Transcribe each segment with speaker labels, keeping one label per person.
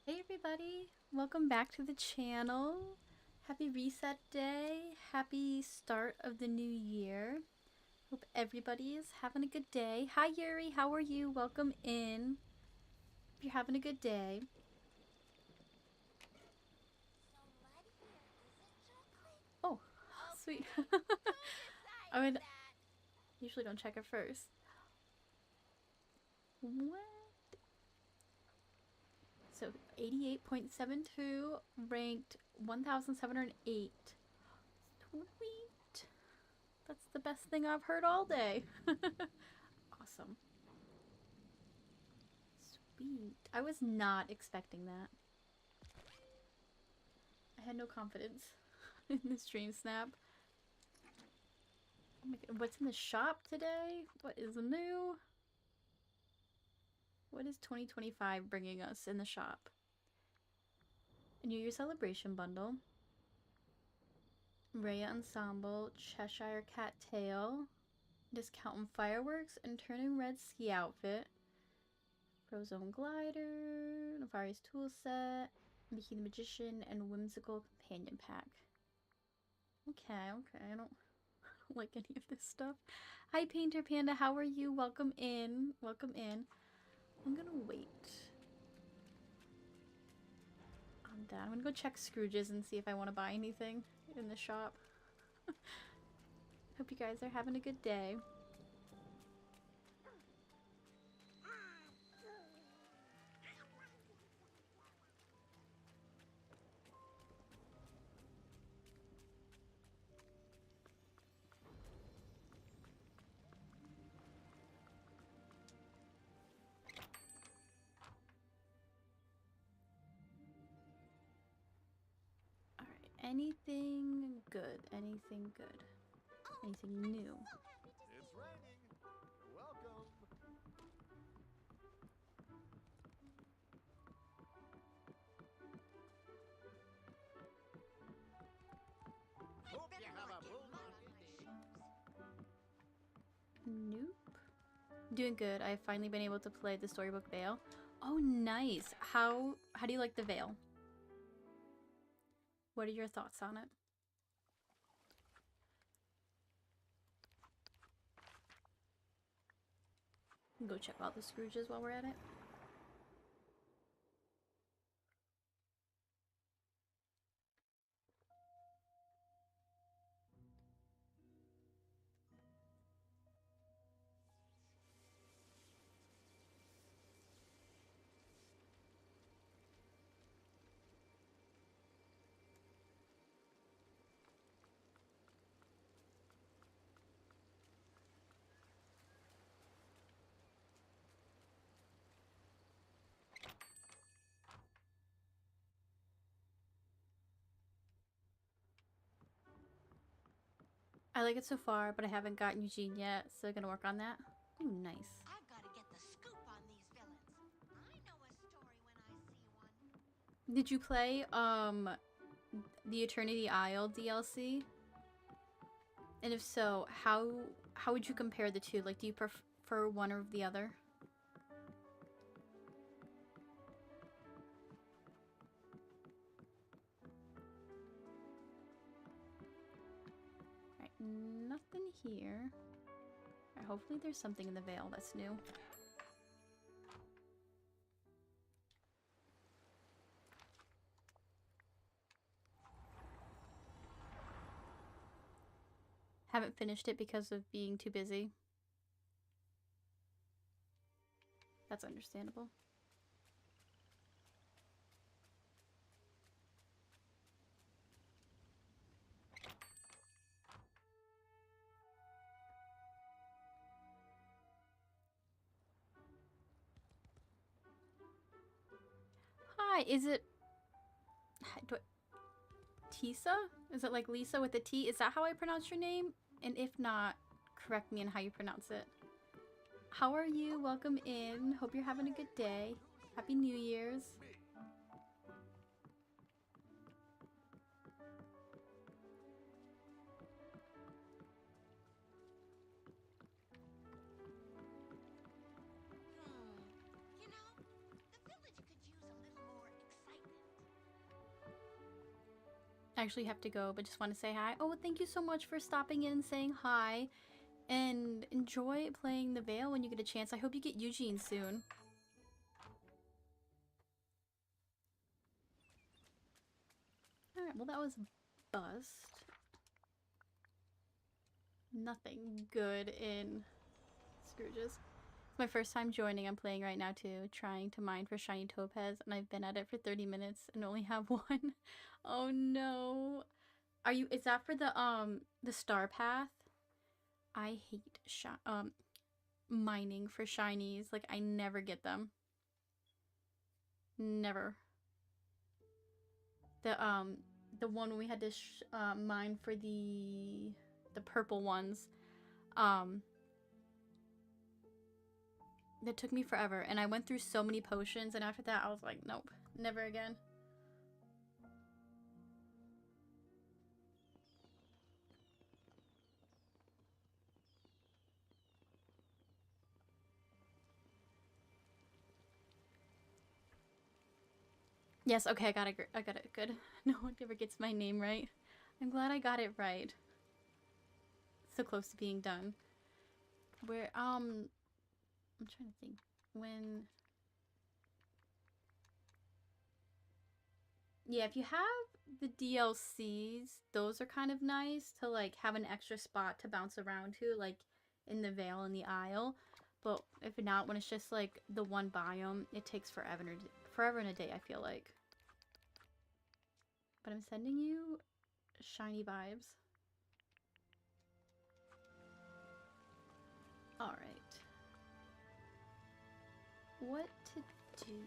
Speaker 1: Hey everybody, welcome back to the channel. Happy reset day, happy start of the new year. Hope everybody is having a good day. Hi Yuri, how are you? Welcome in. Hope you're having a good day. Oh, sweet. I would usually don't check it first. What? So 88.72, ranked 1,708. Sweet. That's the best thing I've heard all day. Awesome. Sweet. I was not expecting that. I had no confidence in this dream snap. Oh my god, what's in the shop today? What is new? What is 2025 bringing us in the shop? A New Year celebration bundle. Raya Ensemble, Cheshire Cat Tail, discount on fireworks, and turning red ski outfit. Frozone glider, Nefarious tool set, Mickey the Magician, and whimsical companion pack. Okay, I don't like any of this stuff. Hi Painter Panda, how are you? Welcome in. Welcome in. I'm gonna wait on that. I'm gonna go check Scrooge's and see if I want to buy anything in the shop. Hope you guys are having a good day. Alright, anything good? Anything good? Anything new?
Speaker 2: It's raining. Welcome. Hope you have a
Speaker 1: Nope. Doing good. I've finally been able to play the storybook Veil. Oh, nice. How do you like the Veil? What are your thoughts on it? Go check out the Scrooges while we're at it. I like it so far, but I haven't gotten Eugene yet, so I'm gonna work on that. Ooh, nice.
Speaker 3: I've got to get the scoop on these villains. I know a story when I see one.
Speaker 1: Did you play the Eternity Isle DLC? And if so, how would you compare the two? Like, do you prefer one or the other? Alright, nothing here. Alright, hopefully there's something in the Veil that's new. Haven't finished it because of being too busy. That's understandable. Hi, is it... Tisa? Is it like Lisa with a T? Is that how I pronounce your name? And if not, correct me on how you pronounce it. How are you? Welcome in. Hope you're having a good day. Happy New Year's.
Speaker 3: You know, the village could use a little more
Speaker 1: actually have to go, but just want to say hi. Oh, thank you so much for stopping in and saying hi. And enjoy playing the Veil when you get a chance. I hope you get Eugene soon. Alright, well that was a bust. Nothing good in Scrooges. It's my first time joining. I'm playing right now too, trying to mine for shiny topaz, and I've been at it for 30 minutes and only have one. Oh no. Are you, is that for the star path? I hate mining for shinies. Like, I never get them. Never. The one we had to mine for the purple ones, that took me forever, and I went through so many potions, and after that I was like, nope, never again. Yes, okay, I got it. I got it. Good. No one ever gets my name right. I'm glad I got it right. So close to being done. Where I'm trying to think when. Yeah, if you have the DLCs, those are kind of nice to like have an extra spot to bounce around to, like in the Vale and the Isle. But if not, when it's just like the one biome, it takes forever and a day, I feel like. But I'm sending you shiny vibes. Alright. What to do?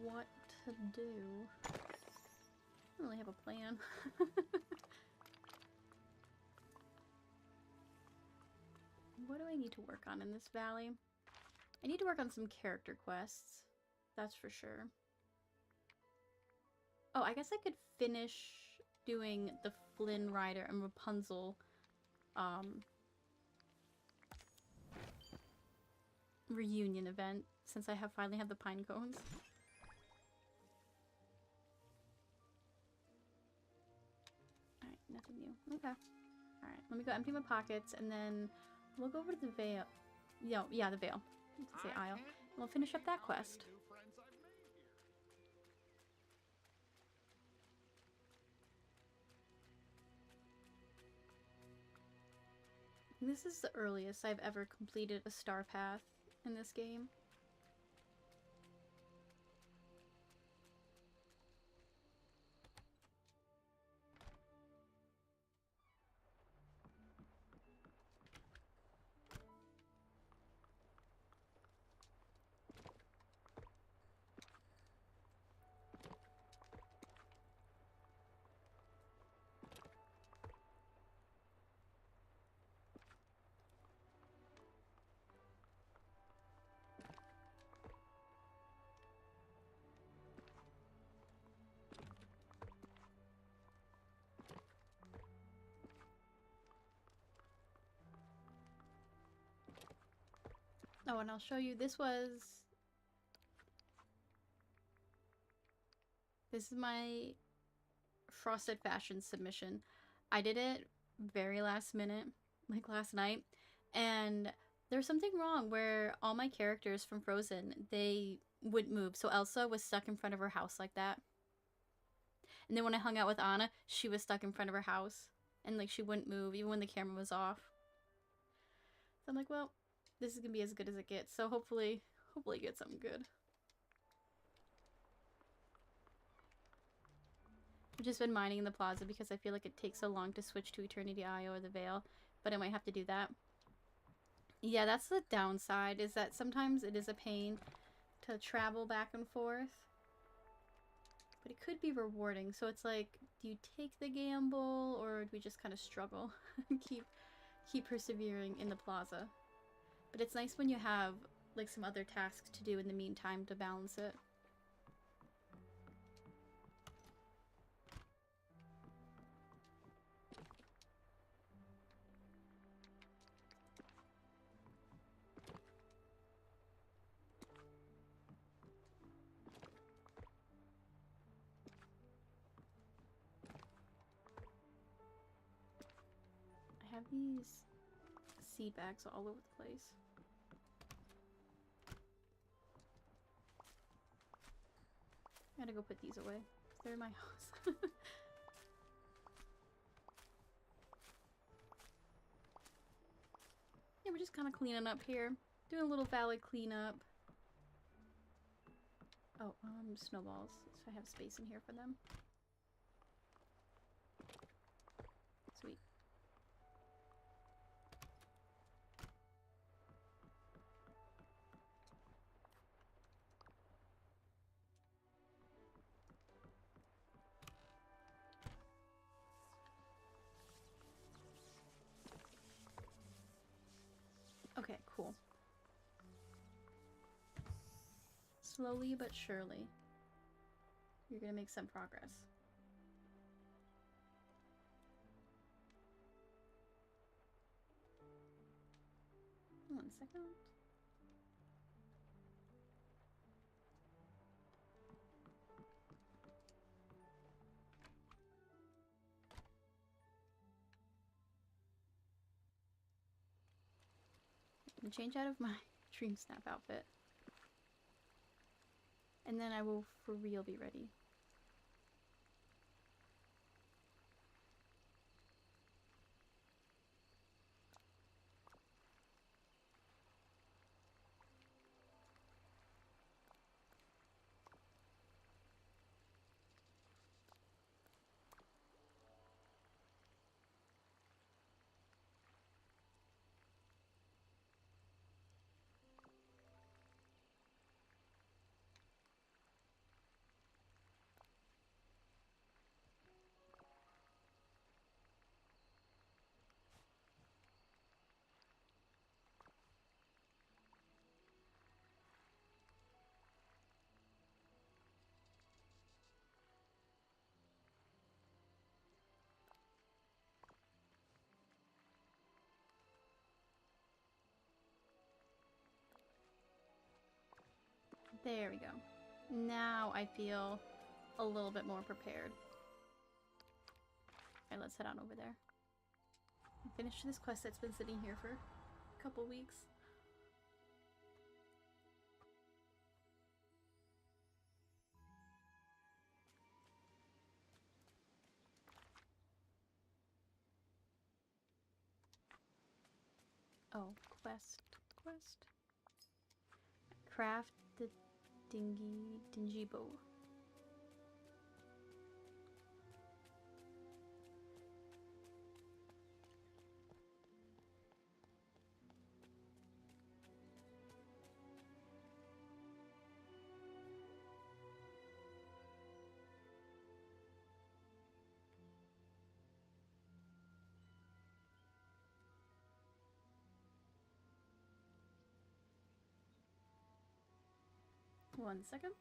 Speaker 1: What to do? I don't really have a plan. What do I need to work on in this valley? I need to work on some character quests. That's for sure. Oh, I guess I could finish doing the Flynn Rider and Rapunzel reunion event, since I finally have the pine cones. Alright, nothing new. Okay. Alright, let me go empty my pockets, and then we'll go over to the Vale. Yeah, the Vale. Let's say Isle. And we'll finish up that quest. This is the earliest I've ever completed a star path in this game. Oh, and I'll show you, this is my Frosted Fashion submission. I did it very last minute, like last night, and there's something wrong where all my characters from Frozen, they wouldn't move. So Elsa was stuck in front of her house like that. And then when I hung out with Anna, she was stuck in front of her house, and like she wouldn't move even when the camera was off. So I'm like, well, this is gonna be as good as it gets, so hopefully get something good. I've just been mining in the plaza because I feel like it takes so long to switch to Eternity Isle or the Vale, but I might have to do that. Yeah, that's the downside, is that sometimes it is a pain to travel back and forth. But it could be rewarding, so it's like, do you take the gamble, or do we just kind of struggle and keep persevering in the plaza? But it's nice when you have like some other tasks to do in the meantime to balance it. have these seed bags all over the place. I gotta go put these away. They're in my house. Yeah, we're just kind of cleaning up here. Doing a little valley cleanup. Oh, snowballs. So I have space in here for them. Sweet. Okay, cool. Slowly but surely, you're gonna make some progress. One second. I'm gonna change out of my Dream Snap outfit. And then I will for real be ready. There we go. Now I feel a little bit more prepared. Alright, let's head on over there. Finish this quest that's been sitting here for a couple weeks. Oh, quest. Craft the dingy bow. One second.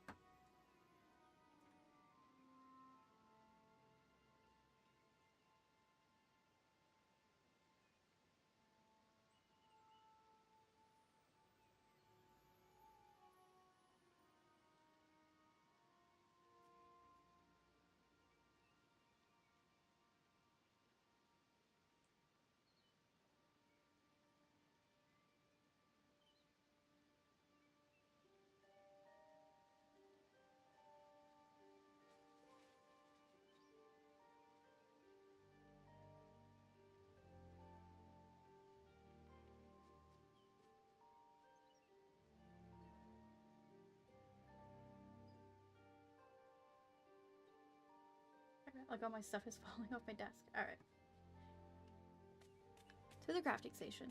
Speaker 1: Like all my stuff is falling off my desk. Alright. To the crafting station.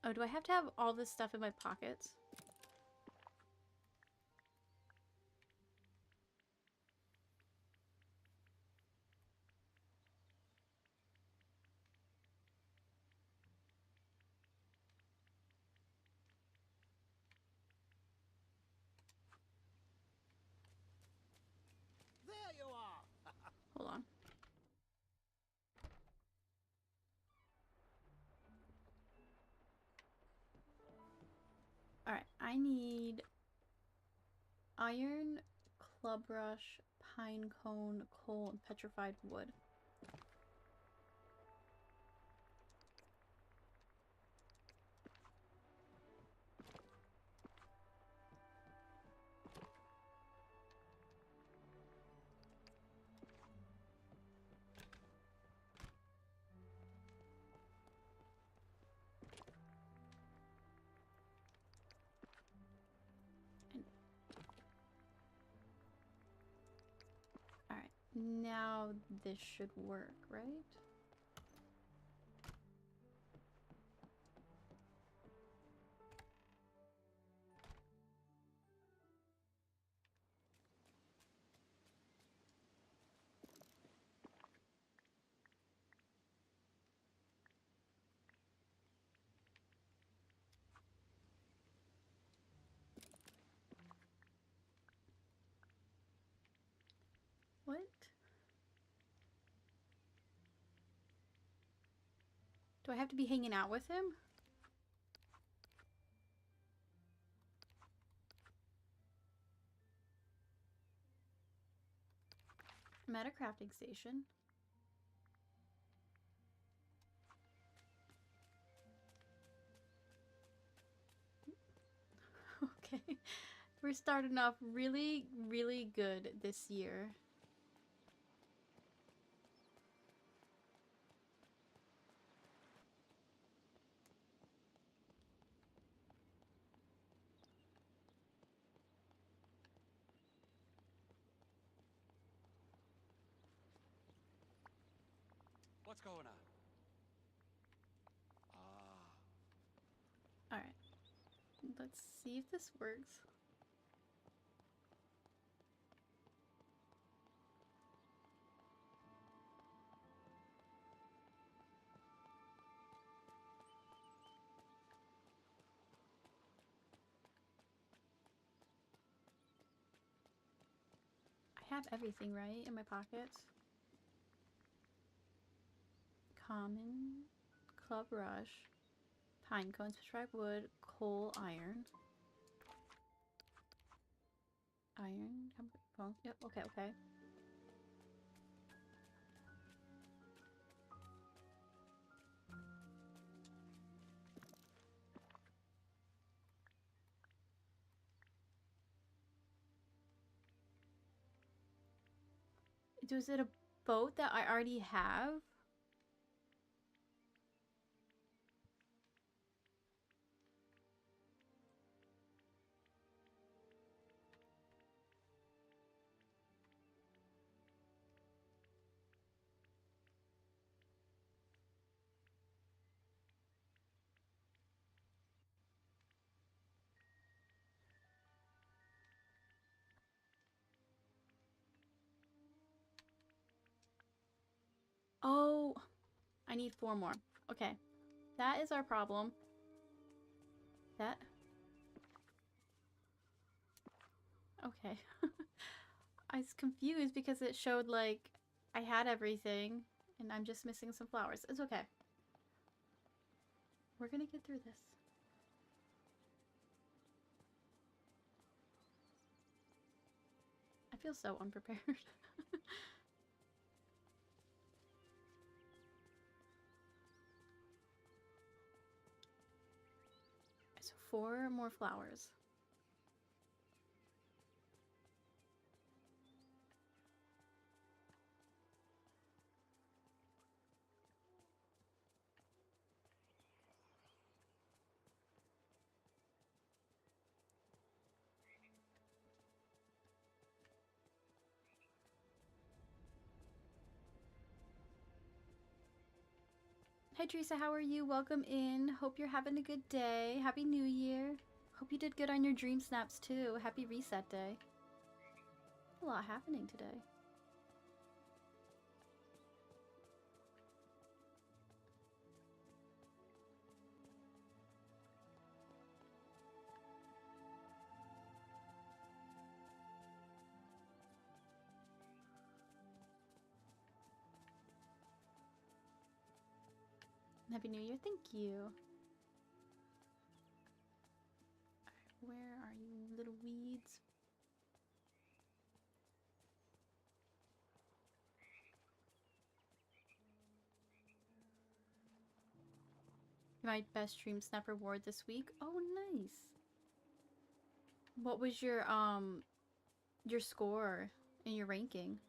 Speaker 1: Oh, do I have to have all this stuff in my pockets? Alright, I need iron, club rush, pine cone, coal, and petrified wood. Alright, now this should work, right? What? Do I have to be hanging out with him? I'm at a crafting station. Okay. We're starting off really, really good this year.
Speaker 4: What's going on? Ah.
Speaker 1: Alright. Let's see if this works. I have everything, right, in my pockets? Common, club rush, pine cones, prescribed wood, coal, iron. Iron, bones. Yep, okay, okay. Was it a boat that I already have? Oh, I need 4 more. Okay, that is our problem. That... Okay. I was confused because it showed like I had everything and I'm just missing some flowers. It's okay. We're gonna get through this. I feel so unprepared. So 4 more flowers. Hi Teresa, how are you? Welcome in. Hope you're having a good day. Happy New Year. Hope you did good on your dream snaps too. Happy reset day. A lot happening today. Happy New Year. Thank you. My best Dream Snap reward this week. Oh, nice. What was your score and your ranking?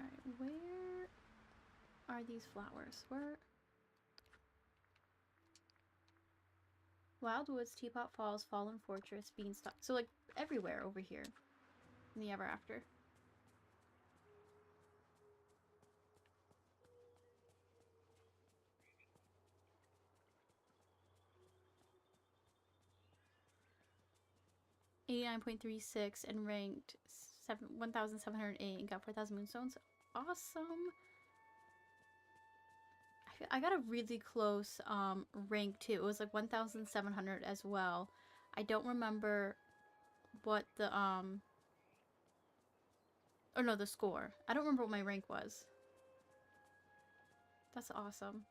Speaker 1: Alright, where are these flowers? Where? Wildwoods, Teapot Falls, Fallen Fortress, Beanstalk. So, like, everywhere over here in the Ever After. .36 and ranked 1,708 and got 4,000 moonstones. Awesome. I got a really close rank too. It was like 1,700 as well. I don't remember what the or no, the score. I don't remember what my rank was. That's awesome.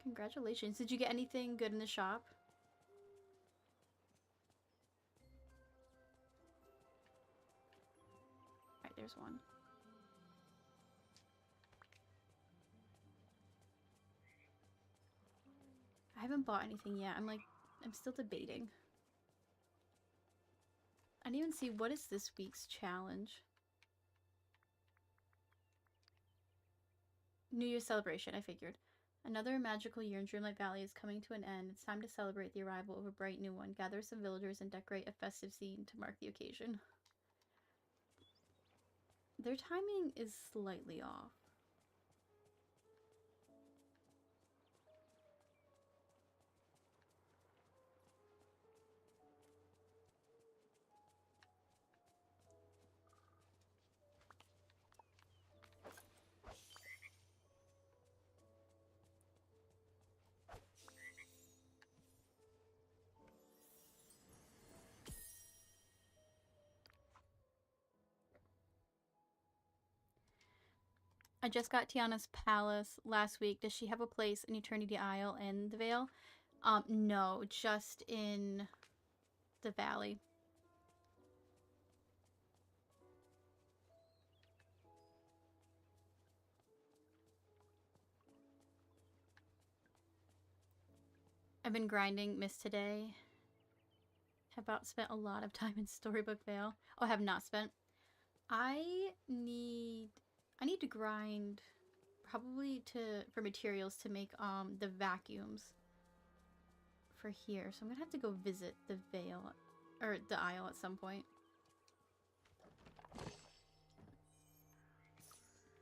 Speaker 1: Congratulations. Did you get anything good in the shop? Alright, there's one. I haven't bought anything yet. I'm still debating. I didn't even see what is this week's challenge. New Year's celebration, I figured. Another magical year in Dreamlight Valley is coming to an end. It's time to celebrate the arrival of a bright new one. Gather some villagers and decorate a festive scene to mark the occasion. Their timing is slightly off. I just got Tiana's palace last week. Does she have a place in Eternity Isle and the Vale? No, just in the valley. I've been grinding Mist today. Have spent a lot of time in Storybook Vale. Oh, I have not spent. I need to grind probably for materials to make the vacuums for here. So I'm gonna have to go visit the Vale or the Isle at some point.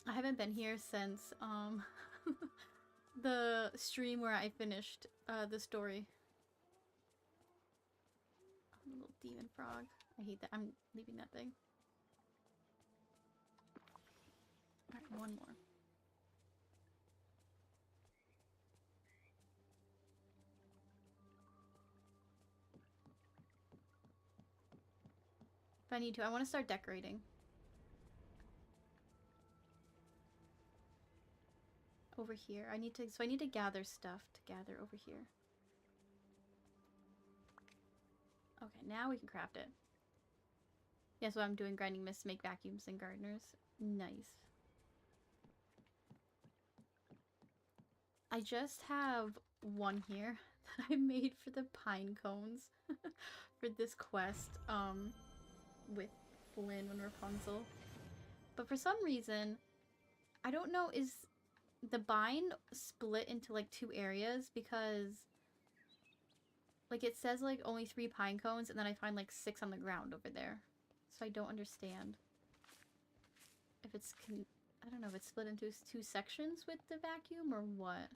Speaker 1: I haven't been here since the stream where I finished the story. Oh, little demon frog. I hate that. I'm leaving that thing. Alright, one more. If I need to, I want to start decorating. Over here. I need to gather stuff to gather over here. Okay, now we can craft it. Yeah, so I'm doing grinding mist to make vacuums and gardeners. Nice. I just have one here that I made for the pine cones for this quest with Flynn and Rapunzel. But for some reason, I don't know, is the bind split into like 2 areas? Because like it says like only 3 pine cones and then I find like 6 on the ground over there. So I don't understand if it's I don't know if it's split into 2 sections with the vacuum or what.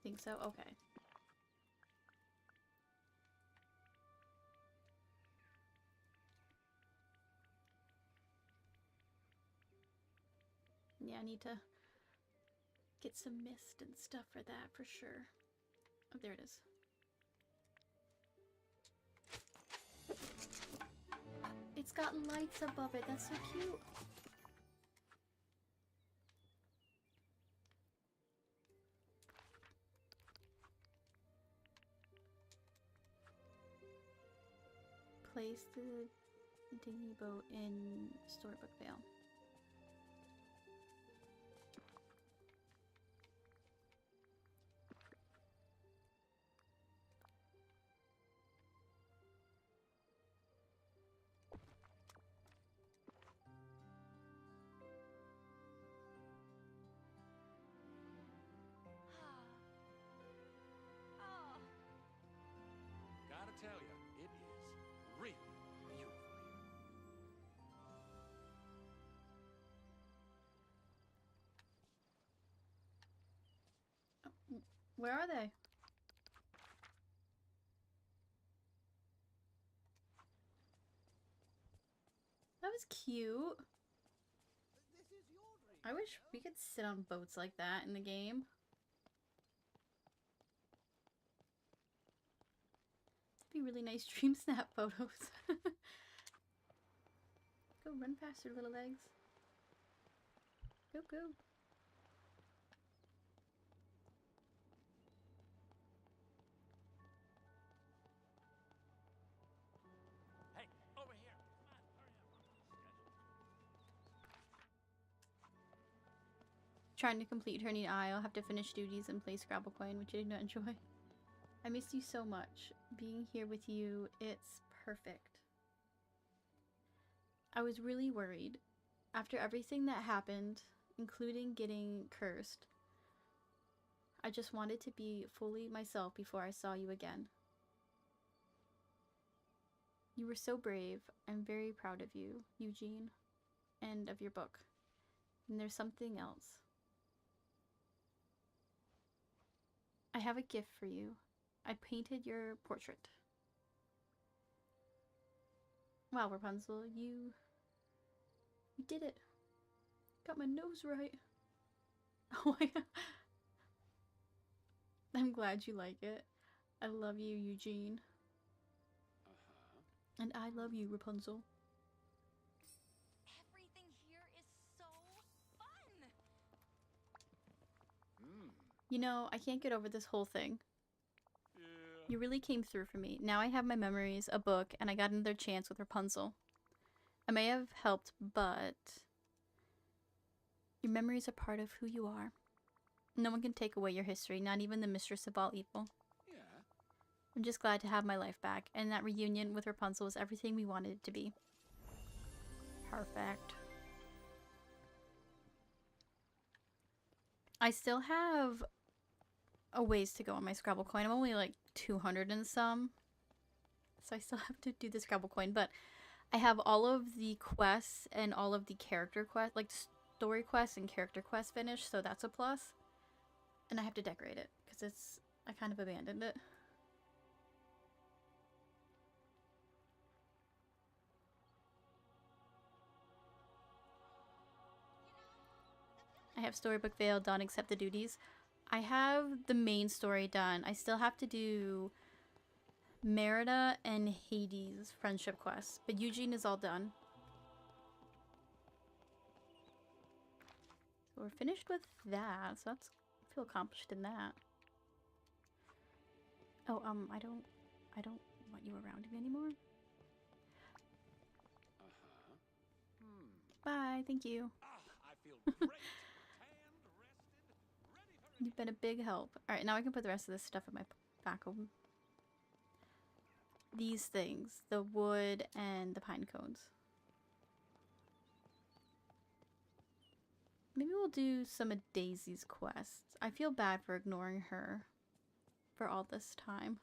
Speaker 1: Think so? Okay. Yeah, I need to get some mist and stuff for that for sure. Oh, there it is. It's got lights above it. That's so cute. Place the dinghy boat in Storybook Vale.
Speaker 3: Oh,
Speaker 2: Gotta tell you, it is really beautiful here.
Speaker 1: Where are they? That was cute.
Speaker 2: This is your dream.
Speaker 1: I wish we could sit on boats like that in the game. That'd be really nice dream snap photos. Go run faster, little legs. Go, go.
Speaker 2: Hey, over here. Come on, hurry up. I'm on schedule.
Speaker 1: Trying to complete Turning Isle, have to finish duties and play Scrabble Coin, which I did not enjoy. I miss you so much. Being here with you, it's perfect. I was really worried. After everything that happened, including getting cursed, I just wanted to be fully myself before I saw you again. You were so brave. I'm very proud of you, Eugene, and of your book. And there's something else. I have a gift for you. I painted your portrait. Wow, Rapunzel, you did it. Got my nose right. Oh my god. I'm glad you like it. I love you, Eugene. And I love you, Rapunzel.
Speaker 3: everything here is so fun.
Speaker 1: You know, I can't get over this whole thing.
Speaker 2: Yeah.
Speaker 1: You really came through for me. Now I have my memories, a book, and I got another chance with Rapunzel. I may have helped, but your memories are part of who you are. No one can take away your history, not even the mistress of all evil.
Speaker 2: Yeah.
Speaker 1: I'm just glad to have my life back, and that reunion with Rapunzel was everything we wanted it to be. Perfect. I still have a ways to go on my Scrabble coin. I'm only like 200 and some. So I still have to do the Scrabble coin, but I have all of the quests and all of the character quests, like story quests and character quests finished, so that's a plus. And I have to decorate it because I kind of abandoned it. I have Storybook Vale done except the duties. I have the main story done. I still have to do Merida and Hades friendship quests, but Eugene is all done. So we're finished with that, so that's, I feel accomplished in that. Oh, I don't want you around me anymore. Bye, thank you.
Speaker 2: I feel great. Tanned, rested, ready for
Speaker 1: You've been a big help. Alright, now I can put the rest of this stuff in my back home. These things, the wood and the pine cones. Maybe we'll do some of Daisy's quests. I feel bad for ignoring her for all this time.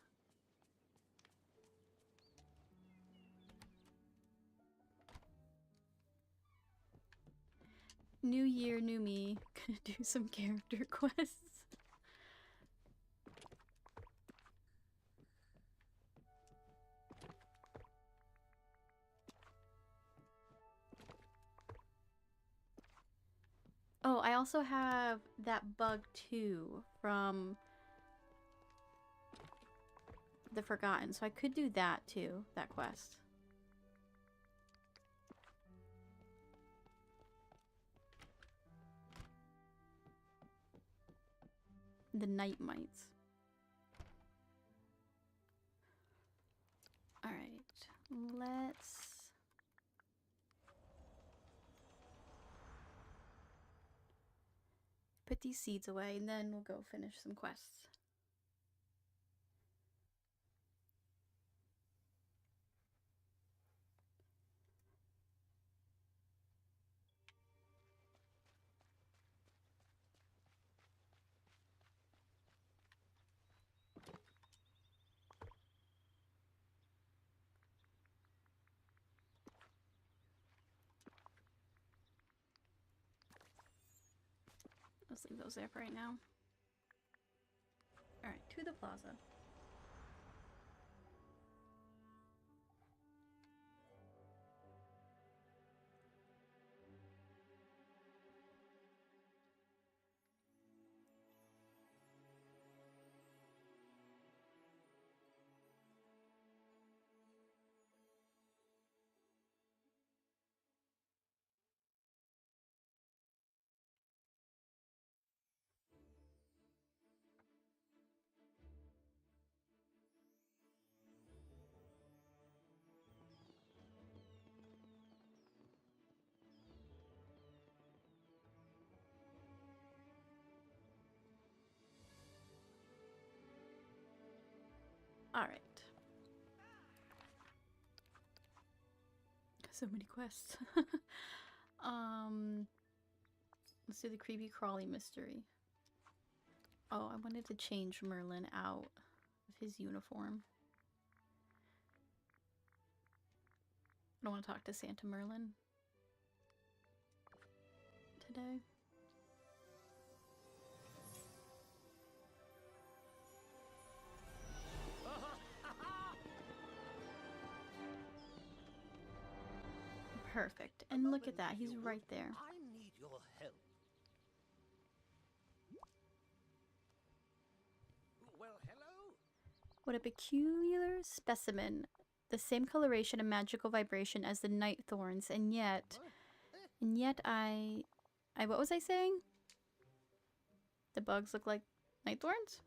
Speaker 1: New year, new me. Gonna do some character quests. Oh, I also have that bug too from the Forgotten, so I could do that too, that quest. The night mites. Alright, let's... put these seeds away, and then we'll go finish some quests. Let's leave those there for right now. Alright, to the plaza. Alright. So many quests. Let's do the creepy crawly mystery. Oh, I wanted to change Merlin out of his uniform. I don't want to talk to Santa Merlin today. Perfect. And look at that. He's right there.
Speaker 4: I need your help.
Speaker 2: Well, hello.
Speaker 1: What a peculiar specimen. The same coloration and magical vibration as the night thorns, and yet I what was I saying? The bugs look like night thorns?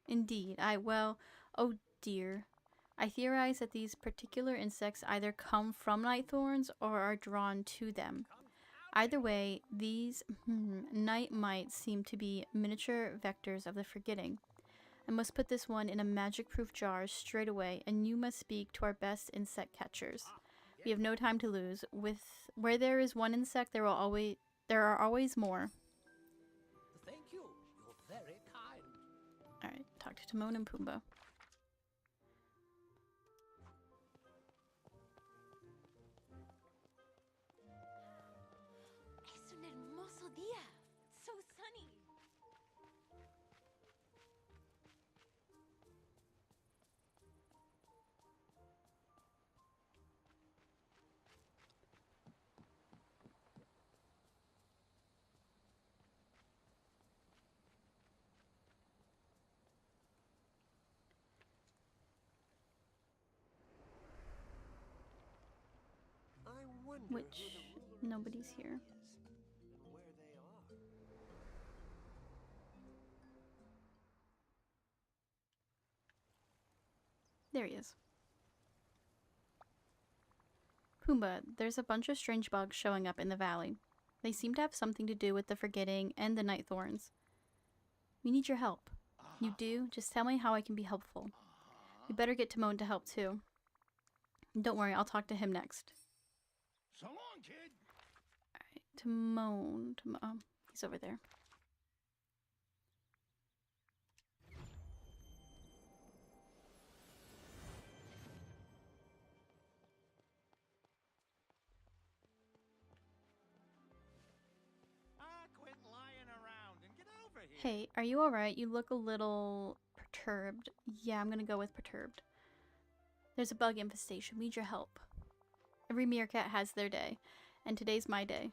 Speaker 1: Indeed. Well, oh dear. I theorize that these particular insects either come from night thorns or are drawn to them. Either way, these night mites seem to be miniature vectors of the forgetting. I must put this one in a magic-proof jar straight away, and you must speak to our best insect catchers. We have no time to lose. Where there is one insect, there are always more.
Speaker 4: Thank you. You're very kind.
Speaker 1: Alright, talk to Timon and Pumbaa.
Speaker 3: Es un hermoso día. So sunny.
Speaker 4: I wonder
Speaker 1: Which
Speaker 4: who the ruler
Speaker 1: nobody's here.
Speaker 4: is and where they are.
Speaker 1: There he is. Pumbaa, there's a bunch of strange bugs showing up in the valley. They seem to have something to do with the forgetting and the night thorns. We need your help. You do? Just tell me how I can be helpful. We better get Timon to help too. Don't worry, I'll talk to him next.
Speaker 2: So long, kid.
Speaker 1: Alright, Timon. Oh, he's over there.
Speaker 2: Quit lying around and get over here.
Speaker 1: Hey, are you alright? You look a little perturbed. Yeah, I'm gonna go with perturbed. There's a bug infestation. We need your help. Every meerkat has their day, and today's my day.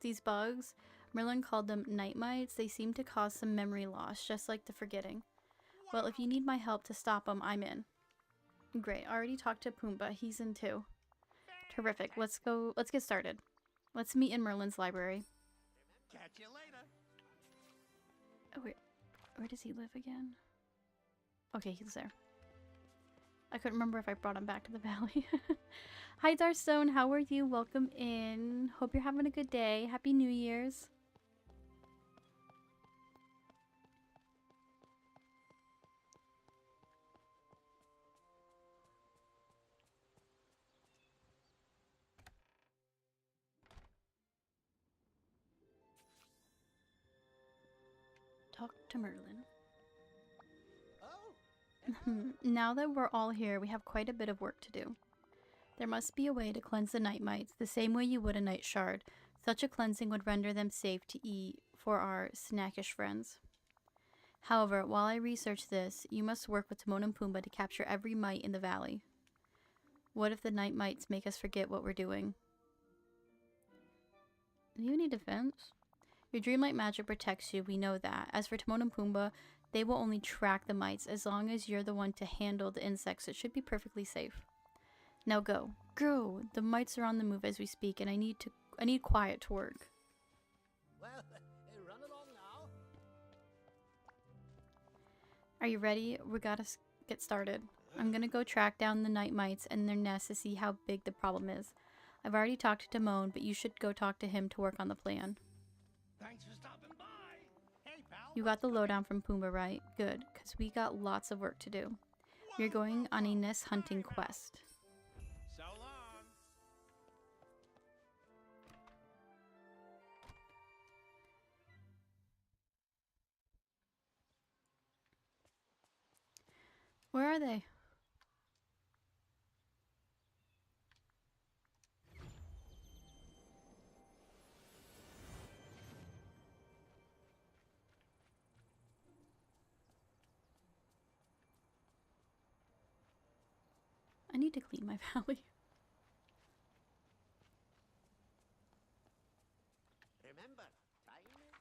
Speaker 1: These bugs, Merlin called them night mites. They seem to cause some memory loss, just like the forgetting. Well, if you need my help to stop them, I'm in. Great. I already talked to Pumbaa. He's in too. Terrific. Let's get started. Let's meet in Merlin's library.
Speaker 2: Catch you later.
Speaker 1: Oh, where does he live again? Okay, he's there. I couldn't remember if I brought him back to the valley. Hi, Darstone. How are you? Welcome in. Hope you're having a good day. Happy New Year's. Talk to Merlin.
Speaker 4: Oh,
Speaker 1: Now that we're all here, we have quite a bit of work to do. There must be a way to cleanse the night mites, the same way you would a night shard. Such a cleansing would render them safe to eat for our snackish friends. However, while I research this, you must work with Timon and Pumbaa to capture every mite in the valley. What if the night mites make us forget what we're doing? Do you have any defense? Your dreamlight magic protects you, we know that. As for Timon and Pumbaa, they will only track the mites. As long as you're the one to handle the insects, it should be perfectly safe. Now go. Go! The mites are on the move as we speak, and I need quiet to work.
Speaker 4: well, run along now.
Speaker 1: Are you ready? We gotta get started. I'm gonna go track down the night mites and their nests to see how big the problem is. I've already talked to Timon, but you should go talk to him to work on the plan.
Speaker 2: Thanks for stopping by. Hey, pal.
Speaker 1: You got the lowdown from Pumbaa, right? Good, because we got lots of work to do. We're going on a nest hunting quest.
Speaker 2: So long.
Speaker 1: Where are they? I need to clean my valley.
Speaker 4: Remember, time is...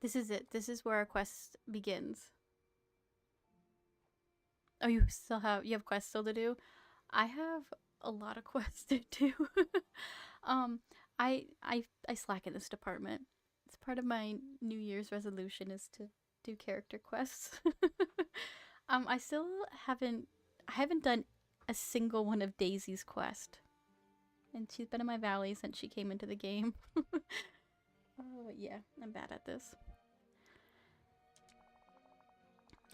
Speaker 1: This is it. This is where our quest begins. Oh, you have quests still to do? I have a lot of quests to do. I slack in this department. It's part of my New Year's resolution is to do character quests. I haven't done a single one of Daisy's quest. And she's been in my valley since she came into the game. Oh, yeah, I'm bad at this.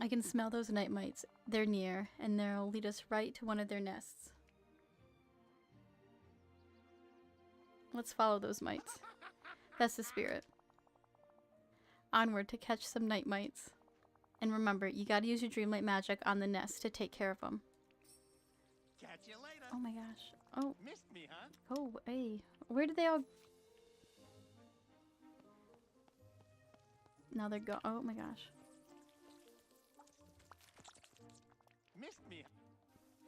Speaker 1: I can smell those night mites. They're near, and they'll lead us right to one of their nests. Let's follow those mites. That's the spirit. Onward to catch some night mites. And remember, you gotta use your dreamlight magic on the nest to take care of them.
Speaker 2: Catch you later.
Speaker 1: Oh my gosh. Oh,
Speaker 2: Missed me, huh?
Speaker 1: oh, hey. Where did they all... Now they're gone. Oh my gosh.
Speaker 2: Missed me.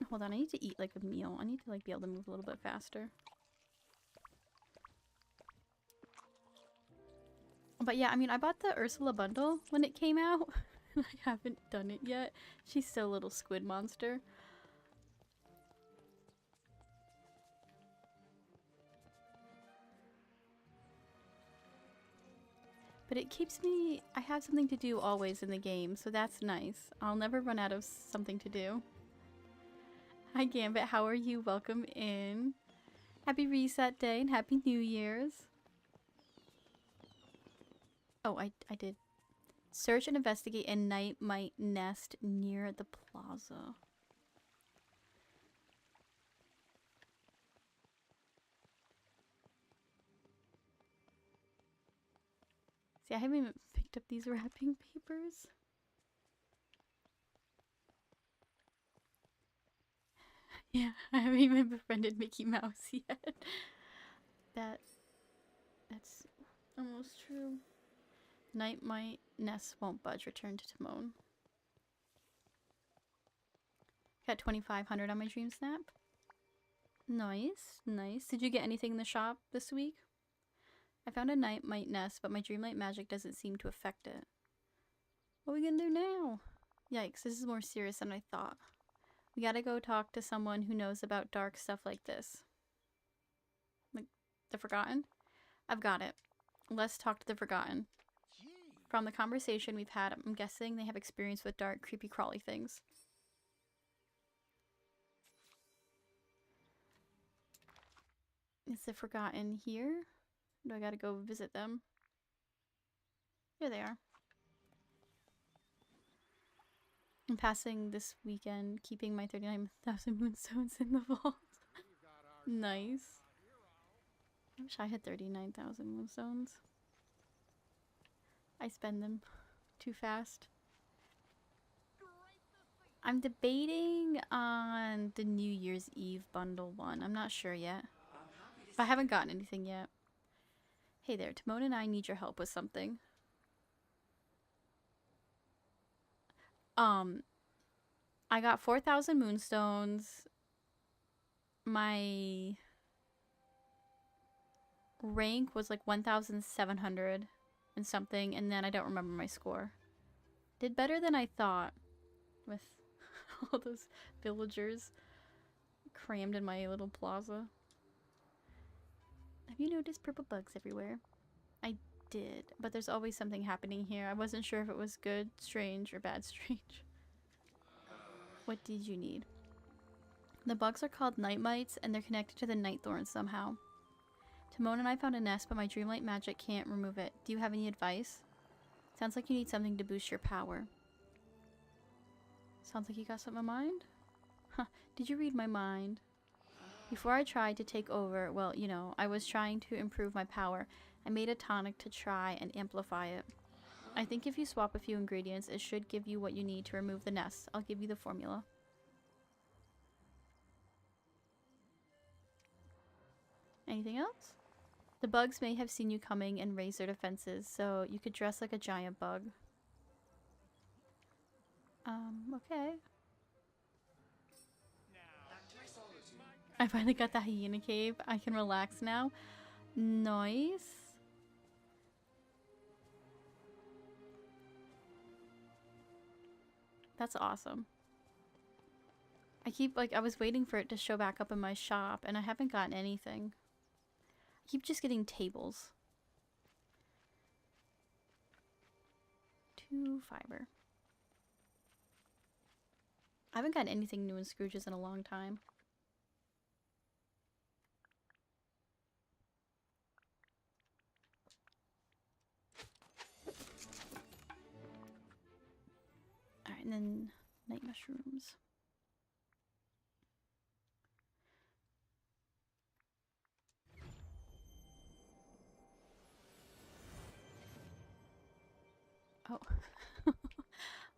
Speaker 1: Hold on, I need to eat like a meal. I need to like be able to move a little bit faster. But yeah, I mean, I bought the Ursula bundle when it came out. I haven't done it yet. She's still a little squid monster. But it keeps me... I have something to do always in the game, so that's nice. I'll never run out of something to do. Hi Gambit, how are you? Welcome in. Happy Reset Day and Happy New Year's. Oh, I did. Search and investigate a night mite nest near the plaza. See, I haven't even picked up these wrapping papers. Yeah, I haven't even befriended Mickey Mouse yet. That's almost true. Night mite nest won't budge. Return to Timon. Got 2,500 on my Dream Snap. Nice, nice. Did you get anything in the shop this week? I found a night mite nest, but my Dreamlight magic doesn't seem to affect it. What are we gonna do now? Yikes, this is more serious than I thought. We gotta go talk to someone who knows about dark stuff like this. Like, the Forgotten? I've got it. Let's talk to the Forgotten. From the conversation we've had, I'm guessing they have experience with dark, creepy, crawly things. Is the Forgotten here? Do I gotta go visit them? Here they are. I'm passing this weekend, keeping my 39,000 moonstones in the vault. Nice. I wish I had 39,000 moonstones. I spend them too fast. I'm debating on the New Year's Eve bundle one. I'm not sure yet. But I haven't gotten anything yet. Hey there, Timon and I need your help with something. I got 4,000 moonstones. My rank was like 1,700 and something, and then I don't remember my score. Did better than I thought with all those villagers crammed in my little plaza. Have you noticed purple bugs everywhere? I did, but there's always something happening here. I wasn't sure if it was good, strange, or bad strange. What did you need? The bugs are called night mites, and they're connected to the night thorns somehow. Timon and I found a nest, but my Dreamlight magic can't remove it. Do you have any advice? Sounds like you need something to boost your power. Sounds like you got something in mind? Huh, did you read my mind? Before I tried to take over, well, you know, I was trying to improve my power. I made a tonic to try and amplify it. I think if you swap a few ingredients, it should give you what you need to remove the nest. I'll give you the formula. Anything else? The bugs may have seen you coming and raised their defenses, so you could dress like a giant bug. Okay. I finally got the hyena cave. I can relax now. Nice. That's awesome. I was waiting for it to show back up in my shop, and I haven't gotten anything. I keep just getting tables. 2 fiber. I haven't gotten anything new in Scrooge's in a long time. Alright, and then night mushrooms. Oh.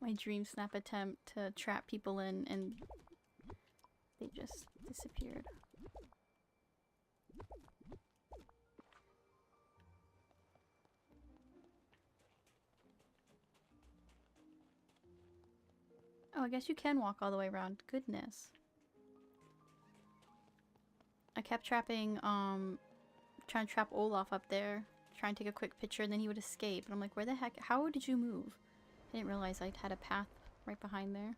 Speaker 1: My dream snap attempt to trap people in, and they just disappeared. Oh, I guess you can walk all the way around. Goodness. I kept trapping, trying to trap Olaf up there, trying to take a quick picture, and then he would escape. And I'm like, where the heck? How did you move? I didn't realize I had a path right behind there.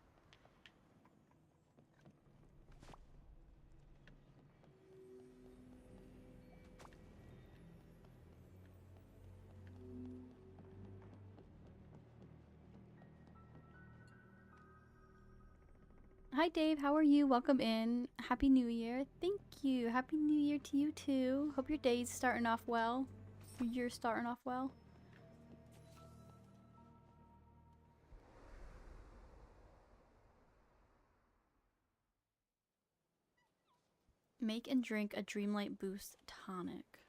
Speaker 1: Hi Dave, how are you? Welcome in. Happy New Year. Thank you. Happy New Year to you too. Hope your day's starting off well. Your year's starting off well. Make and drink a Dreamlight Boost tonic.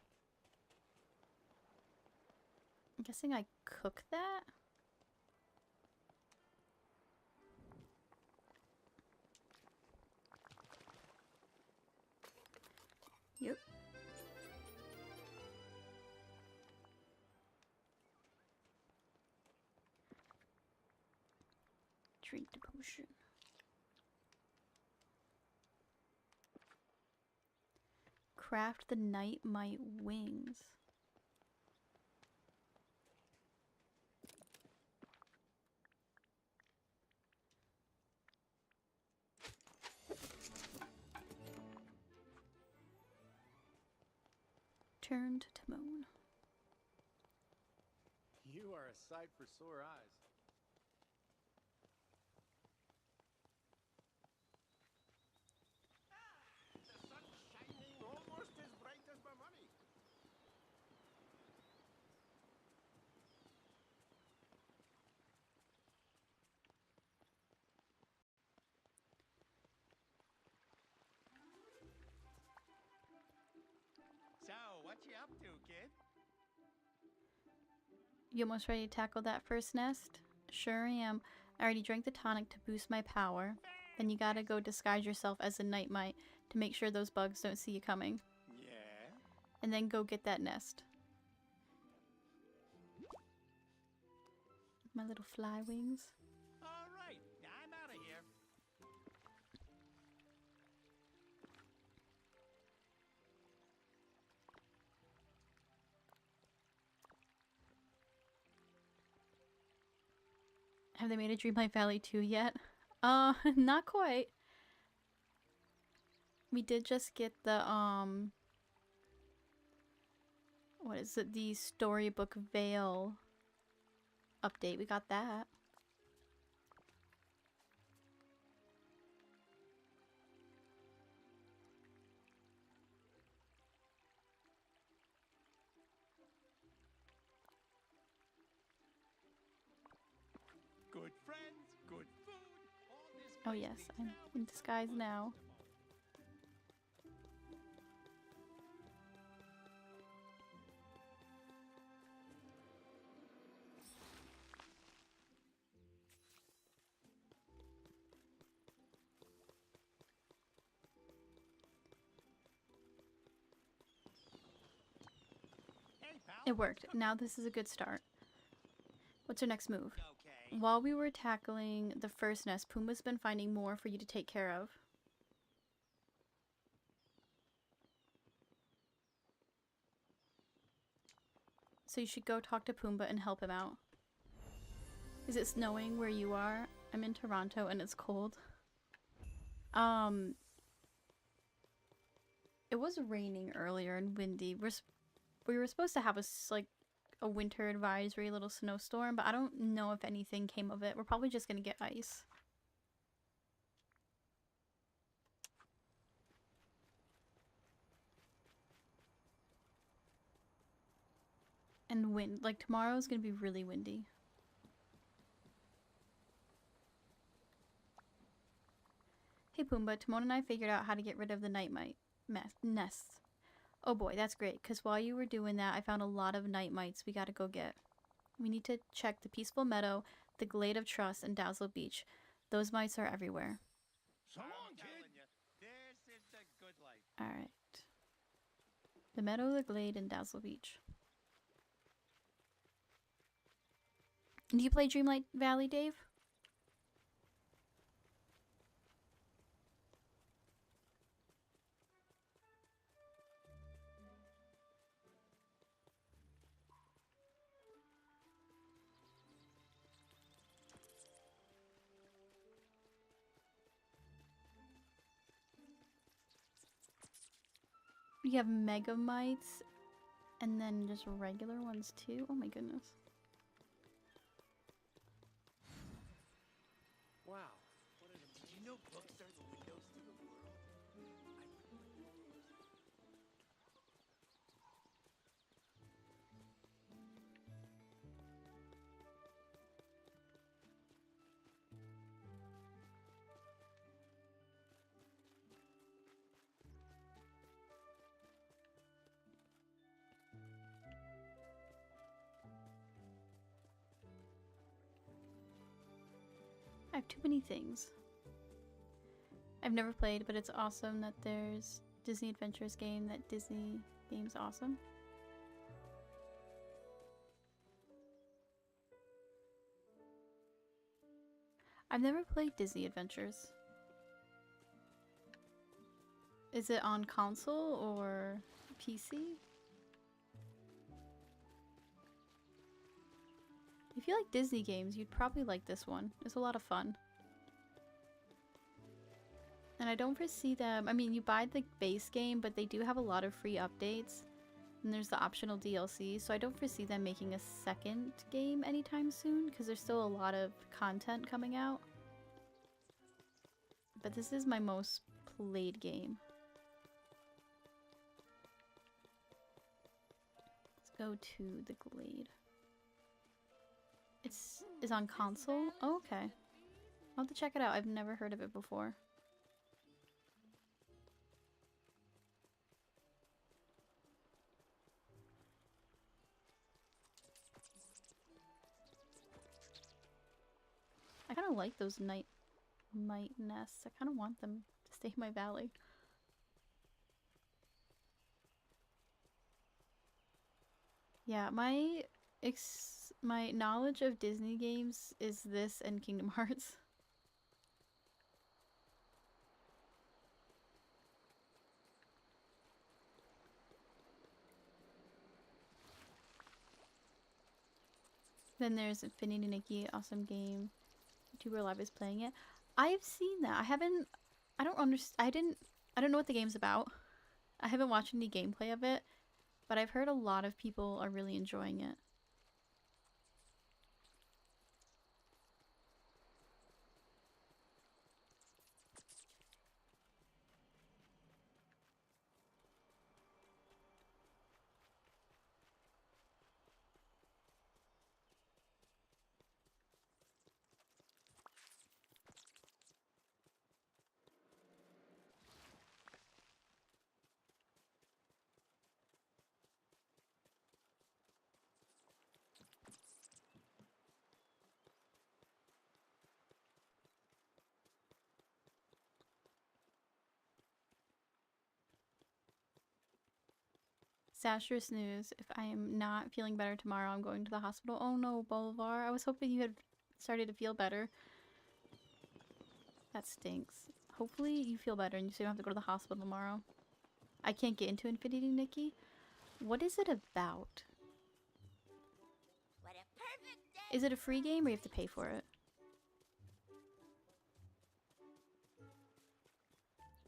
Speaker 1: I'm guessing I cook that? Yep. Drink the potion. Craft the Nightmite wings. Turn to Timon.
Speaker 2: You are a sight for sore eyes.
Speaker 5: The sun's shining almost as bright as my money. So, what you up to, kid?
Speaker 1: You almost ready to tackle that first nest? Sure am. I already drank the tonic to boost my power. Then you gotta go disguise yourself as a Nightmite to make sure those bugs don't see you coming.
Speaker 5: Yeah?
Speaker 1: And then go get that nest. My little fly wings.
Speaker 5: All right, I'm out of here.
Speaker 1: Have they made a Dreamlight Valley 2 yet? Not quite. We did just get the, what is it? The Storybook Vale update. We got that.
Speaker 5: Good friends, good food. All this
Speaker 1: Oh
Speaker 5: place
Speaker 1: yes,
Speaker 5: needs
Speaker 1: I'm
Speaker 5: now
Speaker 1: in
Speaker 5: is
Speaker 1: disguise now.
Speaker 5: Hey, pal.
Speaker 1: It worked. Now this is a good start. What's our next move?
Speaker 5: Okay.
Speaker 1: While we were tackling the first nest, Pumbaa's been finding more for you to take care of. So you should go talk to Pumbaa and help him out. Is it snowing where you are? I'm in Toronto and it's cold. It was raining earlier and windy. We were supposed to have like a winter advisory, little snowstorm, but I don't know if anything came of it. We're probably just gonna get ice. And wind. Like tomorrow's gonna be really windy. Hey Pumbaa, Timon and I figured out how to get rid of the Nightmite nests. Oh boy, that's great, because while you were doing that, I found a lot of Nightmites we gotta go get. We need to check the Peaceful Meadow, the Glade of Trust, and Dazzle Beach. Those mites are everywhere.
Speaker 5: So long, kid. This is the good life.
Speaker 1: Alright. The Meadow, the Glade, and Dazzle Beach. Do you play Dreamlight Valley, Dave? You have Mega Mites and then just regular ones too? Oh my goodness.
Speaker 2: Wow. What an
Speaker 5: Did you know books are the windows to the world?
Speaker 1: I have too many things. I've never played, but it's awesome that there's Disney Adventures game, that Disney game's awesome. I've never played Disney Adventures. Is it on console or PC? If you like Disney games, you'd probably like this one. It's a lot of fun. And I don't foresee them... I mean, you buy the base game, but they do have a lot of free updates. And there's the optional DLC, so I don't foresee them making a second game anytime soon, because there's still a lot of content coming out. But this is my most played game. Let's go to the Glade. It's on console? Oh, okay. I'll have to check it out. I've never heard of it before. I kind of like those night nests. I kind of want them to stay in my valley. Yeah, my knowledge of Disney games is this and Kingdom Hearts. Then there's Infinity Nikki, awesome game. YouTuber Live is playing it. I've seen that. I don't understand. I don't know what the game's about. I haven't watched any gameplay of it, but I've heard a lot of people are really enjoying it. Disastrous news. If I am not feeling better tomorrow, I'm going to the hospital. Oh no, Bolivar. I was hoping you had started to feel better. That stinks. Hopefully you feel better and so you don't have to go to the hospital tomorrow. I can't get into Infinity Nikki. What is it about?
Speaker 3: What a perfect day.
Speaker 1: Is it a free game or you have to pay for it?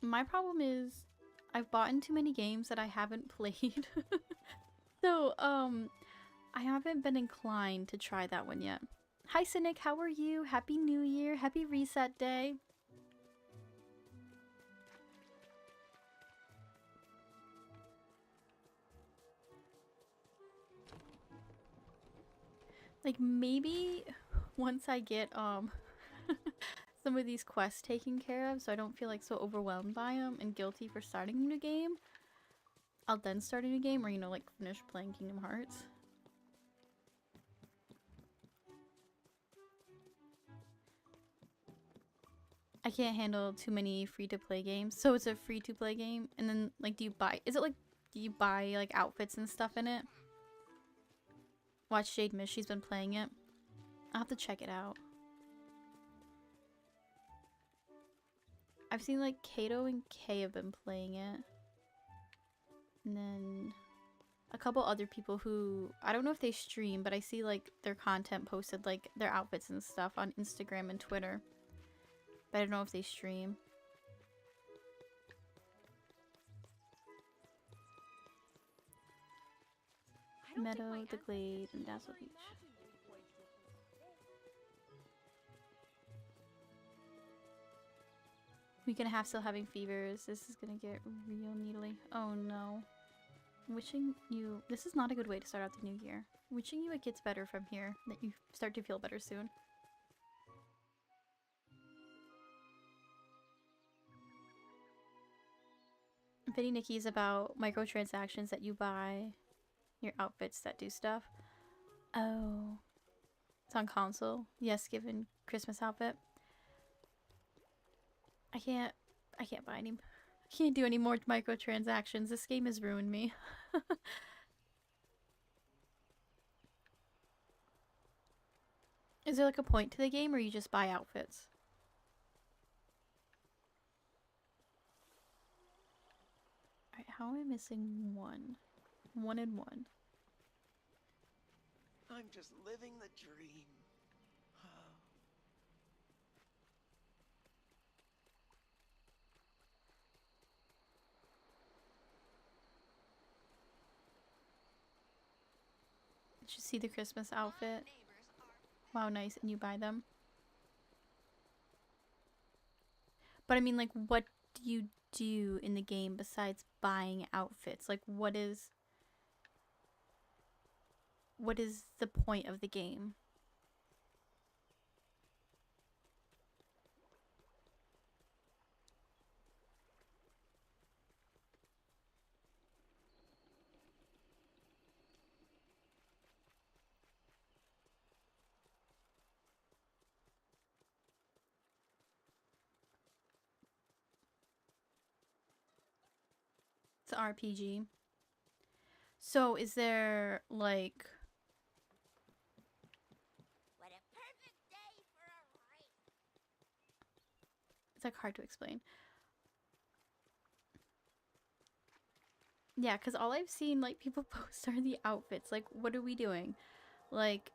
Speaker 1: My problem is I've bought in too many games that I haven't played. So, I haven't been inclined to try that one yet. Hi Cynic, how are you? Happy New Year. Happy Reset Day. Like, maybe once I get, some of these quests taken care of so I don't feel like so overwhelmed by them and guilty for starting a new game, I'll then start a new game or, you know, like finish playing Kingdom Hearts. I can't handle too many free-to-play games. So it's a free-to-play game and then like do you buy like outfits and stuff in it? Watch Jade Miss, she's been playing it. I'll have to check it out. I've seen like Kato and Kay have been playing it. And then a couple other people who, I don't know if they stream, but I see like their content posted, like their outfits and stuff on Instagram and Twitter. But I don't know if they stream. Meadow, the Glade, and Dazzle Beach. Week and a half still having fevers. This is gonna get real needly. Oh no. Wishing you... This is not a good way to start out the new year. Wishing you it gets better from here. That you start to feel better soon. Infinity Nikki is about microtransactions that you buy. Your outfits that do stuff. Oh. It's on console. Yes, given Christmas outfit. I can't buy any. I can't do any more microtransactions. This game has ruined me. Is there like a point to the game or you just buy outfits? How am I missing one? One and one.
Speaker 5: I'm just living the dream.
Speaker 1: Did you see the Christmas outfit?
Speaker 3: Neighbors are
Speaker 1: Wow, nice. And you buy them? But I mean, like, what do you do in the game besides buying outfits? Like, what is the point of the game? It's an RPG. So is there like
Speaker 3: what a perfect day for a race.
Speaker 1: it's like hard to explain. Yeah, because all I've seen like people post are the outfits. Like, what are we doing? Like,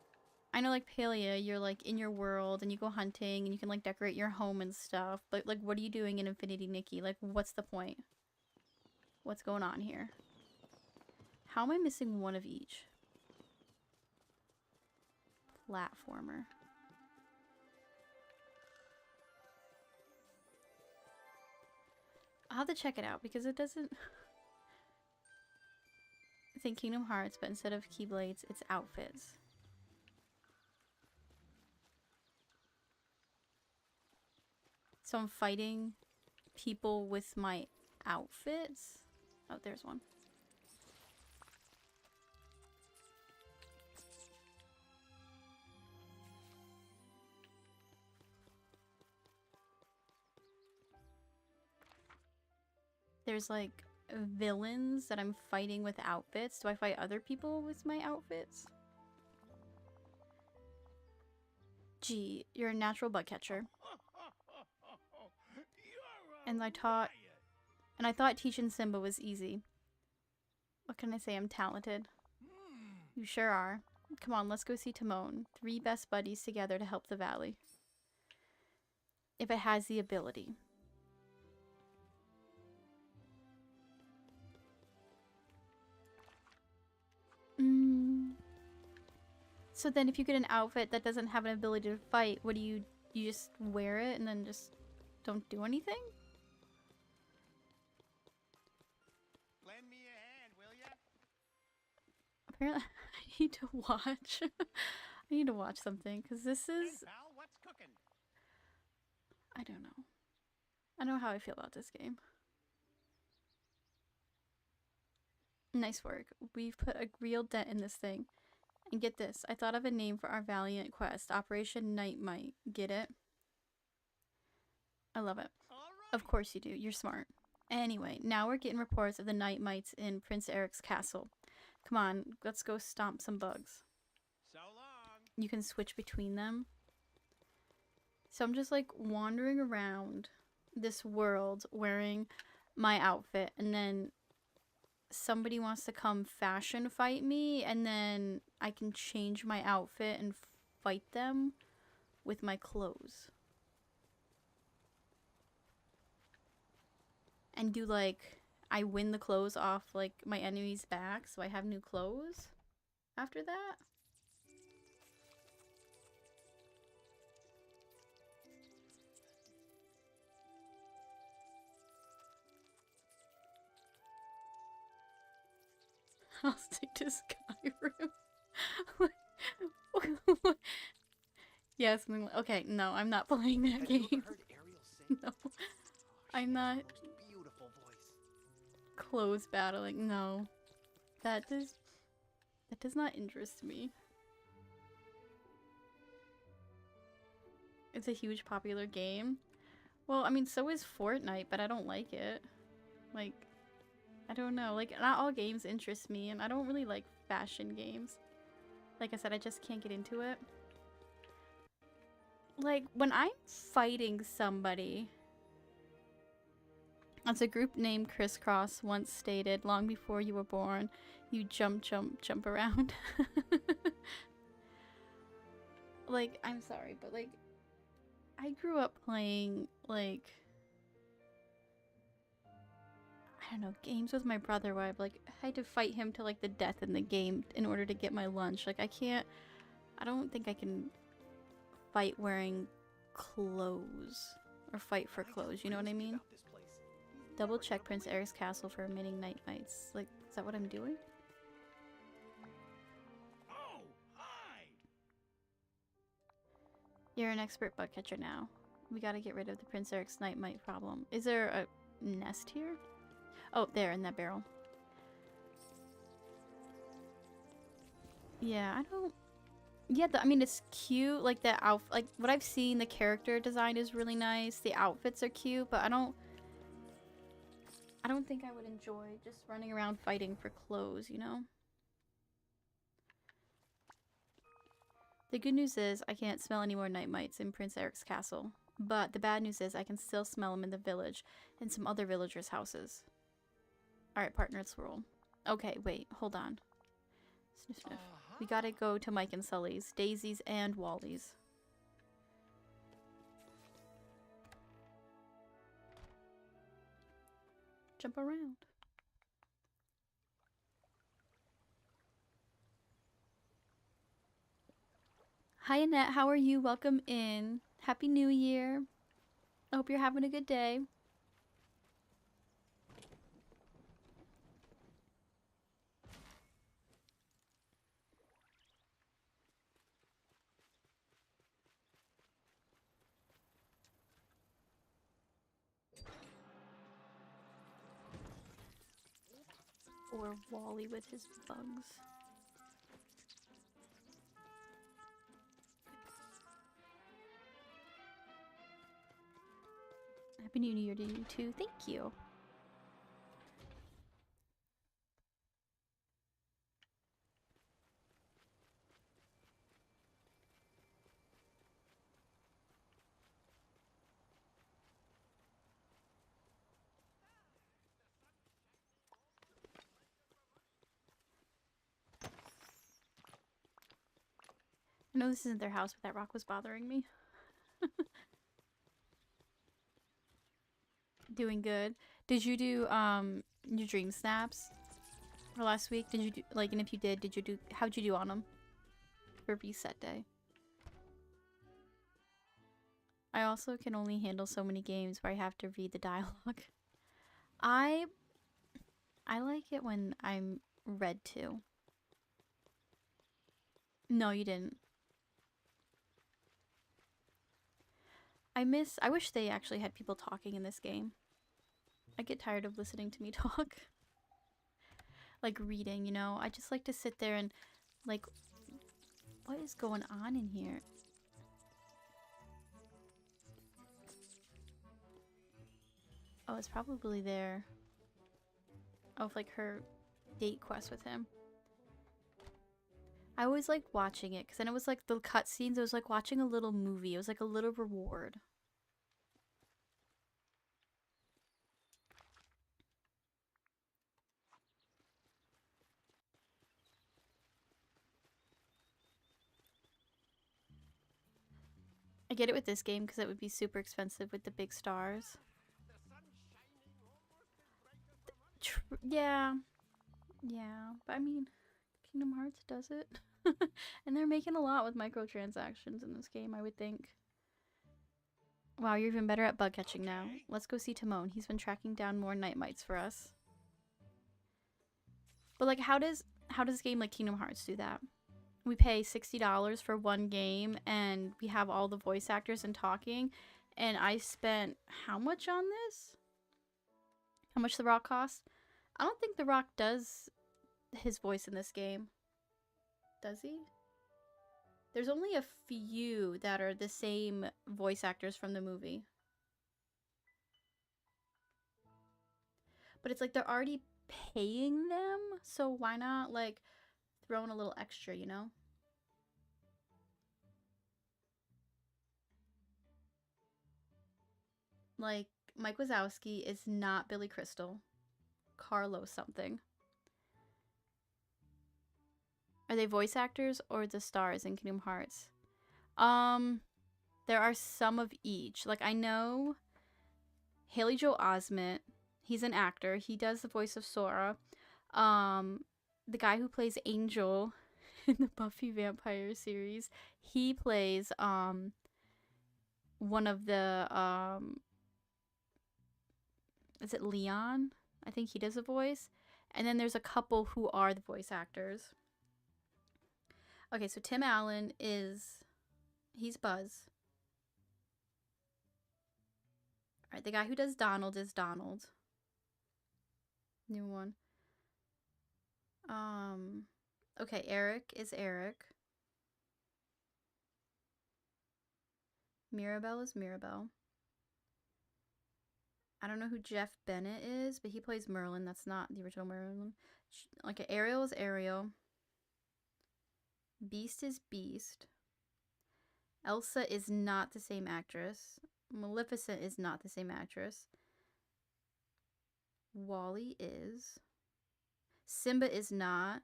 Speaker 1: I know like Palia, you're like in your world and you go hunting and you can like decorate your home and stuff. But like, what are you doing in Infinity Nikki? Like, what's the point? What's going on here? How am I missing one of each? Platformer. I'll have to check it out because it doesn't... I think Kingdom Hearts, but instead of Keyblades, it's outfits. So I'm fighting people with my outfits? Oh, there's one. There's like villains that I'm fighting with outfits. Do I fight other people with my outfits? Gee, you're a natural bug catcher. And I thought teaching Simba was easy. What can I say? I'm talented. You sure are. Come on, let's go see Timon. 3 best buddies together to help the valley. If it has the ability. So then if you get an outfit that doesn't have an ability to fight, what do you just wear it and then just don't do anything?
Speaker 5: Lend me a hand, will ya?
Speaker 1: Apparently I need to watch. I need to watch something because this is...
Speaker 5: Hey, pal, what's cooking?
Speaker 1: I don't know. I don't know how I feel about this game. Nice work. We've put a real dent in this thing. And get this, I thought of a name for our valiant quest. Operation Night Might. Get it? I love it.
Speaker 5: All right.
Speaker 1: Of course you do. You're smart. Anyway, now we're getting reports of the Night Mites in Prince Eric's castle. Come on, let's go stomp some bugs.
Speaker 5: So long.
Speaker 1: You can switch between them. So I'm just like wandering around this world wearing my outfit, and then somebody wants to come fashion fight me, and then I can change my outfit and fight them with my clothes. And do like, I win the clothes off like my enemy's back, so I have new clothes after that. I'll stick to Skyrim. Yeah, something like, okay, no, I'm not playing that
Speaker 5: Have
Speaker 1: game.
Speaker 5: you ever heard Ariel sing?
Speaker 1: No,
Speaker 5: Oh,
Speaker 1: I'm
Speaker 5: she
Speaker 1: not
Speaker 5: has the most beautiful voice.
Speaker 1: clothes battling. No, that does not interest me. It's a huge popular game. Well, I mean, so is Fortnite, but I don't like it. Like, I don't know. Like, not all games interest me, and I don't really like fashion games. Like I said, I just can't get into it. Like, when I'm fighting somebody, As a group named Crisscross once stated, long before you were born, you jump around. Like, I'm sorry, but like, I grew up playing, like, I don't know, games with my brother where I had to fight him to like the death in the game in order to get my lunch. Like, I don't think I can fight wearing clothes or fight for clothes, you know what I mean? Double check Prince Eric's castle for remaining night mites. Like, is that what I'm doing?
Speaker 5: Oh, hi!
Speaker 1: You're an expert bug catcher now. We gotta get rid of the Prince Eric's night mite problem. Is there a nest here? Oh, there, in that barrel. Yeah, I don't... Yeah, I mean, it's cute. Like, the outfit... Like, what I've seen, the character design is really nice. The outfits are cute, but I don't think I would enjoy just running around fighting for clothes, you know? The good news is I can't smell any more night mites in Prince Eric's castle. But the bad news is I can still smell them in the village and some other villagers' houses. Alright, partner, let's roll. Okay, wait, hold on. Sniff, sniff. We gotta go to Mike and Sully's, Daisy's, and Wally's. Jump around. Hi Annette, how are you? Welcome in. Happy New Year. I hope you're having a good day. Or Wally with his bugs. Happy New Year to you too. Thank you. I know this isn't their house, but that rock was bothering me. Doing good. Did you do your dream snaps for last week? Did you do, like, and if you did you do, how'd you do on them for reset day? I also can only handle so many games where I have to read the dialogue. I like it when I'm read to. No, you didn't. I wish they actually had people talking in this game. I get tired of listening to me talk. Like reading, you know? I just like to sit there and, like, what is going on in here? Oh, it's probably there. Oh, like her date quest with him. I always liked watching it because then it was like the cutscenes. It was like watching a little movie. It was like a little reward. I get it with this game because it would be super expensive with the big stars. Yeah. Yeah. But I mean, Kingdom Hearts does it. And they're making a lot with microtransactions in this game, I would think. Wow, you're even better at bug catching now. Let's go see Timon. He's been tracking down more night mites for us. But like, how does a game like Kingdom Hearts do that? We pay $60 for one game and we have all the voice actors and talking, and I spent how much on this? How much The Rock cost? I don't think The Rock does his voice in this game. Does he? There's only a few that are the same voice actors from the movie. But it's like they're already paying them, so why not like throw in a little extra, you know? Like, Mike Wazowski is not Billy Crystal. Carlos something. Are they voice actors or the stars in Kingdom Hearts? There are some of each. Like, I know Haley Joel Osment. He's an actor. He does the voice of Sora. The guy who plays Angel in the Buffy Vampire series, he plays one of the is it Leon? I think he does a voice. And then there's a couple who are the voice actors. Okay, so Tim Allen he's Buzz. Alright, the guy who does Donald is Donald. New one. Okay, Eric is Eric. Mirabelle is Mirabelle. I don't know who Jeff Bennett is, but he plays Merlin. That's not the original Merlin. Okay, Ariel is Ariel. Beast is Beast. Elsa is not the same actress. Maleficent is not the same actress. Wally is. Simba is not.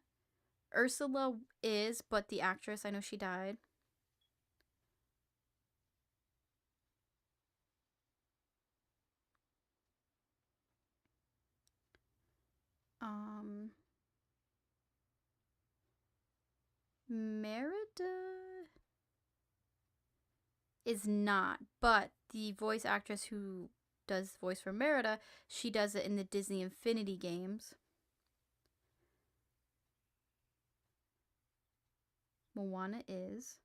Speaker 1: Ursula is, but the actress, I know she died. Merida is not, but the voice actress who does voice for Merida, she does it in the Disney Infinity games. Moana is.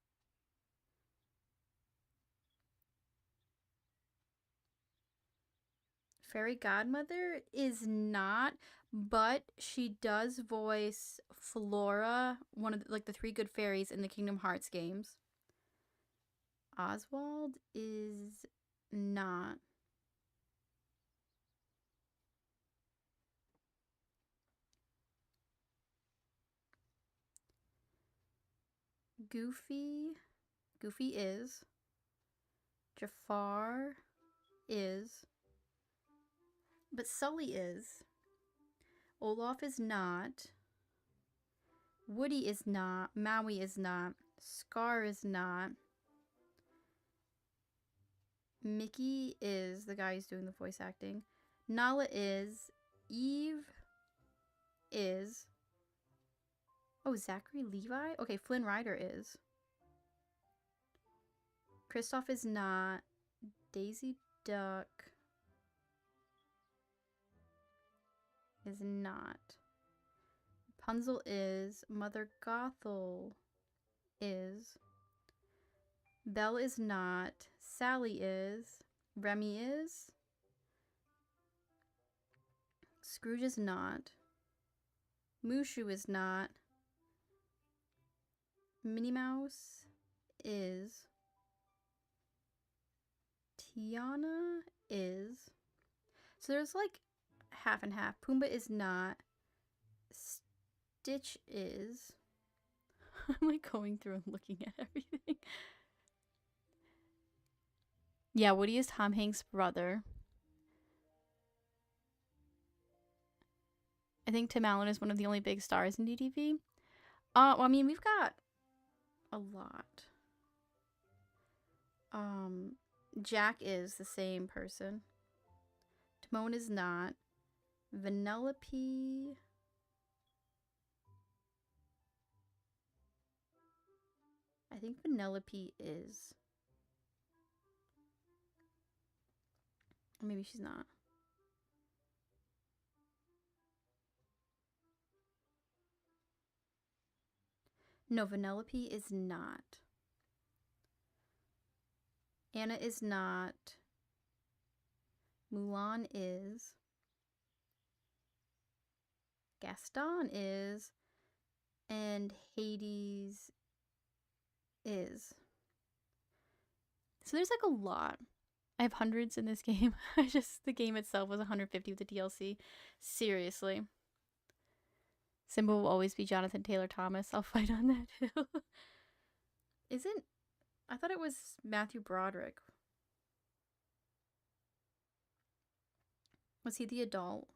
Speaker 1: Fairy Godmother is not, but she does voice Flora, one of the 3 good fairies in the Kingdom Hearts games. Oswald is not. Goofy is. Jafar is. But Sully is. Olaf is not. Woody is not. Maui is not. Scar is not. Mickey is the guy who's doing the voice acting. Nala is. Eve is. Oh, Zachary Levi? Okay, Flynn Rider is. Kristoff is not. Daisy Duck is not. Rapunzel is. Mother Gothel is. Belle is not. Sally is. Remy is. Scrooge is not. Mushu is not. Minnie Mouse is. Tiana is. So there's like half and half. Pumbaa is not. Stitch is. I'm like going through and looking at everything. Yeah, Woody is Tom Hanks' brother. I think Tim Allen is one of the only big stars in DTV. Well, I mean, we've got a lot. Jack is the same person. Timon is not. Vanellope. I think Vanellope is. Or maybe she's not. No, Vanellope is not. Anna is not. Mulan is. Gaston is. And Hades is. So there's like a lot. I have hundreds in this game. The game itself was 150 with the DLC. Seriously. Simba will always be Jonathan Taylor Thomas. I'll fight on that hill. I thought it was Matthew Broderick. Was he the adult?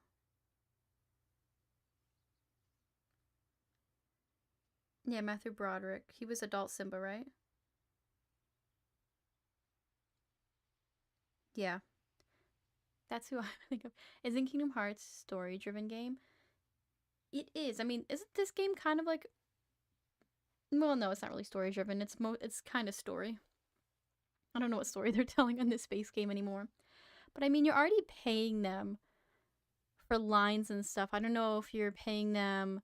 Speaker 1: Yeah, Matthew Broderick. He was adult Simba, right? Yeah. That's who I think of. Isn't Kingdom Hearts story-driven game? It is. I mean, isn't this game kind of like... Well, no, it's not really story-driven. It's kind of story. I don't know what story they're telling on this space game anymore. But I mean, you're already paying them for lines and stuff. I don't know if you're paying them...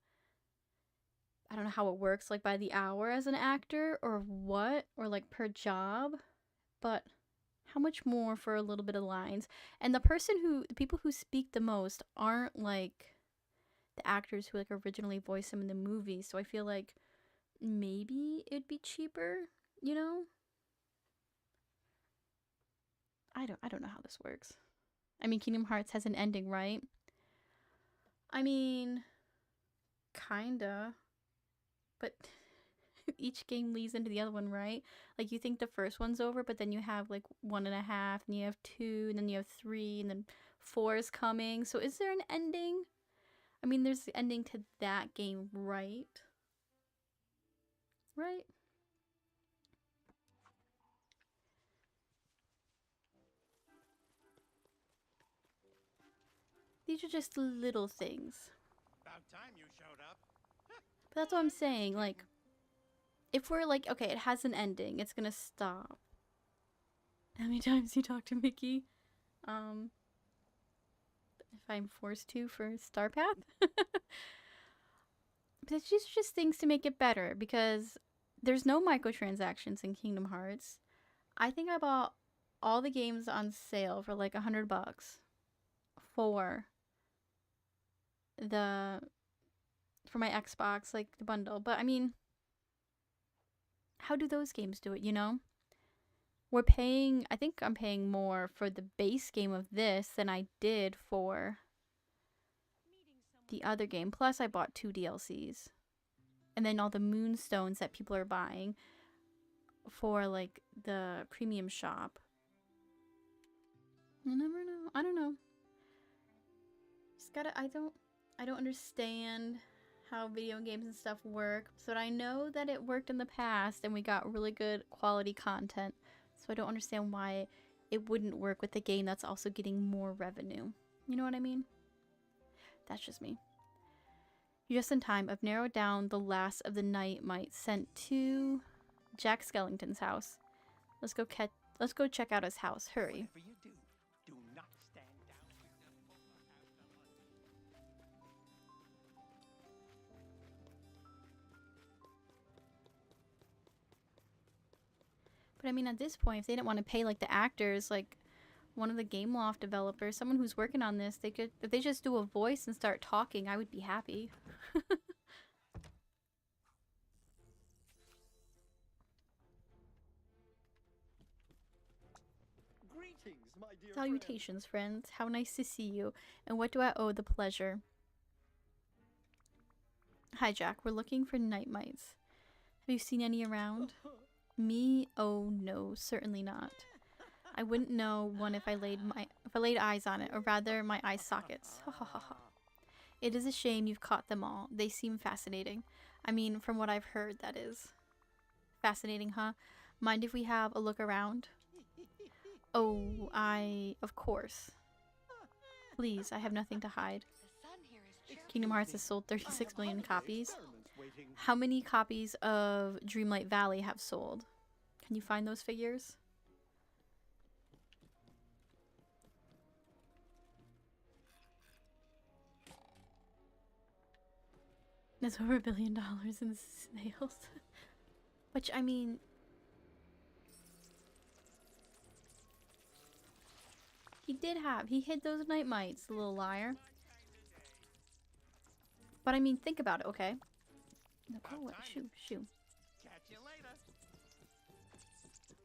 Speaker 1: I don't know how it works, like by the hour as an actor or what, or like per job. But how much more for a little bit of lines? And the people who speak the most aren't like the actors who like originally voiced them in the movie. So I feel like maybe it'd be cheaper, you know? I don't know how this works. I mean, Kingdom Hearts has an ending, right? I mean, kinda. But each game leads into the other one, right? Like, you think the first one's over, but then you have like 1.5, and you have 2, and then you have 3, and then 4 is coming. So is there an ending? I mean, there's the ending to that game, right? Right? These are just little things.
Speaker 5: About time you showed up.
Speaker 1: But that's what I'm saying, like, if we're like, okay, it has an ending, it's gonna stop. How many times you talk to Mickey? If I'm forced to for Star Path? But it's just things to make it better, because there's no microtransactions in Kingdom Hearts. I think I bought all the games on sale for like $100 for my Xbox, like the bundle. But I mean, how do those games do it, you know? I think I'm paying more for the base game of this than I did for the other game. Plus I bought 2 DLCs. And then all the moonstones that people are buying for like the premium shop. You never know. I don't know. Just gotta, I don't understand how video games and stuff work, but I know that it worked in the past and we got really good quality content. So I don't understand why it wouldn't work with a game that's also getting more revenue. You know what I mean? That's just me. Just in time, I've narrowed down the last of the night mites sent to Jack Skellington's house. Let's go check out his house. Hurry.
Speaker 5: Whatever you do not stand down.
Speaker 1: But I mean, at this point, if they didn't want to pay like the actors, like one of the Game Loft developers, someone who's working on this, they could, if they just do a voice and start talking, I would be happy.
Speaker 5: Greetings, my dear
Speaker 1: Salutations, friends. How nice to see you. And what do I owe the pleasure? Hi, Jack. We're looking for night mites. Have you seen any around? Me? Oh no, certainly not. I wouldn't know one if I laid eyes on it, or rather my eye sockets. Ha ha ha ha. It is a shame you've caught them all. They seem fascinating. I mean, from what I've heard, that is. Fascinating, huh? Mind if we have a look around? Oh, of course. Please, I have nothing to hide.
Speaker 3: The sun here is cheerful.
Speaker 1: Kingdom Hearts has sold 36 million copies. How many copies of Dreamlight Valley have sold? Can you find those figures? That's over $1 billion in sales. Which, I mean... He hid those night mites, the little liar. But I mean, think about it, okay? No, go away. Shoo, shoo.
Speaker 5: Catch you later.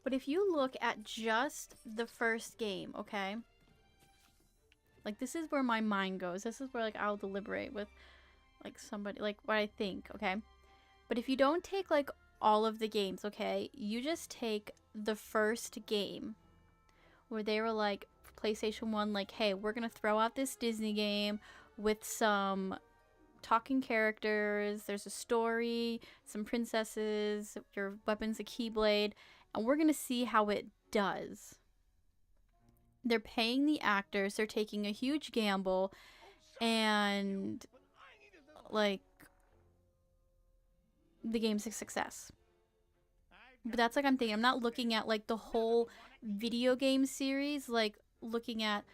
Speaker 1: But if you look at just the first game, okay? Like, this is where my mind goes. This is where, like, I'll deliberate with, like, somebody, like, what I think, okay? But if you don't take, like, all of the games, okay? You just take the first game where they were like, PlayStation 1, like, hey, we're gonna throw out this Disney game with some talking characters, there's a story, some princesses, your weapon's a keyblade, and we're gonna see how it does. They're paying the actors, they're taking a huge gamble, and like the game's a success. But that's like I'm thinking. I'm not looking at like the whole video game series, like looking at,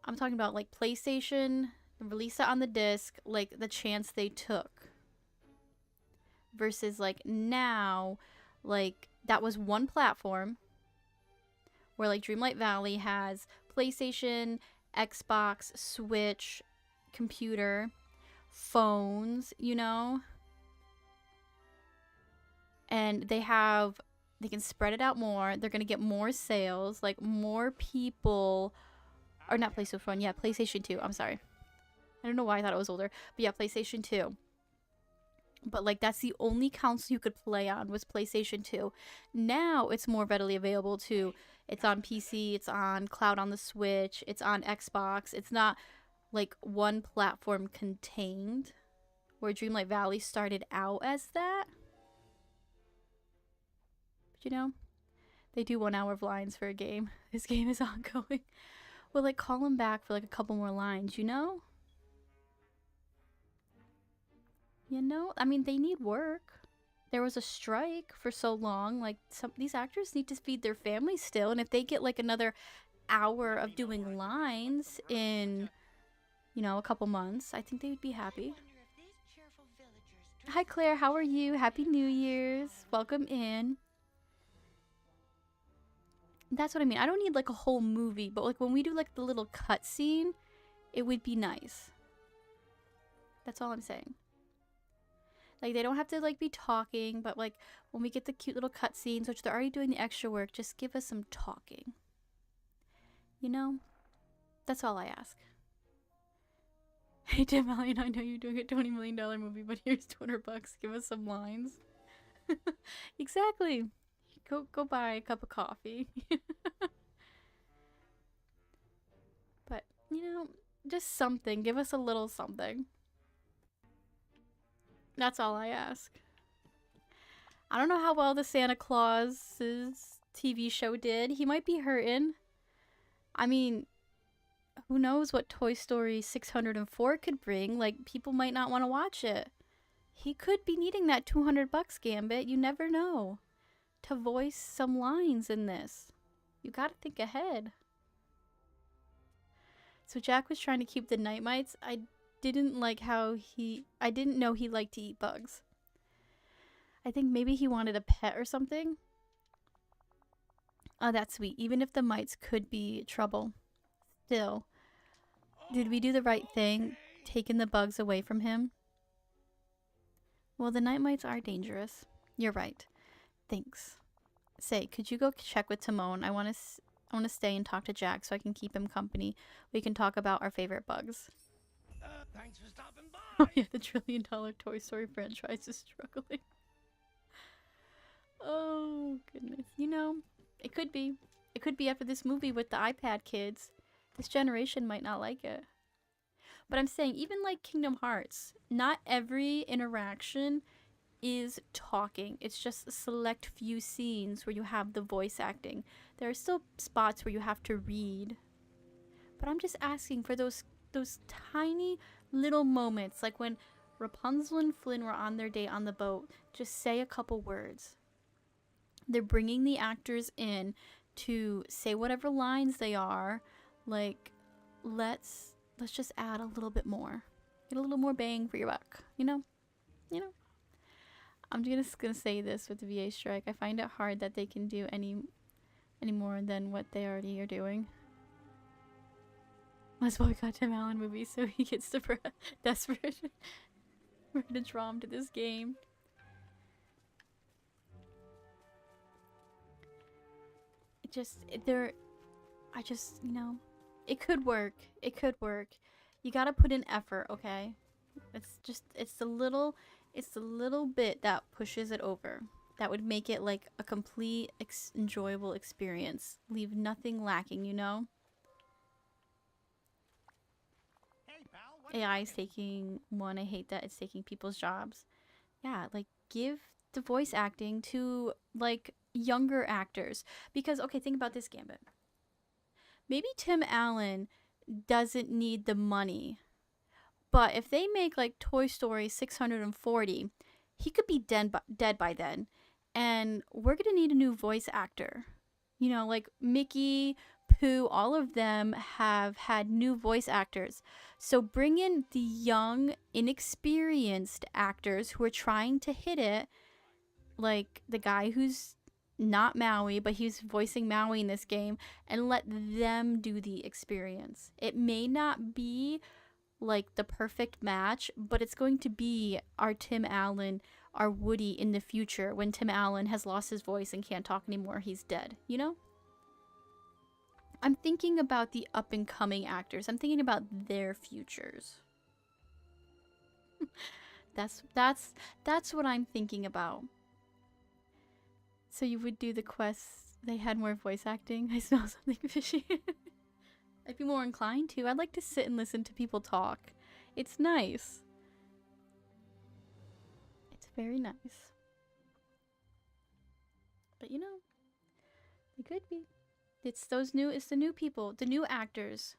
Speaker 1: I'm talking about like PlayStation, release it on the disc, like the chance they took. Versus like now, like that was one platform where like Dreamlight Valley has PlayStation, Xbox, Switch, computer, phones, you know? And they can spread it out more. They're going to get more sales, like more people, or not PlayStation 1, yeah, PlayStation 2. I'm sorry. I don't know why I thought it was older, but yeah, PlayStation 2. But like that's the only console you could play on was PlayStation 2. Now it's more readily available to, it's on PC, it's on cloud on the Switch, it's on Xbox. It's not like one platform contained, where Dreamlight Valley started out as that. You know, they do 1 hour of lines for a game. This game is ongoing. Well, like call them back for like a couple more lines, you know? You know, I mean, they need work. There was a strike for so long. Like these actors need to feed their families still, and if they get like another hour of doing lines in, you know, a couple months, I think they would be happy. Hi Claire, how are you? Happy New Year's. Welcome in. That's what I mean. I don't need like a whole movie, but like when we do like the little cutscene, it would be nice. That's all I'm saying. Like they don't have to like be talking, but like when we get the cute little cutscenes, which they're already doing the extra work, just give us some talking. You know? That's all I ask. Hey Tim Allen, I know you're doing a $20 million movie, but here's $200. Give us some lines. Exactly. Go buy a cup of coffee. But, you know, just something. Give us a little something. That's all I ask. I don't know how well the Santa Claus's TV show did. He might be hurting. I mean, who knows what Toy Story 604 could bring? Like, people might not want to watch it. He could be needing that $200, Gambit. You never know. To voice some lines in this. You gotta think ahead. So Jack was trying to keep the night mites. I didn't know he liked to eat bugs. I think maybe he wanted a pet or something. Oh, that's sweet. Even if the mites could be trouble. Still. Did we do the right thing? Taking the bugs away from him? Well, the night mites are dangerous. You're right. Thanks. Say, could you go check with Timon? I want to stay and talk to Jack so I can keep him company. We can talk about our favorite bugs.
Speaker 5: Thanks for stopping by.
Speaker 1: Oh yeah, the $1 trillion Toy Story franchise is struggling. Oh goodness. You know, it could be. It could be after this movie with the iPad kids. This generation might not like it. But I'm saying, even like Kingdom Hearts, not every interaction is talking. It's just a select few scenes where you have the voice acting. There are still spots where you have to read. But I'm just asking for those tiny little moments, like when Rapunzel and Flynn were on their date on the boat. Just say a couple words. They're bringing the actors in to say whatever lines they are. Like, let's just add a little bit more. Get a little more bang for your buck. You know? I'm just gonna say this with the VA strike. I find it hard that they can do any more than what they already are doing. Let's boycott Tim Allen movies so he gets desperate. We're gonna draw him to this game. You know, it could work. It could work. You gotta put in effort, okay? It's the little bit that pushes it over. That would make it like a complete enjoyable experience. Leave nothing lacking, you know? AI is taking one. I hate that it's taking people's jobs. Yeah, like give the voice acting to like younger actors because okay, think about this, Gambit. Maybe Tim Allen doesn't need the money, but if they make like Toy Story 640, he could be dead by then, and we're gonna need a new voice actor. You know, like Mickey, Pooh, all of them have had new voice actors. So bring in the young, inexperienced actors who are trying to hit it, like the guy who's not Maui, but he's voicing Maui in this game, and let them do the experience. It may not be like the perfect match, but it's going to be our Tim Allen, our Woody in the future when Tim Allen has lost his voice and can't talk anymore. He's dead, you know? I'm thinking about the up and coming actors. I'm thinking about their futures. that's what I'm thinking about. So you would do the quests. They had more voice acting. I smell something fishy. I'd be more inclined to. I'd like to sit and listen to people talk. It's nice. It's very nice. But you know, it could be. It's the new people, the new actors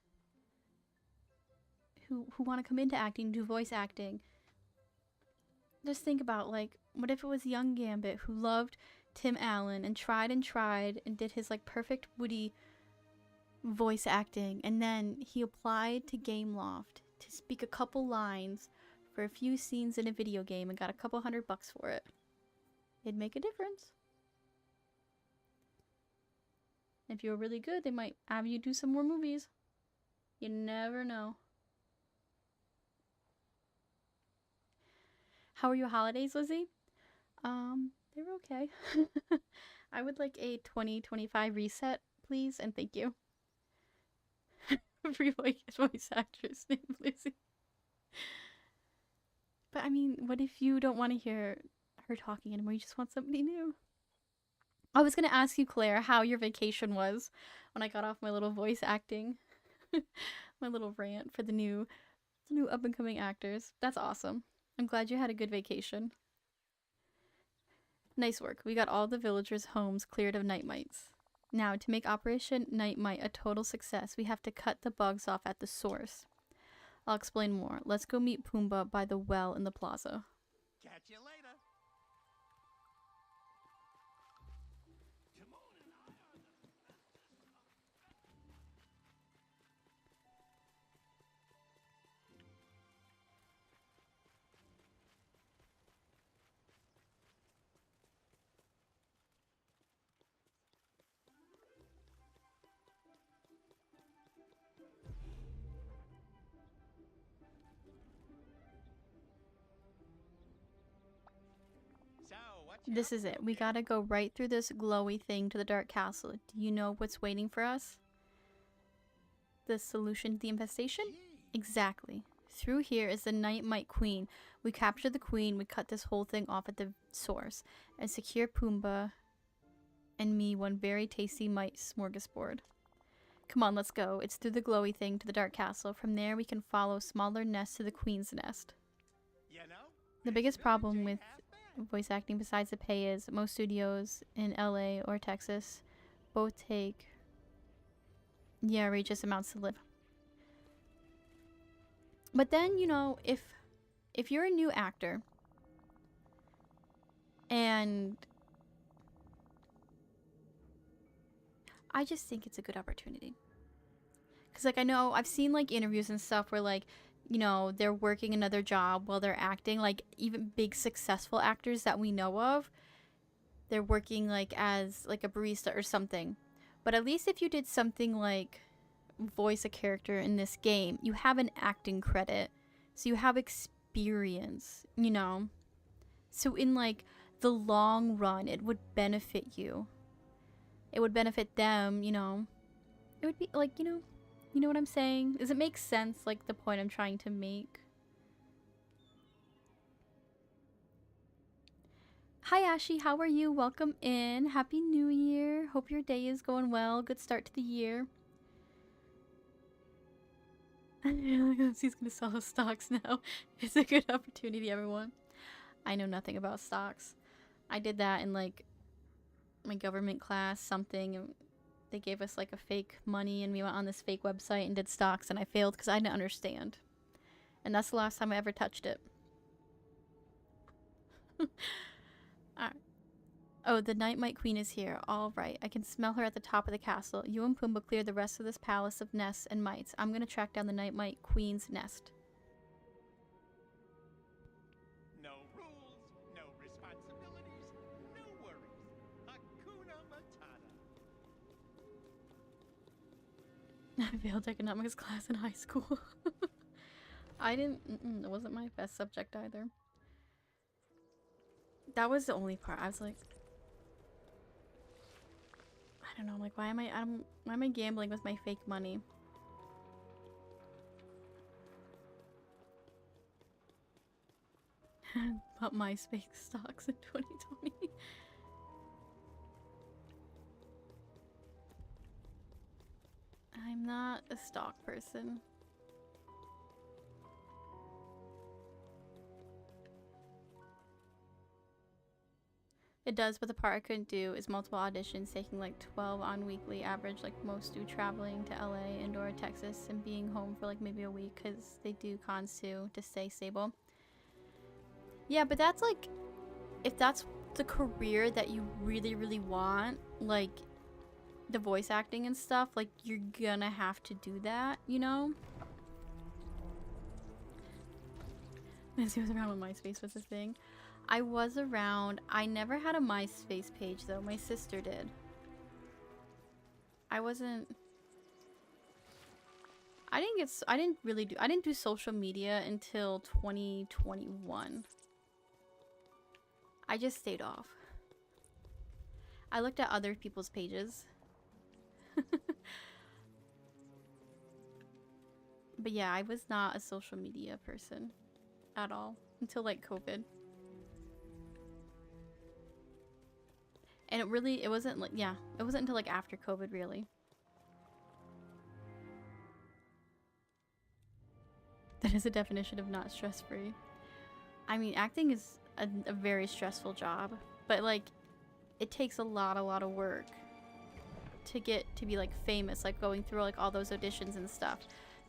Speaker 1: who want to come into acting, do voice acting. Just think about, like, what if it was young Gambit who loved Tim Allen and tried and did his like perfect Woody voice acting, and then he applied to Gameloft to speak a couple lines for a few scenes in a video game and got a couple $100 for it. It'd make a difference. If you were really good, they might have you do some more movies. You never know. How are your holidays, Lizzie? They were okay. I would like a 2025 reset, please, and thank you. Free voice actress named Lizzie. But I mean, what if you don't want to hear her talking anymore? You just want somebody new. I was gonna ask you, Claire, how your vacation was when I got off my little voice acting, my little rant for the new up and coming actors. That's awesome. I'm glad you had a good vacation. Nice work. We got all the villagers' homes cleared of night mites. Now, to make Operation Night Mite a total success, we have to cut the bugs off at the source. I'll explain more. Let's go meet Pumbaa by the well in the plaza.
Speaker 5: Catch you later.
Speaker 1: This is it. We gotta go right through this glowy thing to the Dark Castle. Do you know what's waiting for us? The solution to the infestation? Exactly. Through here is the Night Mite Queen. We capture the queen, we cut this whole thing off at the source, and secure Pumbaa and me one very tasty mite smorgasbord. Come on, let's go. It's through the glowy thing to the Dark Castle. From there, we can follow smaller nests to the queen's nest.
Speaker 5: You know,
Speaker 1: The biggest problem with voice acting besides the pay is most studios in LA or Texas both take outrageous amounts to live. But then, you know, if you're a new actor and I just think it's a good opportunity. Cuz like I know I've seen like interviews and stuff where like, you know, they're working another job while they're acting, like even big successful actors that we know of, they're working like as like a barista or something. But at least if you did something like voice a character in this game, you have an acting credit. So you have experience, you know. So in like the long run, it would benefit you. It would benefit them, you know. It would be like, you know what I'm saying? Does it make sense, like the point I'm trying to make? Hi Ashy, how are you? Welcome in. Happy New Year. Hope your day is going well. Good start to the year. He's gonna sell his stocks now. It's a good opportunity, everyone. I know nothing about stocks. I did that in like my government class, something, and they gave us like a fake money, and we went on this fake website and did stocks, and I failed because I didn't understand. And that's the last time I ever touched it. Alright. Oh, the Night Mite Queen is here. All right. I can smell her at the top of the castle. You and Pumbaa clear the rest of this palace of nests and mites. I'm gonna track down the Night Mite Queen's nest.
Speaker 5: No rules, no responsibilities, no worries. Hakuna Matata.
Speaker 1: I failed economics class in high school. I didn't... it wasn't my best subject either. That was the only part. I was like... I don't know, like, why am I gambling with my fake money? Bought MySpace stocks in 2020. I'm not a stock person. It does, but the part I couldn't do is multiple auditions, taking like 12 on weekly average, like most do, traveling to LA and or Texas and being home for like maybe a week because they do cons too to stay stable. Yeah, but that's like, if that's the career that you really, really want, like the voice acting and stuff, like you're gonna have to do that, you know? Nancy was around when MySpace was a thing. I was around. I never had a MySpace page though. My sister did. I didn't do social media until 2021. I just stayed off. I looked at other people's pages. But yeah, I was not a social media person at all until like COVID. And it wasn't like, yeah, it wasn't until like after COVID, really. That is a definition of not stress-free. I mean, acting is a very stressful job, but like, it takes a lot of work to get to be like famous, like going through like all those auditions and stuff.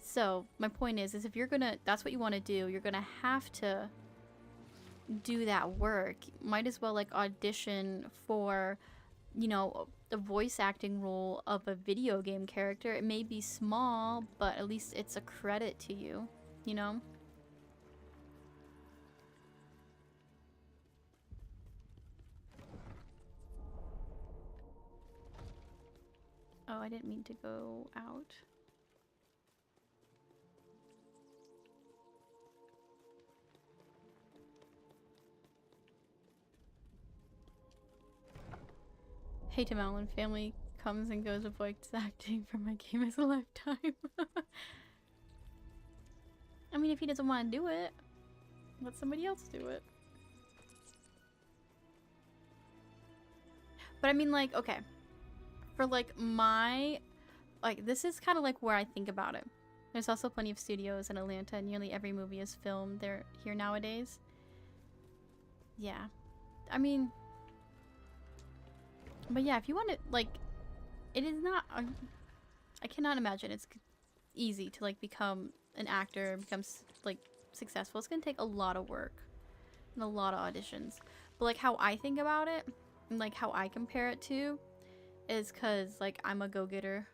Speaker 1: So my point is if you're gonna, that's what you want to do, you're gonna have to do that work. Might as well like audition for, you know, the voice acting role of a video game character. It may be small, but at least it's a credit to you, you know? Oh, I didn't mean to go out. Hey Tim Allen, family comes and goes with voice acting for my game as a lifetime. I mean, if he doesn't want to do it, let somebody else do it. But I mean, like, okay. For like my, like, this is kind of like where I think about it. There's also plenty of studios in Atlanta, and nearly every movie is filmed there here nowadays. Yeah. I mean, but yeah, if you want to, like, it is not, I cannot imagine it's easy to, like, become an actor, become, like, successful. It's gonna take a lot of work and a lot of auditions. But, like, how I think about it, and, like, how I compare it to, is because, like, I'm a go-getter,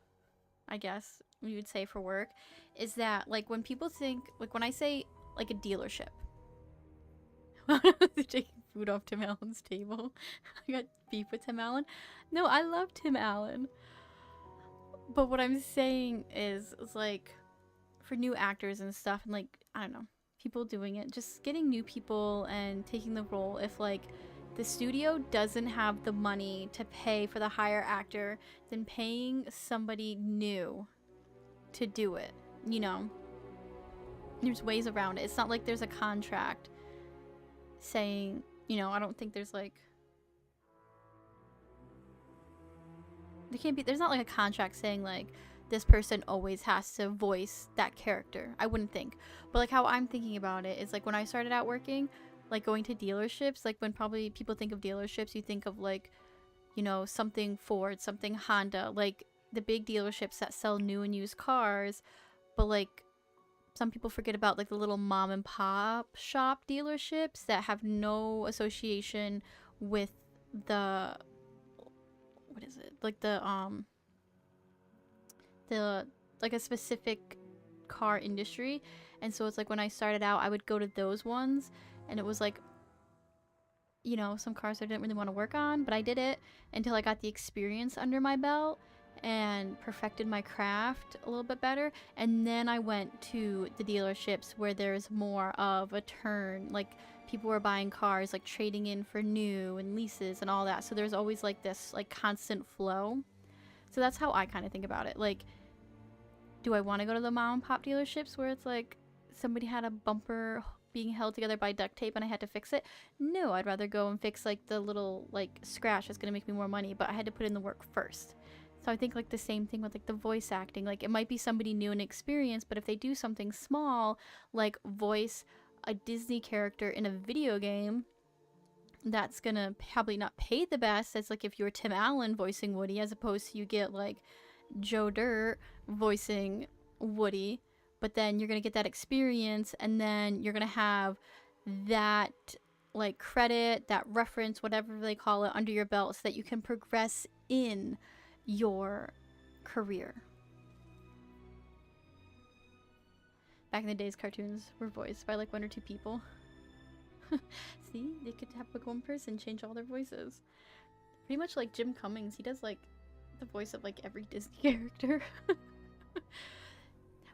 Speaker 1: I guess, you would say, for work, is that, like, when people think, like, when I say, like, a dealership, taking food off Tim Allen's table. I got beef with Tim Allen. No, I love Tim Allen. But what I'm saying is like, for new actors and stuff, and like, I don't know, people doing it, just getting new people and taking the role. If like the studio doesn't have the money to pay for the higher actor, then paying somebody new to do it, you know, there's ways around it. It's not like there's a contract saying, you know, I don't think there's like, there's not like a contract saying like, this person always has to voice that character. I wouldn't think. But like how I'm thinking about it is like when I started out working, like going to dealerships, like when probably people think of dealerships, you think of like, you know, something Ford, something Honda, like the big dealerships that sell new and used cars. But like some people forget about like the little mom and pop shop dealerships that have no association with the, what is it, like the like a specific car industry. And so it's like when I started out, I would go to those ones, and it was like, you know, some cars I didn't really want to work on, but I did it until I got the experience under my belt and perfected my craft a little bit better. And then I went to the dealerships where there's more of a turn, like people were buying cars, like trading in for new and leases and all that. So there's always like this like constant flow. So that's how I kind of think about it. Like, do I want to go to the mom and pop dealerships where it's like somebody had a bumper being held together by duct tape and I had to fix it? No, I'd rather go and fix like the little like scratch that's gonna make me more money, but I had to put in the work first. So I think like the same thing with like the voice acting. Like it might be somebody new and experienced, but if they do something small, like voice a Disney character in a video game, that's gonna probably not pay the best as like if you were Tim Allen voicing Woody, as opposed to you get like Joe Dirt voicing Woody. But then you're gonna get that experience, and then you're gonna have that like credit, that reference, whatever they call it, under your belt so that you can progress in your career. Back in the days, cartoons were voiced by like 1 or 2 people. See, they could have like one person change all their voices. Pretty much like Jim Cummings, he does like the voice of like every Disney character.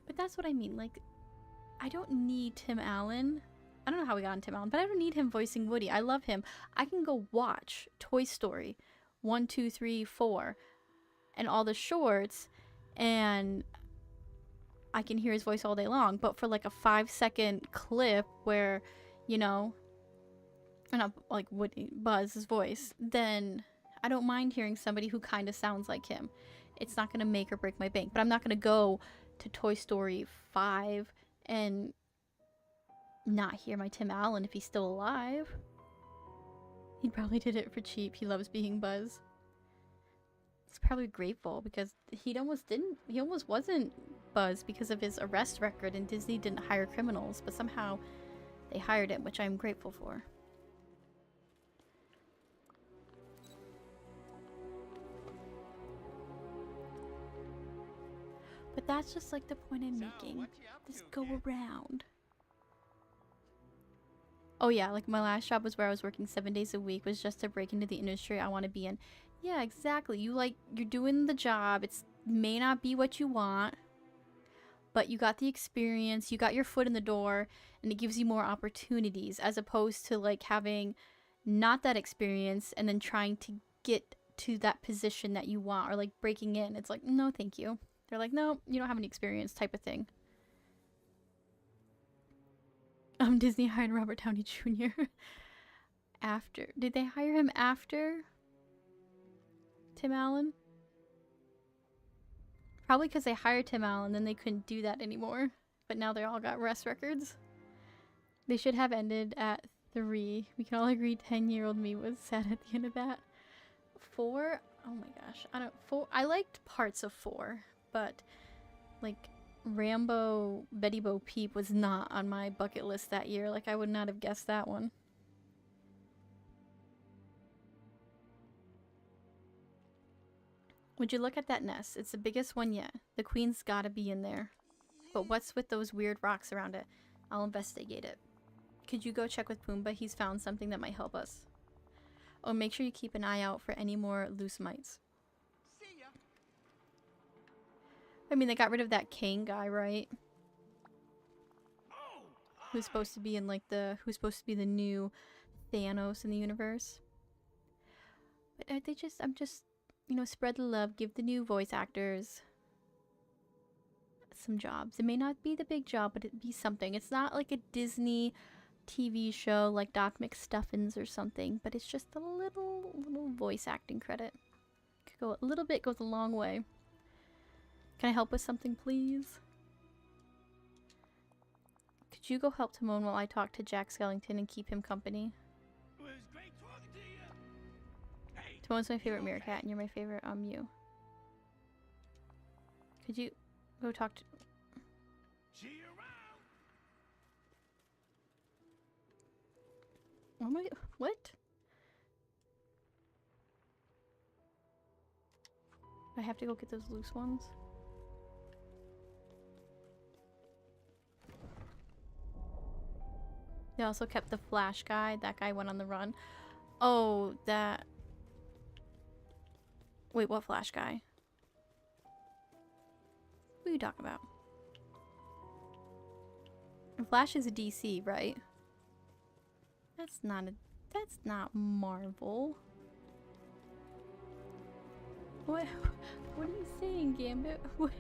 Speaker 1: But that's what I mean, like I don't need Tim Allen. I don't know how we got on Tim Allen, but I don't need him voicing Woody. I love him. I can go watch Toy Story 1, 2, 3, 4 and all the shorts, and I can hear his voice all day long. But for like a 5-second clip where, you know, or not like Woody, Buzz's voice, then I don't mind hearing somebody who kind of sounds like him. It's not going to make or break my bank. But I'm not going to go to Toy Story 5 and not hear my Tim Allen if he's still alive. He probably did it for cheap. He loves being Buzz. He's probably grateful because he almost wasn't Buzz because of his arrest record, and Disney didn't hire criminals, but somehow they hired him, which I'm grateful for. But that's just like the point I'm making. Just go around. Oh yeah, like my last job was where I was working 7 days a week, was just to break into the industry I want to be in. Yeah, exactly. You're doing the job. It may not be what you want, but you got the experience, you got your foot in the door, and it gives you more opportunities, as opposed to like having not that experience and then trying to get to that position that you want, or like breaking in. It's like, no, thank you. They're like, no, you don't have any experience, type of thing. Disney hired Robert Downey Jr. after. Did they hire him after Tim Allen? Probably because they hired Tim Allen, then they couldn't do that anymore. But now they all got arrest records. They should have ended at 3. We can all agree 10-year-old me was sad at the end of that. 4? Oh my gosh. 4. I liked parts of 4, but like Rambo Betty Bo Peep was not on my bucket list that year. Like I would not have guessed that one. Would you look at that nest? It's the biggest one yet. The queen's gotta be in there. But what's with those weird rocks around it? I'll investigate it. Could you go check with Pumbaa? He's found something that might help us. Oh, make sure you keep an eye out for any more loose mites.
Speaker 5: See ya.
Speaker 1: I mean, they got rid of that Kane guy, right? Who's supposed to be in like who's supposed to be the new Thanos in the universe. But I'm just, you know, spread the love, give the new voice actors some jobs. It may not be the big job, but it'd be something. It's not like a Disney TV show like Doc McStuffins or something, but it's just a little voice acting credit. Could go a little bit, goes a long way. Can I help with something, please? Could you go help Timon while I talk to Jack Skellington and keep him company?
Speaker 5: It was great talking to you. Hey,
Speaker 1: Timon's my favorite
Speaker 5: you
Speaker 1: meerkat,
Speaker 5: okay?
Speaker 1: and you're my favorite Mew. Could you go talk to...
Speaker 5: See you around.
Speaker 1: What am I... What? I have to go get those loose ones? They also kept the Flash guy. That guy went on the run. Oh, that... Wait, what Flash guy? What are you talking about? Flash is a DC, right? That's not a... That's not Marvel. What? What are you saying, Gambit? What?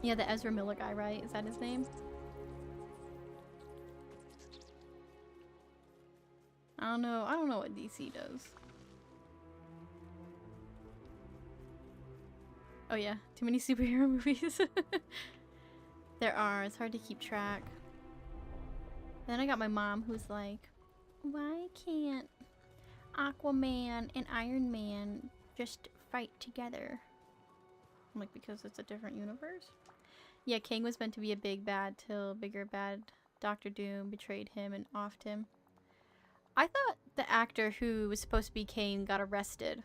Speaker 1: Yeah, the Ezra Miller guy, right? Is that his name? I don't know. I don't know what DC does. Oh yeah, too many superhero movies. There are. It's hard to keep track. Then I got my mom who's like, why can't Aquaman and Iron Man just fight together? I'm like, because it's a different universe? Yeah, Kang was meant to be a big bad till bigger bad Doctor Doom betrayed him and offed him. I thought the actor who was supposed to be Kang got arrested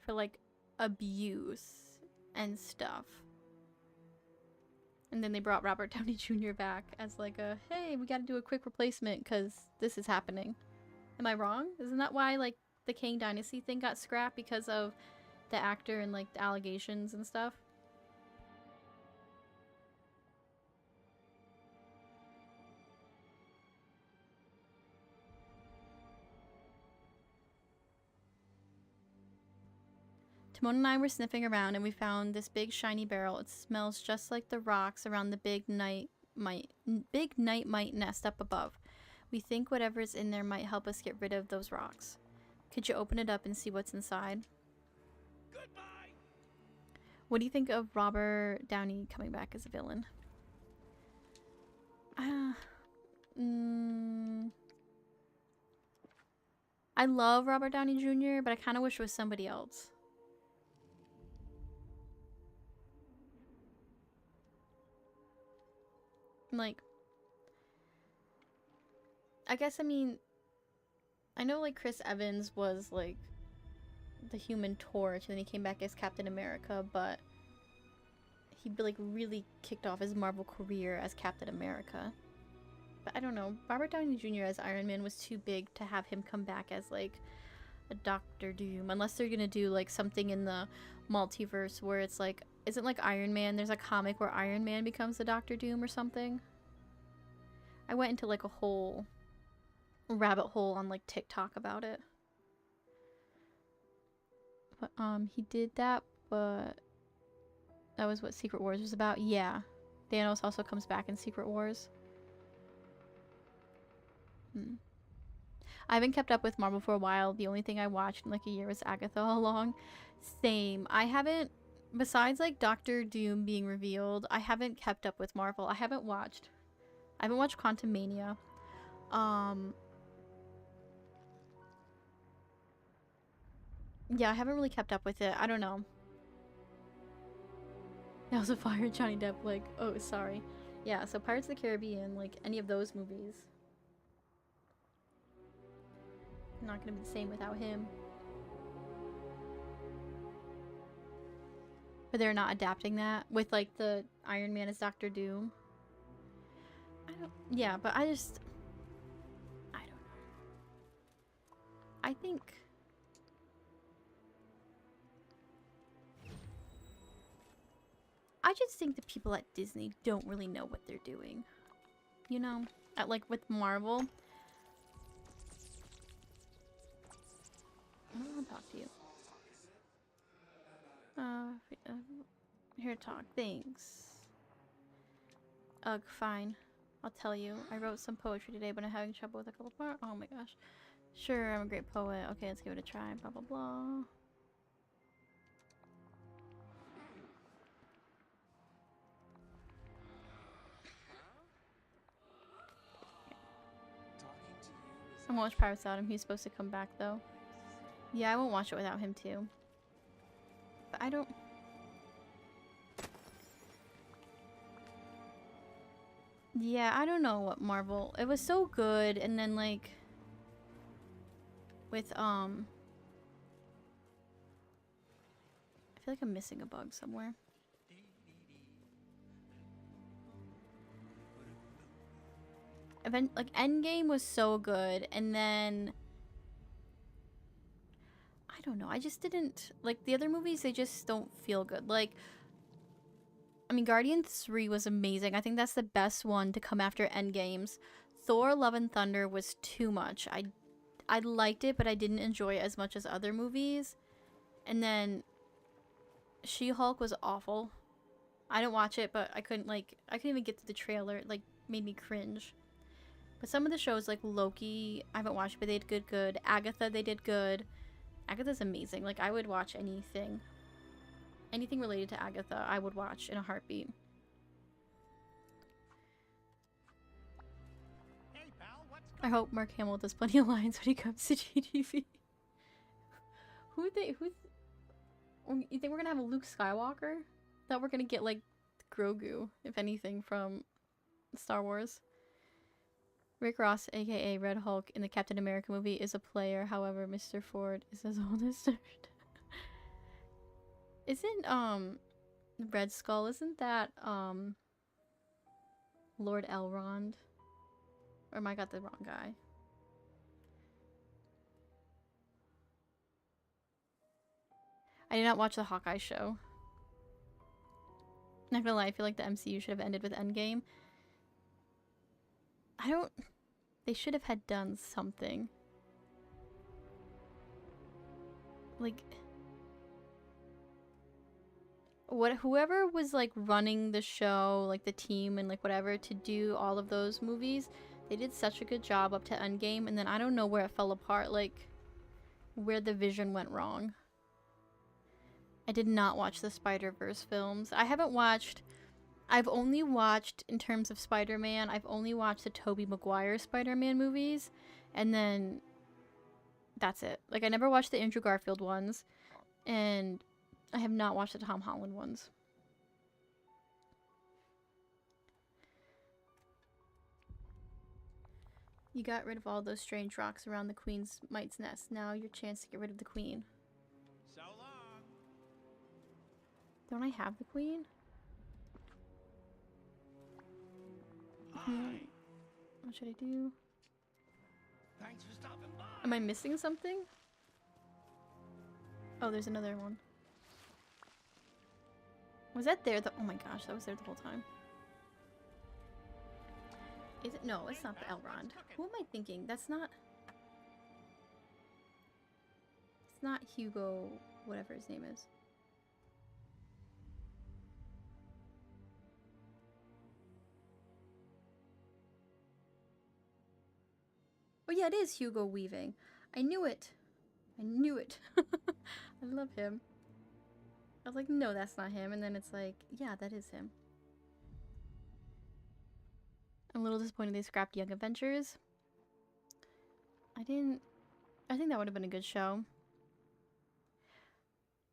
Speaker 1: for like abuse and stuff. And then they brought Robert Downey Jr. back as like a, hey, we gotta do a quick replacement because this is happening. Am I wrong? Isn't that why like the Kang Dynasty thing got scrapped because of the actor and like the allegations and stuff? Timon and I were sniffing around and we found this big shiny barrel. It smells just like the rocks around the big night mite nest up above. We think whatever's in there might help us get rid of those rocks. Could you open it up and see what's inside?
Speaker 5: Goodbye.
Speaker 1: What do you think of Robert Downey coming back as a villain? I love Robert Downey Jr., but I kind of wish it was somebody else. Like, I guess, I mean, I know like Chris Evans was like the Human Torch and then he came back as Captain America, but he like really kicked off his Marvel career as Captain America. But I don't know, Robert Downey Jr. as Iron Man was too big to have him come back as like a Doctor Doom, unless they're gonna do like something in the multiverse where it's like, isn't like Iron Man, there's a comic where Iron Man becomes the Doctor Doom or something. I went into like a whole rabbit hole on like TikTok about it. But he did that, but that was what Secret Wars was about. Yeah. Thanos also comes back in Secret Wars. I haven't kept up with Marvel for a while. The only thing I watched in like a year was Agatha all along. Same. I haven't, besides like Doctor Doom being revealed, I haven't kept up with Marvel. I haven't watched Quantumania. Yeah, I haven't really kept up with it. I don't know. They also fired Johnny Depp, like, oh, sorry. Yeah, so Pirates of the Caribbean, like, any of those movies. Not gonna be the same without him. But they're not adapting that with, like, the Iron Man as Doctor Doom. Yeah, but I don't know. I think... I just think the people at Disney don't really know what they're doing. You know? Like, with Marvel. I don't want to talk to you. Here to talk. Thanks. Ugh, fine. I'll tell you. I wrote some poetry today, but I'm having trouble with a couple parts. Oh my gosh. Sure, I'm a great poet. Okay, let's give it a try. Blah, blah, blah. I won't watch Pirates without him. He's supposed to come back, though. Yeah, I won't watch it without him, too. But I don't... Yeah, I don't know what Marvel... It was so good, and then, like... With, I feel like I'm missing a bug somewhere. Like, Endgame was so good, and then... I don't know, I just didn't... Like, the other movies, they just don't feel good. Like, I mean, Guardians 3 was amazing. I think that's the best one to come after Endgames. Thor, Love and Thunder was too much. I liked it, but I didn't enjoy it as much as other movies. And then She-Hulk was awful. I didn't watch it, but I couldn't even get to the trailer. It, like, made me cringe. But some of the shows, like Loki, I haven't watched, but they did good. Agatha, they did good. Agatha's amazing. Like, I would watch anything. Anything related to Agatha, I would watch in a heartbeat.
Speaker 5: Hey, pal, what's
Speaker 1: I hope Mark Hamill does plenty of lines when he comes to GTV. You think we're gonna have a Luke Skywalker? That we're gonna get, like, Grogu, if anything, from Star Wars. Rick Ross, aka Red Hulk, in the Captain America movie is a player. However, Mr. Ford is his oldest nerd. Isn't, Red Skull, isn't that, Lord Elrond? Or am I got the wrong guy? I did not watch the Hawkeye show. Not gonna lie, I feel like the MCU should have ended with Endgame. They should have had done something. Like, whoever was, like, running the show, like, the team and, like, whatever, to do all of those movies, they did such a good job up to Endgame, and then I don't know where it fell apart, like, where the vision went wrong. I did not watch the Spider-Verse films. I've only watched, in terms of Spider-Man, I've only watched the Tobey Maguire Spider-Man movies, and then that's it. Like, I never watched the Andrew Garfield ones, and I have not watched the Tom Holland ones. You got rid of all those strange rocks around the Queen's Mite's nest. Now your chance to get rid of the Queen.
Speaker 5: So long.
Speaker 1: Don't I have the Queen? What should I do?
Speaker 5: Thanks for stopping by.
Speaker 1: Am I missing something? Oh, there's another one. Was that there? Oh my gosh, that was there the whole time. Is it? No, it's not the Elrond. Who am I thinking? That's not... It's not Hugo, whatever his name is. Oh yeah, it is Hugo Weaving. I knew it. I knew it. I love him. I was like, no, that's not him. And then it's like, yeah, that is him. I'm a little disappointed they scrapped Young Adventures. I think that would have been a good show.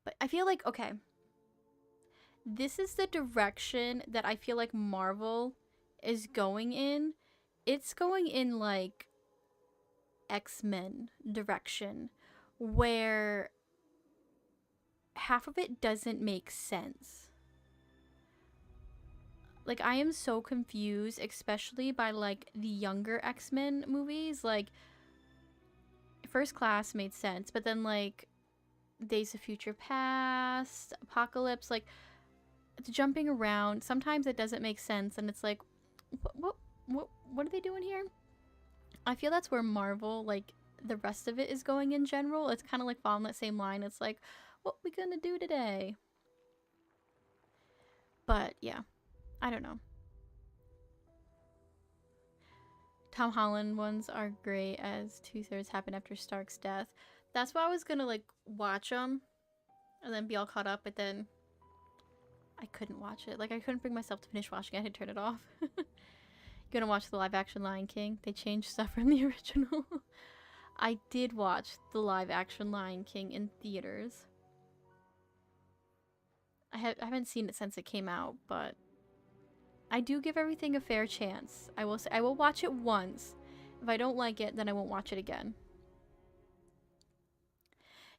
Speaker 1: But I feel like, okay. This is the direction that I feel like Marvel is going in. It's going in, like, X-Men direction, where half of it doesn't make sense. Like, I am so confused, especially by, like, the younger X-Men movies. Like, First Class made sense, but then, like, Days of Future Past, Apocalypse, like, it's jumping around. Sometimes it doesn't make sense, and it's like, what are they doing here? I feel that's where Marvel, like, the rest of it is going in general. It's kind of like following that same line. It's like, what we gonna do today? But, yeah. I don't know. Tom Holland ones are great, as 2/3 happen after Stark's death. That's why I was gonna like watch them and then be all caught up, but then I couldn't watch it. Like I couldn't bring myself to finish watching it. I had to turn it off. Gonna watch the live action Lion King. They changed stuff from the original. I did watch the live action Lion King in theaters. I haven't seen it since it came out, but I do give everything a fair chance. I will say I will watch it once. If I don't like it, then I won't watch it again.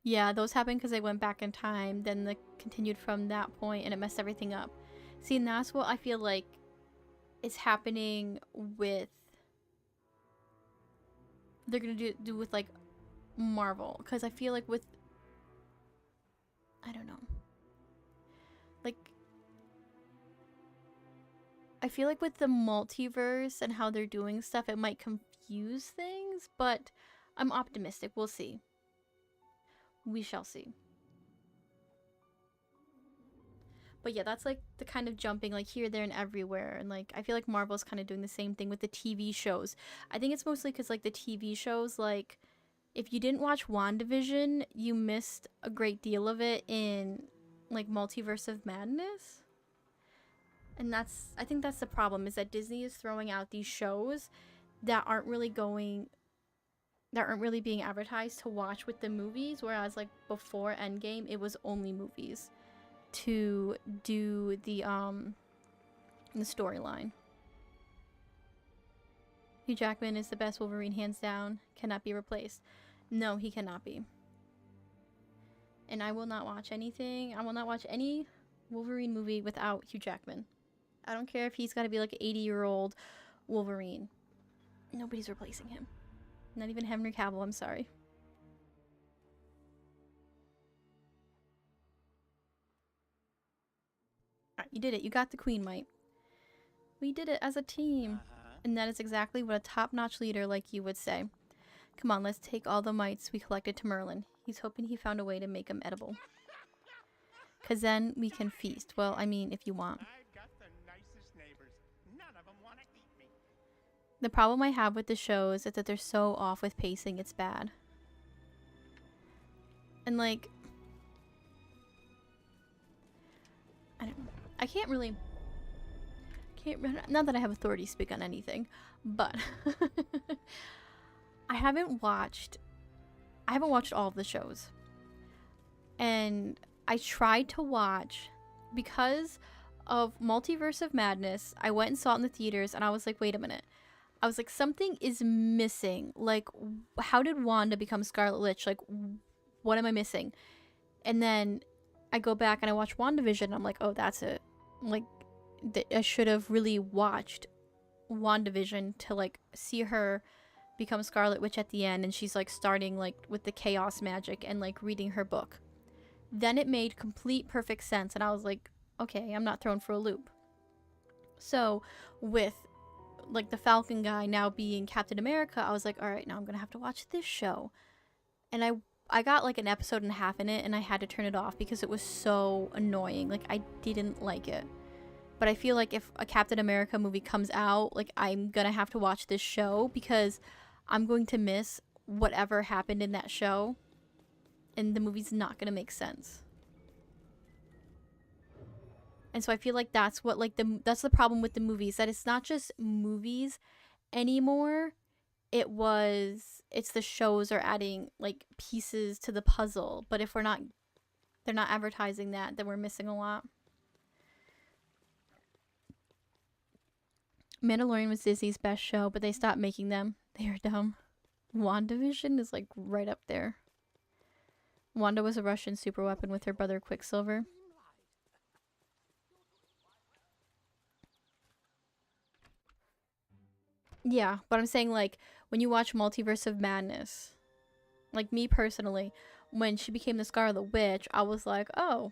Speaker 1: Yeah, those happened because they went back in time, then they continued from that point, and it messed everything up. See, and that's what I feel like is happening with... They're gonna do with, like, Marvel. Because I feel like with... I don't know. Like... I feel like with the multiverse and how they're doing stuff, it might confuse things, but I'm optimistic. We'll see. We shall see. But yeah, that's like the kind of jumping like here, there, and everywhere. And like, I feel like Marvel's kind of doing the same thing with the TV shows. I think it's mostly because like the TV shows, like if you didn't watch WandaVision, you missed a great deal of it in like Multiverse of Madness. And I think that's the problem, is that Disney is throwing out these shows that aren't really being advertised to watch with the movies, whereas like before Endgame, it was only movies to do the storyline. Hugh Jackman is the best Wolverine, hands down, cannot be replaced. No, he cannot be. And I will not watch anything. I will not watch any Wolverine movie without Hugh Jackman. I don't care if he's got to be like an 80-year-old Wolverine. Nobody's replacing him. Not even Henry Cavill, I'm sorry. Alright, you did it. You got the queen, Mike. We did it as a team. And that is exactly what a top-notch leader like you would say. Come on, let's take all the mites we collected to Merlin. He's hoping he found a way to make them edible. Because then we can feast. Well, I mean, if you want. The problem I have with the shows is that they're so off with pacing, it's bad. And like... I can't really... Not that I have authority to speak on anything, but... I haven't watched all of the shows. And I tried to watch... Because of Multiverse of Madness, I went and saw it in the theaters, and I was like, wait a minute. I was like, something is missing. Like, how did Wanda become Scarlet Witch? Like, what am I missing? And then I go back and I watch WandaVision, and I'm like, oh, that's it. Like, I should have really watched WandaVision to, like, see her become Scarlet Witch at the end, and she's, like, starting, like, with the chaos magic and, like, reading her book. Then it made complete perfect sense, and I was like, okay, I'm not thrown for a loop. So, with... like the Falcon guy now being Captain America, I was like, all right, now I'm gonna have to watch this show. And I got like an episode and a half in it, and I had to turn it off because it was so annoying. Like, I didn't like it. But I feel like if a Captain America movie comes out, like, I'm gonna have to watch this show because I'm going to miss whatever happened in that show, and the movie's not gonna make sense. And so I feel like that's what, like, that's the problem with the movies, that it's not just movies anymore. It's the shows are adding, like, pieces to the puzzle. But if they're not advertising that, then we're missing a lot. Mandalorian was Disney's best show, but they stopped making them. They are dumb. WandaVision is, like, right up there. Wanda was a Russian superweapon with her brother Quicksilver. Yeah, but I'm saying, like, when you watch Multiverse of Madness, like, me personally, when she became the Scarlet Witch, I was like, oh.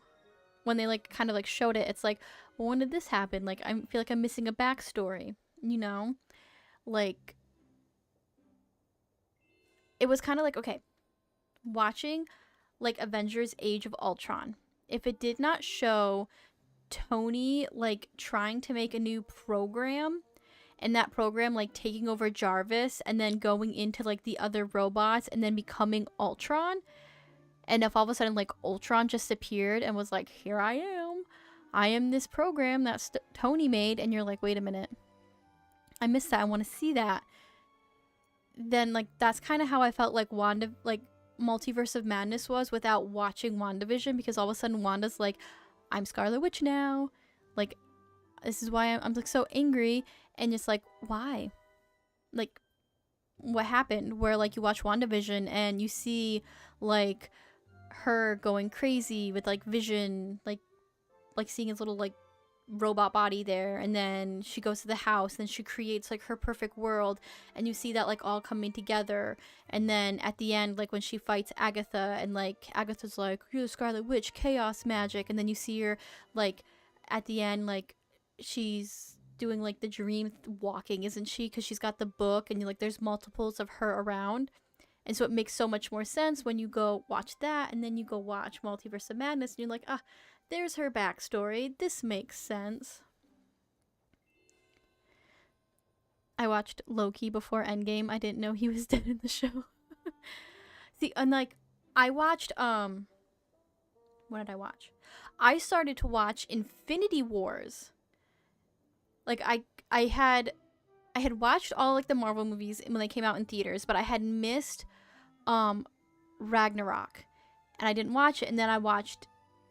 Speaker 1: When they, like, kind of, like, showed it, it's like, well, when did this happen? Like, I feel like I'm missing a backstory, you know? Like, it was kind of like, okay, watching, like, Avengers Age of Ultron. If it did not show Tony, like, trying to make a new program... and that program like taking over Jarvis and then going into like the other robots and then becoming Ultron. And if all of a sudden like Ultron just appeared and was like, here I am this program that Tony made, and you're like, wait a minute, I missed that, I want to see that. Then like that's kind of how I felt like Multiverse of Madness was without watching WandaVision, because all of a sudden Wanda's like, I'm Scarlet Witch now, like this is why I'm like so angry, and it's like, why? Like, what happened? Where like you watch WandaVision and you see like her going crazy with like Vision, like seeing his little like robot body there, and then she goes to the house and she creates like her perfect world, and you see that like all coming together. And then at the end, like when she fights Agatha, and like Agatha's like, you're the Scarlet Witch, chaos magic, and then you see her like at the end, like she's doing like the dream walking, isn't she, because she's got the book, and like there's multiples of her around. And so it makes so much more sense when you go watch that, and then you go watch Multiverse of Madness, and you're like, ah, there's her backstory. This makes sense. I watched Loki before Endgame. I didn't know he was dead in the show. See, and like, I watched, what did I watch? I started to watch Infinity Wars. Like, I had watched all like the Marvel movies when they came out in theaters, but I had missed Ragnarok, and I didn't watch it. And then I watched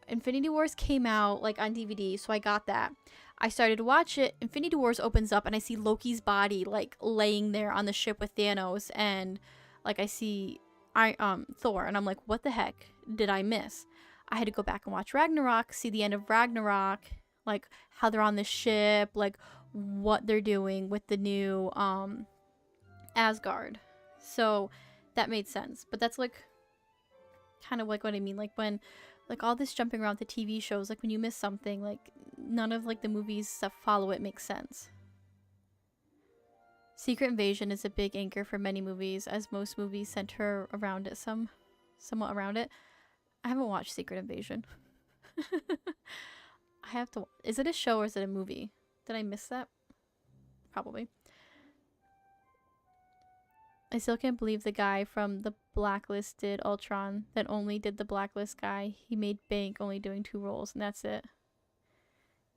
Speaker 1: Infinity Wars came out like on DVD, so I got that. I started to watch it. Infinity Wars opens up, and I see Loki's body like laying there on the ship with Thanos, and like I see Thor, and I'm like, what the heck did I miss? I had to go back and watch Ragnarok, see the end of Ragnarok, like how they're on the ship, like what they're doing with the new Asgard. So that made sense. But that's like kind of like what I mean, like when like all this jumping around the TV shows, like when you miss something, like none of like the movies that follow it makes sense. Secret Invasion is a big anchor for many movies, as most movies center around it, somewhat around it. I haven't watched Secret Invasion. I have to. Is it a show or is it a movie? Did I miss that? Probably. I still can't believe the guy from the Blacklist did Ultron, that only did the Blacklist guy. He made bank only doing 2 roles, and that's it.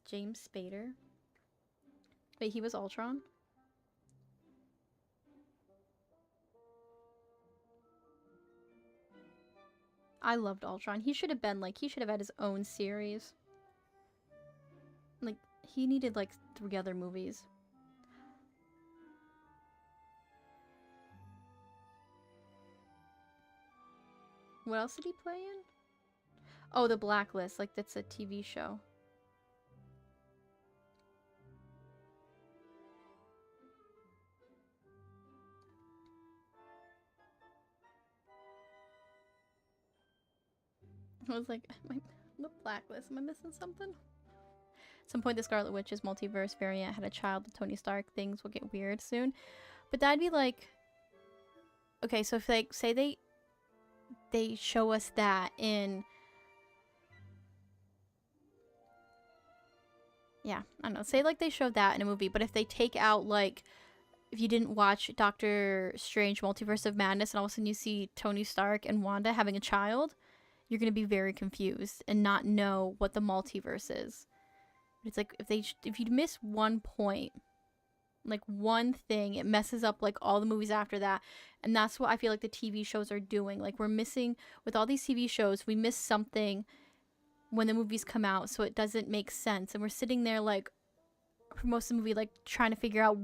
Speaker 1: James Spader? Wait, he was Ultron? I loved Ultron. He should have been like, he should have had his own series. Like, he needed like 3 other movies. What else did he play in? Oh, The Blacklist. Like, that's a TV show. I was like, The Blacklist, am I missing something? At some point, the Scarlet Witch's multiverse variant had a child with Tony Stark. Things will get weird soon. But that'd be like... Okay, so if they say they show us that in... Yeah, I don't know. Say like they showed that in a movie, but if they take out like... If you didn't watch Doctor Strange Multiverse of Madness and all of a sudden you see Tony Stark and Wanda having a child, you're going to be very confused and not know what the multiverse is. It's like if you miss one point, like one thing, it messes up like all the movies after that. And that's what I feel like the TV shows are doing. Like we're missing with all these TV shows, we miss something when the movies come out, so it doesn't make sense. And we're sitting there like for most of the movie, like trying to figure out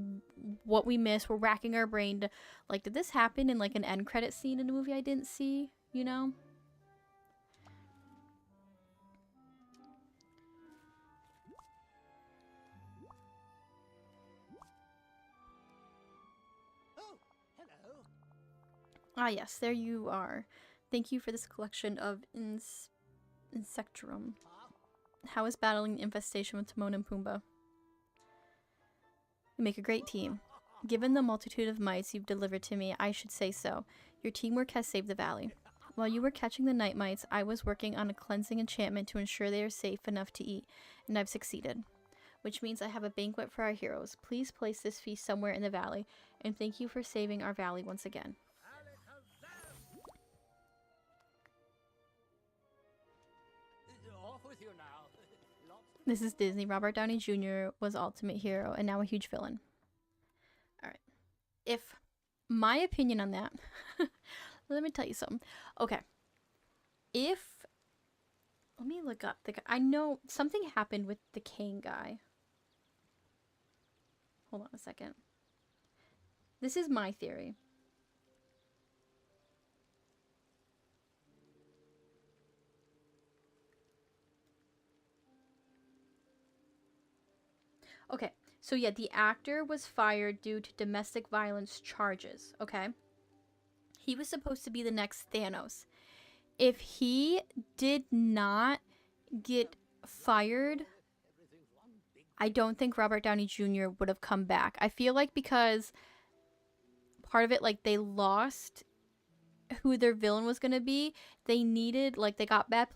Speaker 1: what we missed. We're racking our brain to like, did this happen in like an end credit scene in a movie I didn't see? You know? Ah, yes, there you are. Thank you for this collection of Insectrum. How is battling the infestation with Timon and Pumbaa? You make a great team. Given the multitude of mites you've delivered to me, I should say so. Your teamwork has saved the valley. While you were catching the night mites, I was working on a cleansing enchantment to ensure they are safe enough to eat, and I've succeeded. which means I have a banquet for our heroes. Please place this feast somewhere in the valley, and thank you for saving our valley once again.
Speaker 4: Off with you now.
Speaker 1: This is Disney. Robert Downey Jr. was ultimate hero and now a huge villain. Alright. If my opinion on that, let me tell you something. Okay. Let me look up the guy. I know something happened with the Kane guy. Hold on a second. This is my theory. Okay, so yeah, the actor was fired due to domestic violence charges, okay? He was supposed to be the next Thanos. If he did not get fired, I don't think Robert Downey Jr. would have come back. I feel like because part of it, like, they lost who their villain was going to be, they needed, like, they got bad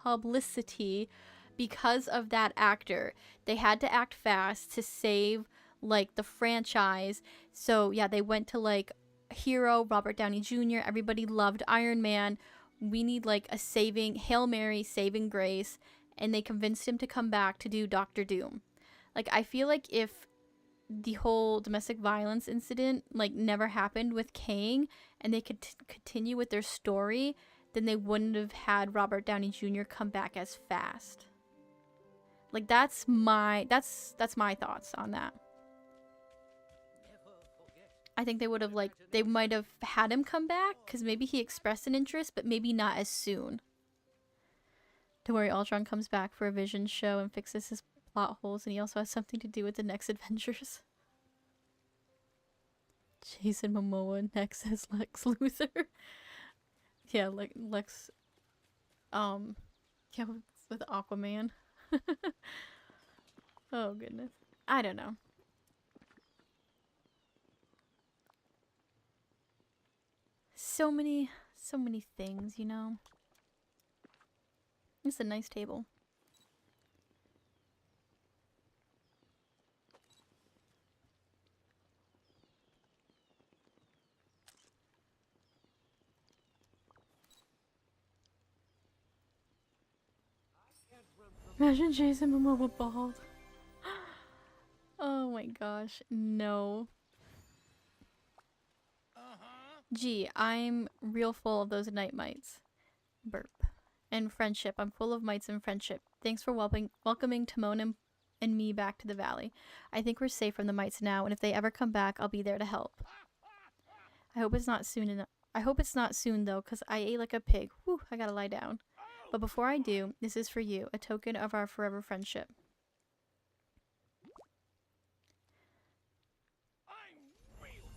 Speaker 1: publicity because of that actor. They had to act fast to save, like, the franchise. So yeah, they went to, like, hero Robert Downey Jr. Everybody loved Iron Man. We need, like, a Hail Mary saving grace, and they convinced him to come back to do Doctor Doom. Like, I feel like if the whole domestic violence incident, like, never happened with Kang and they could continue with their story, then they wouldn't have had Robert Downey Jr. come back as fast. Like, that's my thoughts on that. I think they would have, like, they might have had him come back because maybe he expressed an interest, but maybe not as soon. Don't worry, Ultron comes back for a Vision show and fixes his plot holes, and he also has something to do with the next adventures. Jason Momoa next as Lex Luthor. Yeah, like Lex. Yeah, with Aquaman. Oh goodness, I don't know. So many things, you know. It's a nice table. Imagine Jason Momoa bald. Oh my gosh, no. Gee, I'm real full of those night mites. Burp. And friendship. I'm full of mites and friendship. Thanks for welcoming Timon and me back to the valley. I think we're safe from the mites now, and if they ever come back, I'll be there to help. I hope it's not soon though, because I ate like a pig. Whew, I gotta lie down. But before I do, this is for you, a token of our forever friendship.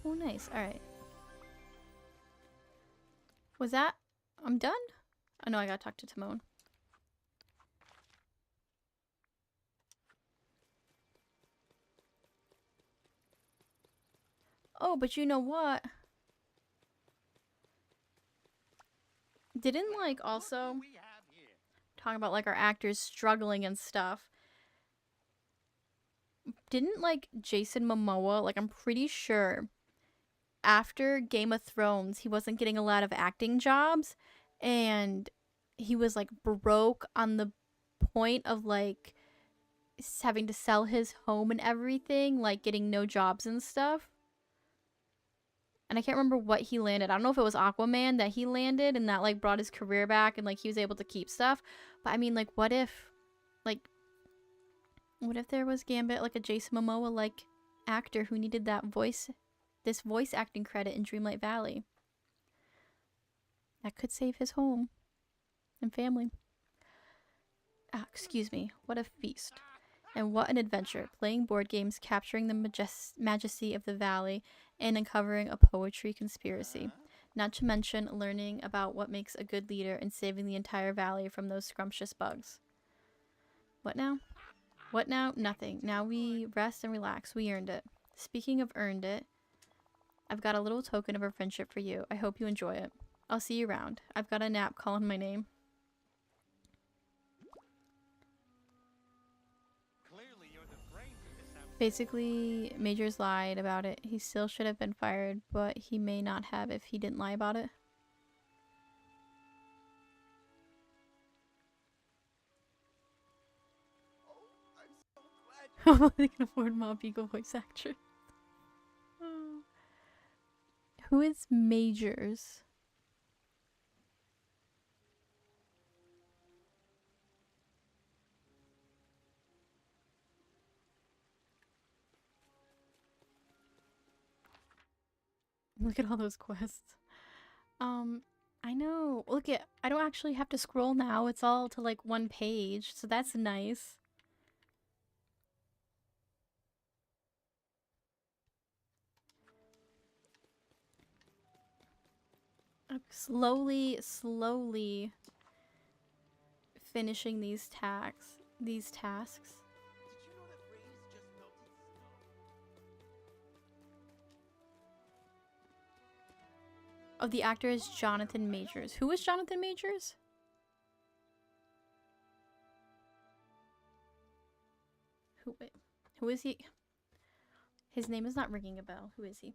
Speaker 1: Oh, nice. Alright. Was that... I'm done? Oh, no, I gotta talk to Timon. Oh, but you know what? Didn't, like, also... talking about, like, our actors struggling and stuff. Didn't, like, Jason Momoa, like, I'm pretty sure after Game of Thrones, he wasn't getting a lot of acting jobs, and he was, like, broke on the point of, like, having to sell his home and everything, like, getting no jobs and stuff. And I can't remember what he landed. I don't know if it was Aquaman that he landed and that, like, brought his career back and, like, he was able to keep stuff. But, I mean, like, what if there was Gambit, like, a Jason Momoa, like, actor who needed that voice acting credit in Dreamlight Valley? That could save his home and family. Ah, excuse me. What a feast. And what an adventure. Playing board games, capturing the majesty of the valley, and uncovering a poetry conspiracy. Not to mention learning about what makes a good leader and saving the entire valley from those scrumptious bugs. What now? What now? Nothing. Now we rest and relax. We earned it. Speaking of earned it, I've got a little token of our friendship for you. I hope you enjoy it. I'll see you around. I've got a nap calling my name. Basically, Majors lied about it. He still should have been fired, but he may not have if he didn't lie about it.
Speaker 5: Oh, I'm so glad.
Speaker 1: They can afford Mob Eagle voice actor. Who is Majors? Look at all those quests. I know. Look at, I don't actually have to scroll now. It's all to like one page, so that's nice. I'm slowly finishing these tasks.
Speaker 5: Did you know that rays just melted snow?
Speaker 1: Oh, the actor is Jonathan Majors. Who is Jonathan Majors? Wait, who is he? His name is not ringing a bell. Who is he?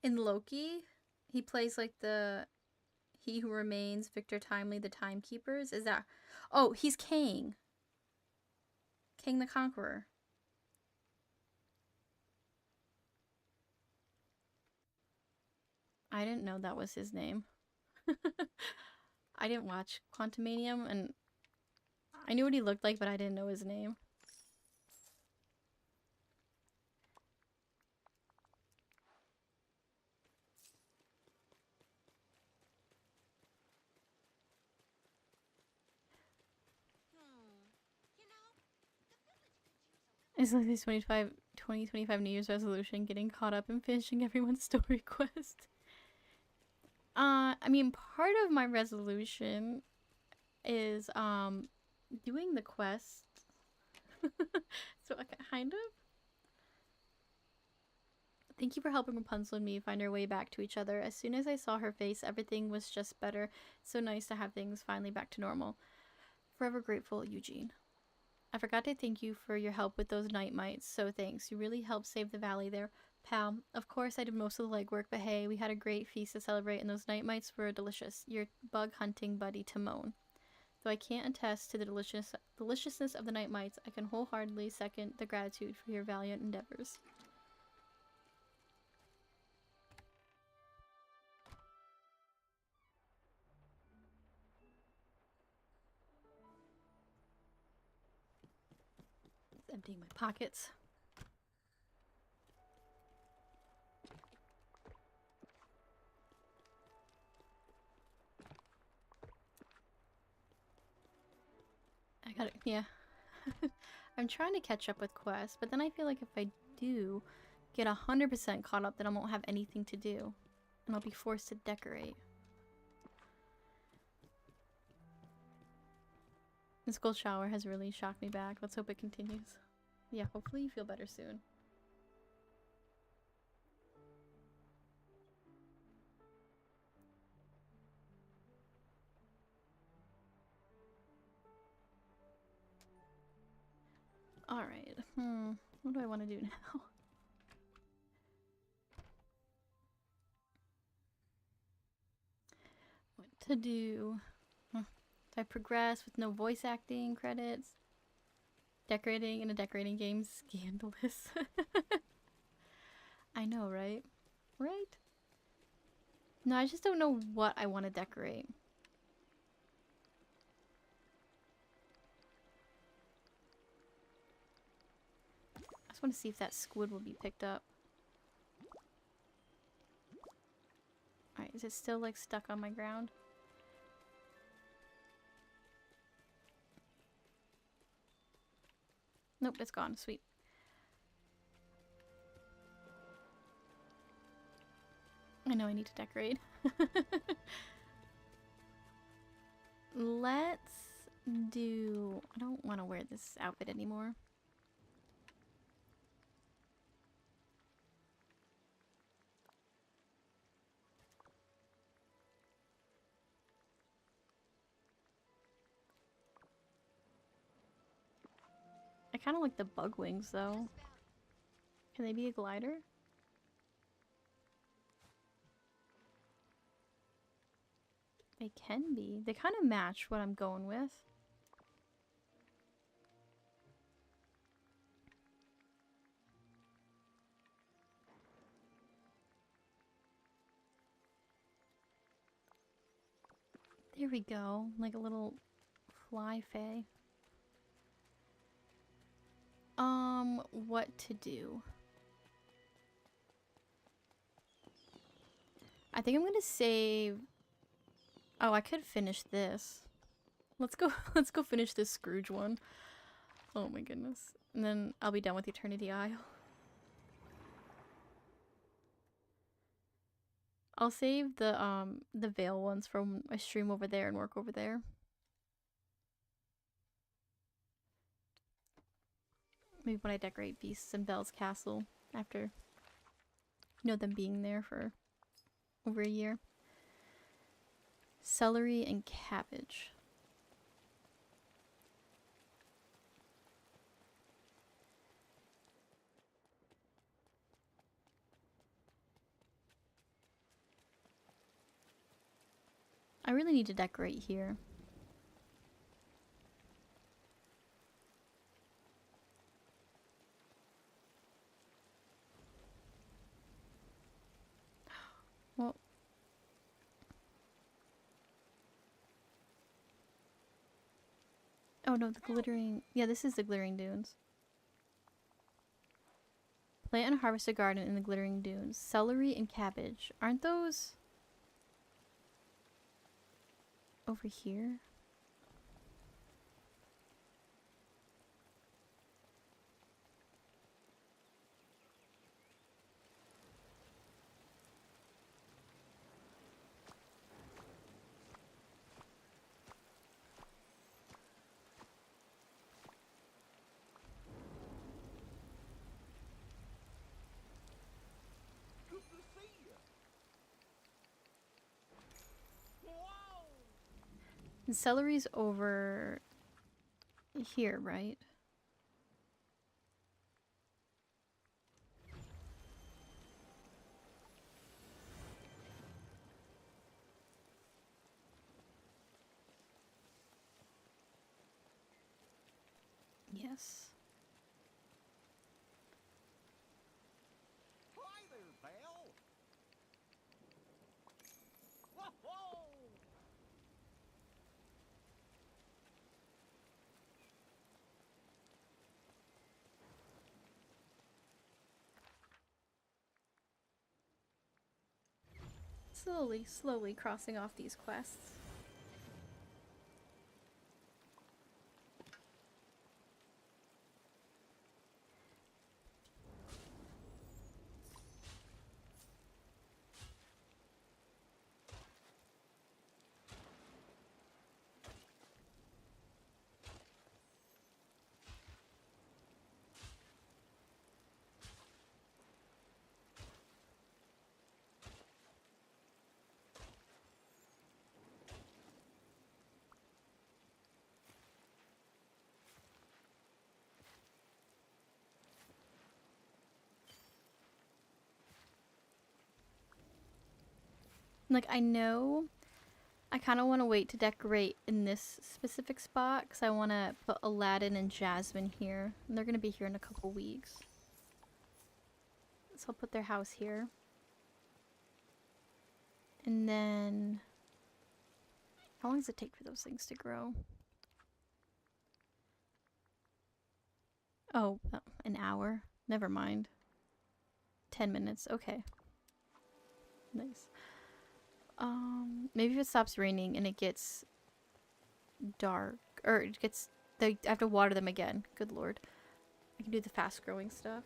Speaker 1: In Loki, he plays like the He Who Remains, Victor Timely, the Timekeepers. Is that? Oh, he's Kang. Kang the Conqueror. I didn't know that was his name. I didn't watch Quantumanium, and I knew what he looked like, but I didn't know his name.
Speaker 3: You know, the village could use a little.
Speaker 1: It's like this 2025 New Year's resolution, getting caught up in finishing everyone's story quest. I mean, part of my resolution is, doing the quest. So, kind of. Thank you for helping Rapunzel and me find our way back to each other. As soon as I saw her face, everything was just better. So nice to have things finally back to normal. Forever grateful, Eugene. I forgot to thank you for your help with those night mites, so thanks. You really helped save the valley there, pal. Of course, I did most of the legwork, but hey, we had a great feast to celebrate, and those night mites were delicious. Your bug hunting buddy, Timon. Though I can't attest to the deliciousness of the night mites, I can wholeheartedly second the gratitude for your valiant endeavors. Emptying my pockets. I got it. Yeah. I'm trying to catch up with quests, but then I feel like if I do get 100% caught up, then I won't have anything to do. And I'll be forced to decorate. This cold shower has really shocked me back. Let's hope it continues. Yeah, hopefully you feel better soon. Alright. What do I want to do now? What to do? Do I progress with no voice acting credits? Decorating in a decorating game? Scandalous. I know, right? Right? No, I just don't know what I want to decorate. I just want to see if that squid will be picked up. Alright, is it still like stuck on my ground? Nope, it's gone. Sweet. I know I need to decorate. Let's do... I don't want to wear this outfit anymore. I kind of like the bug wings, though. Can they be a glider? They can be. They kind of match what I'm going with. There we go. Like a little fly fae. What to do? I think I'm gonna save... Oh, I could finish this. Let's go finish this Scrooge one. Oh my goodness. And then I'll be done with Eternity Isle. I'll save the Veil ones from my stream over there and work over there. Maybe when I decorate Beasts and Belle's castle after, you know, them being there for over a year. Celery and cabbage. I really need to decorate here. Well, oh no, the glittering... Yeah, this is the glittering dunes. Plant and harvest a garden in the glittering dunes. Celery and cabbage. Aren't those... over here?
Speaker 5: Good to see you. Wow.
Speaker 1: And celery's over here, right? Yes.
Speaker 5: Hi there, Belle. Whoa.
Speaker 1: Slowly crossing off these quests. Like, I know I kind of want to wait to decorate in this specific spot because I want to put Aladdin and Jasmine here. And they're going to be here in a couple weeks. So I'll put their house here. And then... how long does it take for those things to grow? Oh, an hour. Never mind. 10 minutes. Okay. Nice. Maybe if it stops raining and it gets dark, or it gets, I have to water them again. Good lord. I can do the fast growing stuff.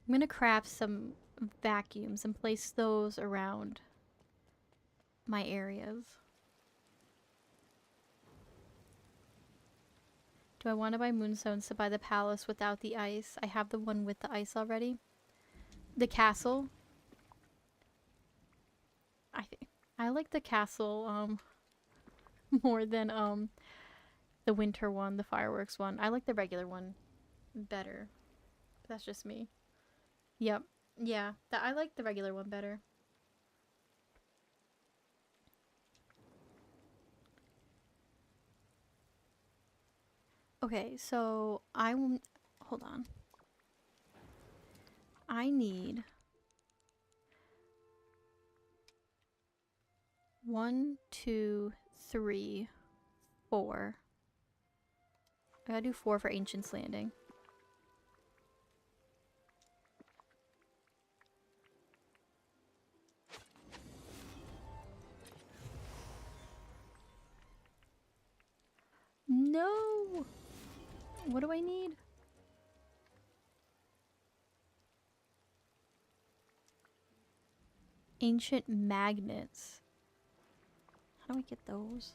Speaker 1: I'm gonna craft some vacuums and place those around my areas. Do I want to buy moonstones to buy the palace without the ice? I have the one with the ice already. The castle. I like the castle more than the winter one, the fireworks one. I like the regular one better. That's just me. Yep. Yeah, I like the regular one better. Okay, so hold on. I need 1, 2, 3, 4. I gotta do 4 for Ancient's Landing. No! What do I need? Ancient magnets. How do I get those?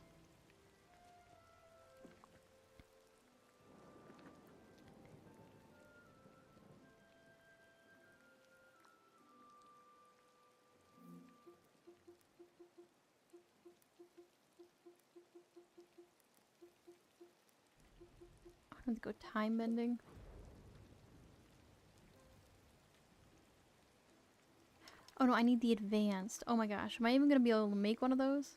Speaker 1: I have to go time bending. Oh no, I need the advanced. Oh my gosh, am I even gonna be able to make one of those?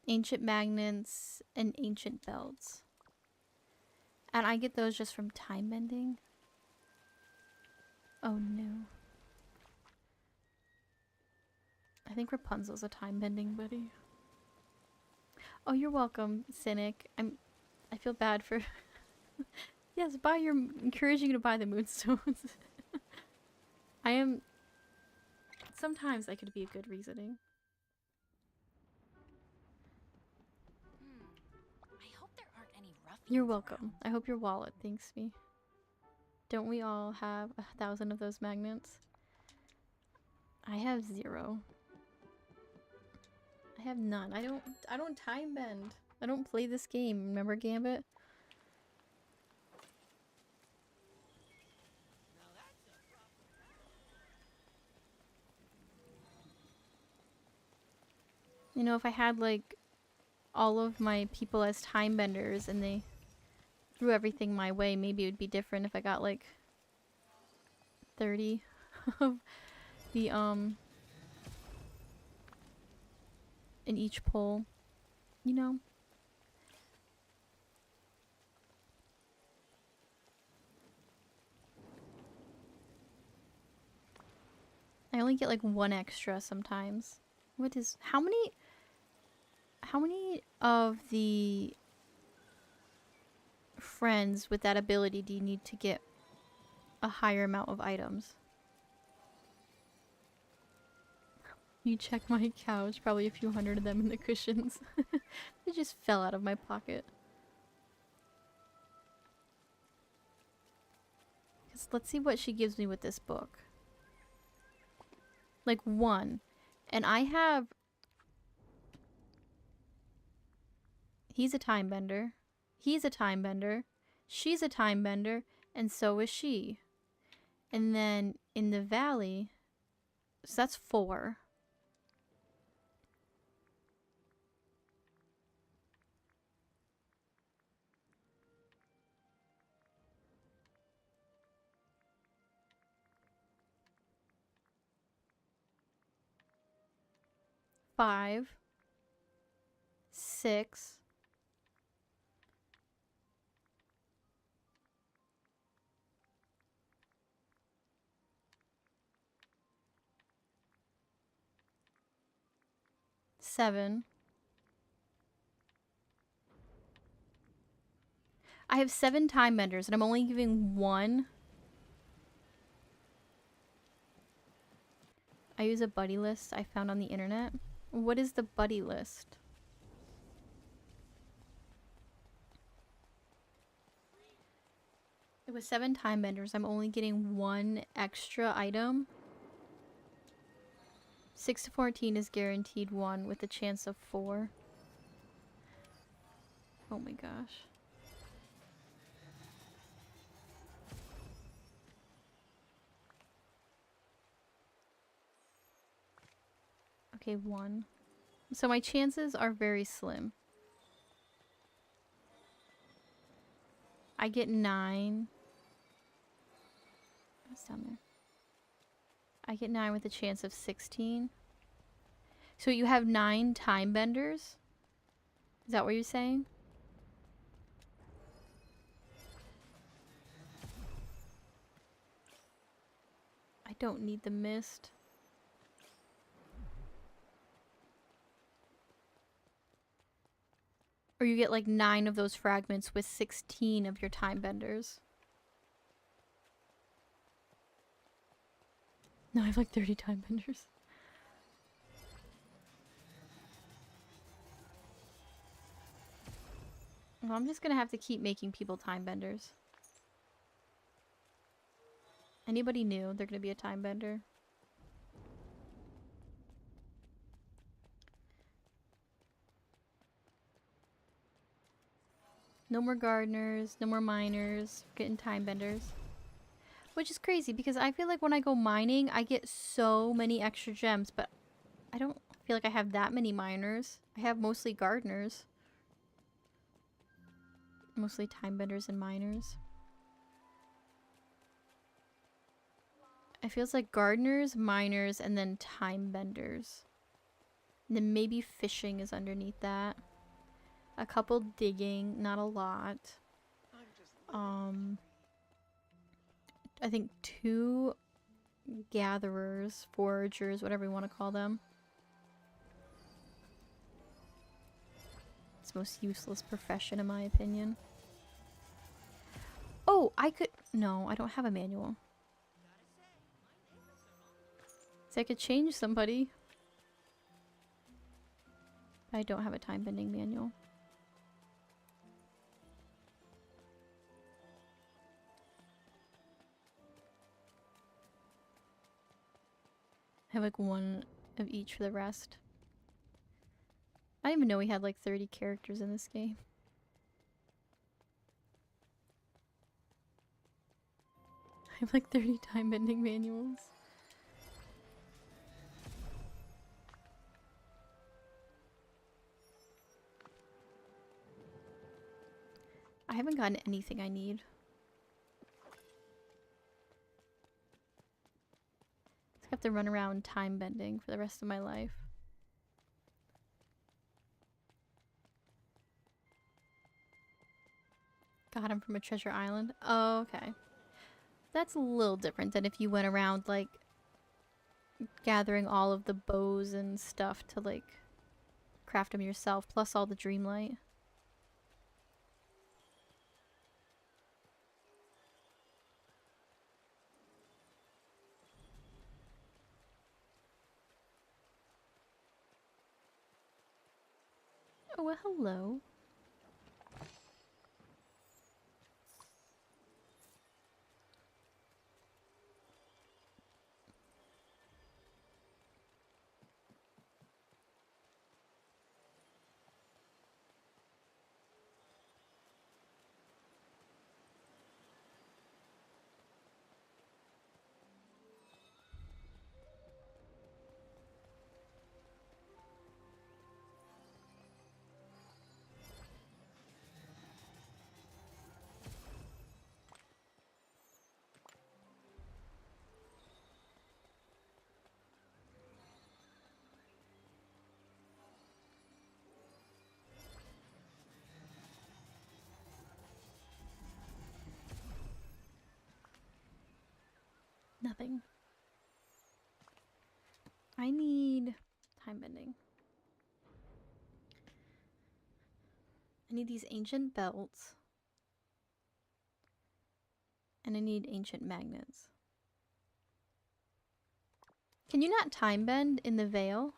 Speaker 1: Ancient magnets and ancient belts. And I get those just from time bending? Oh no. I think Rapunzel's a time bending buddy. Oh, you're welcome, Cynic. I feel bad for yes, encouraging you to buy the moonstones. I am sometimes that could be a good reasoning.
Speaker 3: I hope there aren't any ruffians
Speaker 1: You're welcome.
Speaker 3: around.
Speaker 1: I hope your wallet thanks me. Don't we all have 1,000 of those magnets? I have 0. I have none. I don't time bend. I don't play this game. Remember Gambit? You know, if I had like all of my people as time benders and they threw everything my way, maybe it would be different if I got like 30 of the in each poll, you know? I only get like 1 extra sometimes. How many of the friends with that ability do you need to get a higher amount of items? You check my couch, probably a few hundred of them in the cushions. They just fell out of my pocket. Let's see what she gives me with this book. Like 1. And I have... He's a time bender. He's a time bender. She's a time bender. And so is she. And then in the valley... So that's 4. Five, 6, 7. I have 7 time benders and I'm only giving 1. I use a buddy list I found on the internet. What is the buddy list? With 7 time benders, I'm only getting 1 extra item. 6 to 14 is guaranteed 1 with a chance of 4. Oh my gosh. Okay, 1. So my chances are very slim. I get 9. What's down there? I get 9 with a chance of 16. So you have 9 time benders? Is that what you're saying? I don't need the mist. Or you get like 9 of those fragments with 16 of your time benders. No, I have like 30 time benders. Well, I'm just gonna have to keep making people time benders. Anybody new, they're gonna be a time bender. No more gardeners, no more miners, getting time benders. Which is crazy because I feel like when I go mining, I get so many extra gems, but I don't feel like I have that many miners. I have mostly gardeners. Mostly time benders and miners. It feels like gardeners, miners, and then time benders. And then maybe fishing is underneath that. A couple digging, not a lot. I think 2 gatherers, foragers, whatever you want to call them. It's the most useless profession in my opinion. Oh, I could... No, I don't have a manual. So I could change somebody. I don't have a time bending manual. I have like 1 of each for the rest. I didn't even know we had like 30 characters in this game. I have like 30 time bending manuals. I haven't gotten anything I need. I have to run around time bending for the rest of my life. Got him from a treasure island. Oh, okay. That's a little different than if you went around, like, gathering all of the bows and stuff to, like, craft them yourself, plus all the Dreamlight. Oh, well, hello. Nothing. I need time bending. I need these ancient belts. And I need ancient magnets. Can you not time bend in the Vale?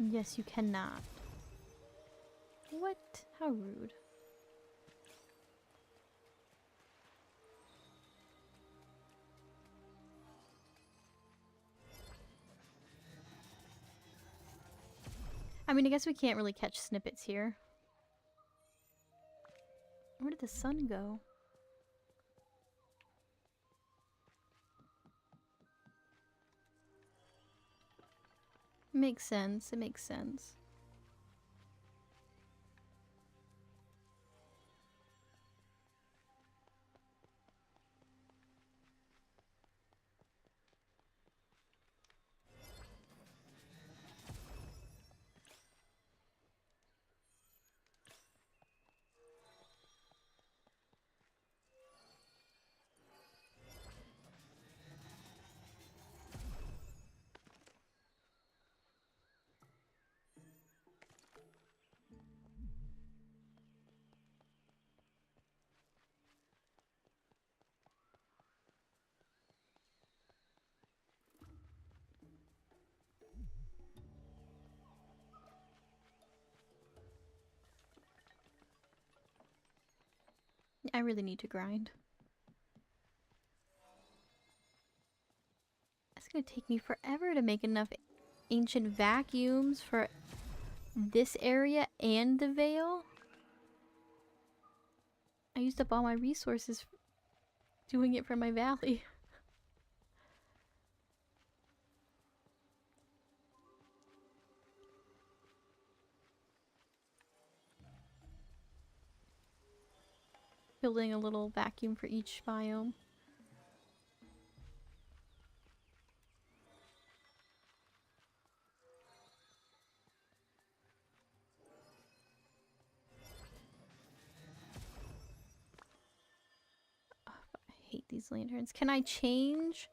Speaker 1: Yes, you cannot. What? How rude. I mean, I guess we can't really catch snippets here. Where did the sun go? Makes sense. It makes sense. I really need to grind. It's gonna take me forever to make enough ancient vacuums for this area and the Vale. I used up all my resources doing it for my valley. Building a little vacuum for each biome. Oh, I hate these lanterns. Can I change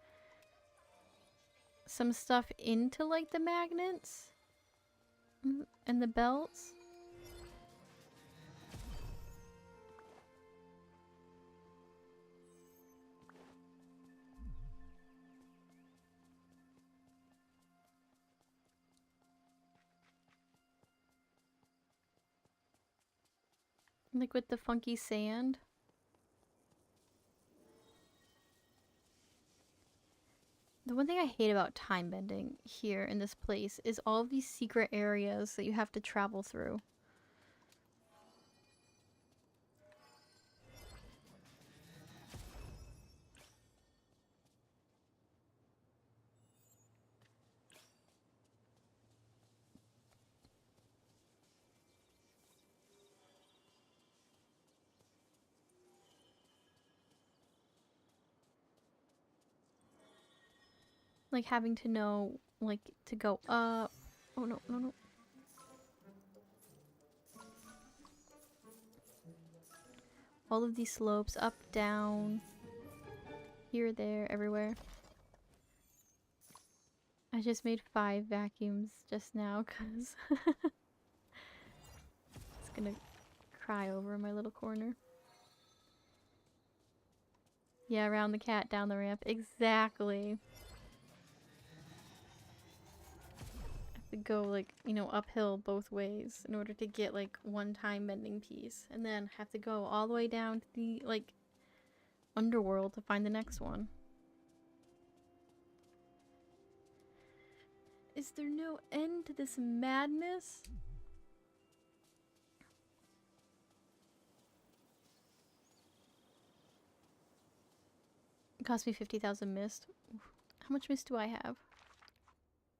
Speaker 1: some stuff into like the magnets? And the belts? Like with the funky sand? The one thing I hate about time bending here in this place is all of these secret areas that you have to travel through. Like having to know, like, to go up. Oh no, no, no. All of these slopes, up, down, here, there, everywhere. I just made 5 vacuums just now because it's gonna cry over in my little corner. Yeah, around the cat, down the ramp. Exactly. To go like, you know, uphill both ways in order to get like one time bending piece, and then have to go all the way down to the like underworld to find the next one. Is there no end to this madness? It cost me 50,000 mist. How much mist do I have?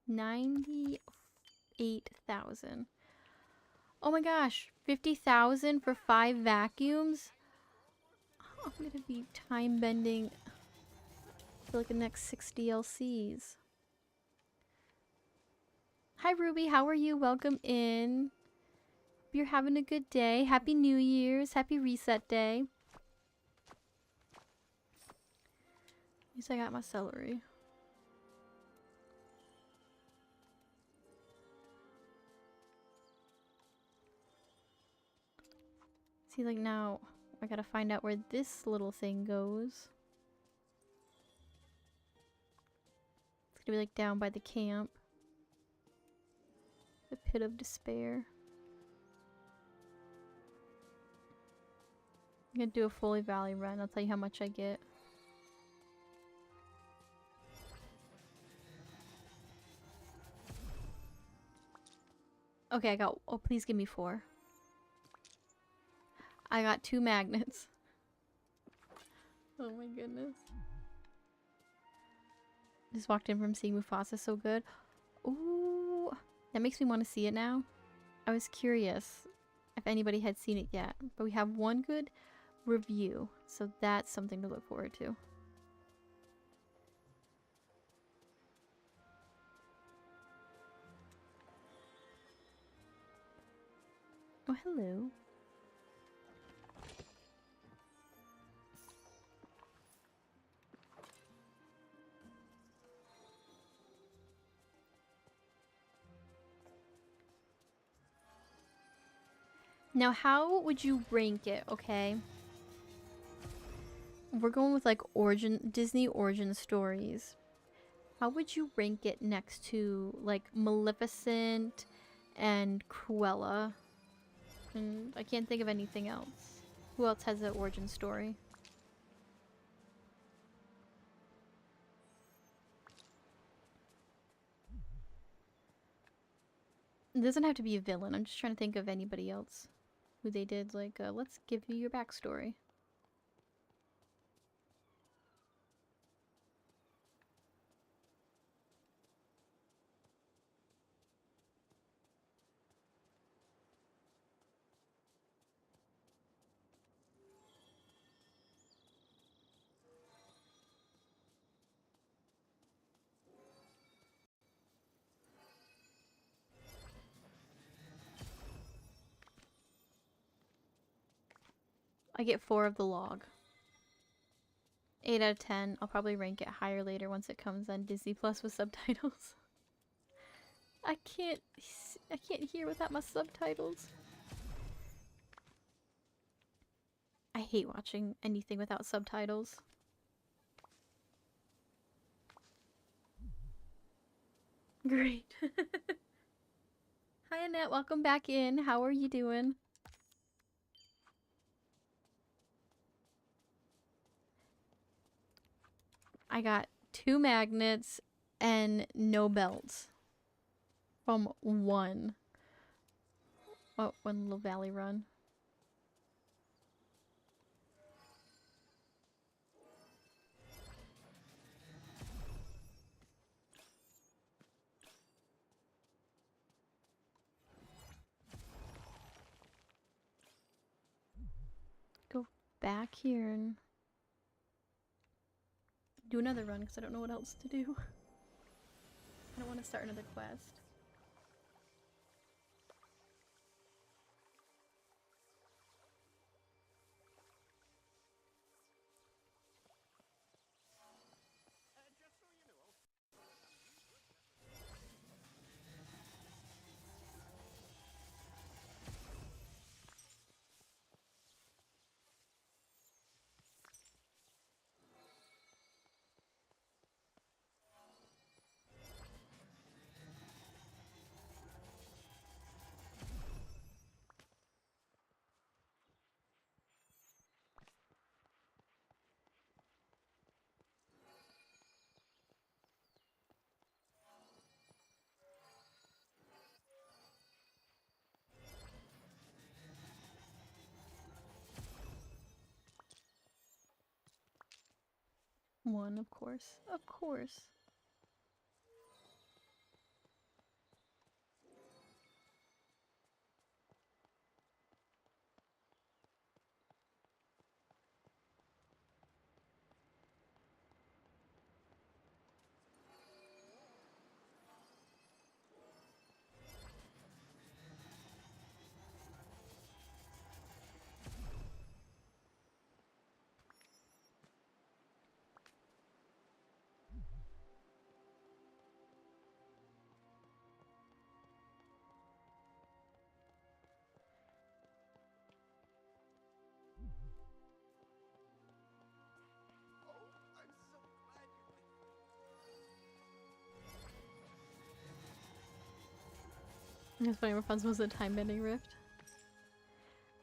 Speaker 1: 98,000. Oh my gosh, 50,000 for 5 vacuums? I'm gonna be time bending for like the next 6 DLCs. Hi Ruby, how are you? Welcome in. Hope you're having a good day. Happy New Year's. Happy reset day. At least I got my celery. See, like now, I gotta find out where this little thing goes. It's gonna be like down by the camp. The Pit of Despair. I'm gonna do a fully valley run. I'll tell you how much I get. Okay, I got... Oh, please give me 4. I got 2 magnets. Oh my goodness. Just walked in from seeing Mufasa, so good. Ooh, that makes me want to see it now. I was curious if anybody had seen it yet, but we have one good review, so that's something to look forward to. Oh, hello. Now, how would you rank it, okay? We're going with like Disney origin stories. How would you rank it next to like Maleficent and Cruella? And I can't think of anything else. Who else has an origin story? It doesn't have to be a villain. I'm just trying to think of anybody else who they did like, let's give you your backstory. I get 4 of the log. 8 out of 10. I'll probably rank it higher later once it comes on Disney Plus with subtitles. I can't hear without my subtitles. I hate watching anything without subtitles. Great. Hi Annette, welcome back in. How are you doing? I got 2 magnets and no belts from one little valley run. Go back here and do another run because I don't know what else to do. I don't want to start another quest. One, of course. Of course. It's funny, Rapunzel was a time-bending rift.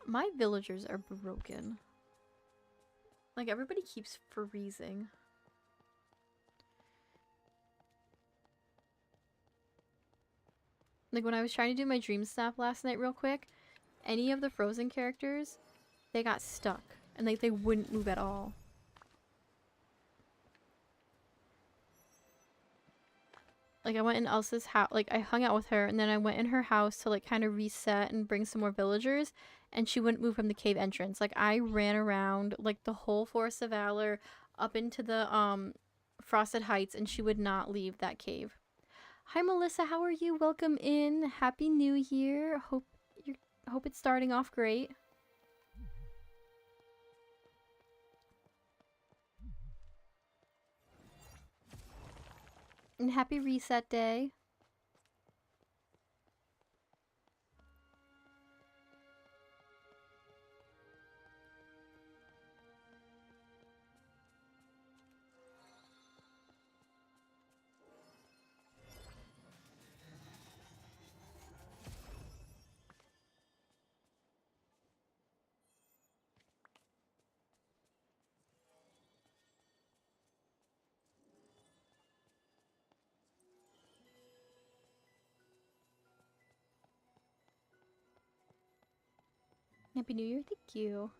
Speaker 1: My villagers are broken. Like, everybody keeps freezing. Like, when I was trying to do my dream snap last night real quick, any of the frozen characters, they got stuck. And, like, they wouldn't move at all. Like, I went in Elsa's house, like, I hung out with her, and then I went in her house to, like, kind of reset and bring some more villagers, and she wouldn't move from the cave entrance. Like, I ran around, like, the whole Forest of Valor up into the, Frosted Heights, and she would not leave that cave. Hi, Melissa, how are you? Welcome in. Happy New Year. Hope it's starting off great. And happy reset day. Happy New Year, thank you.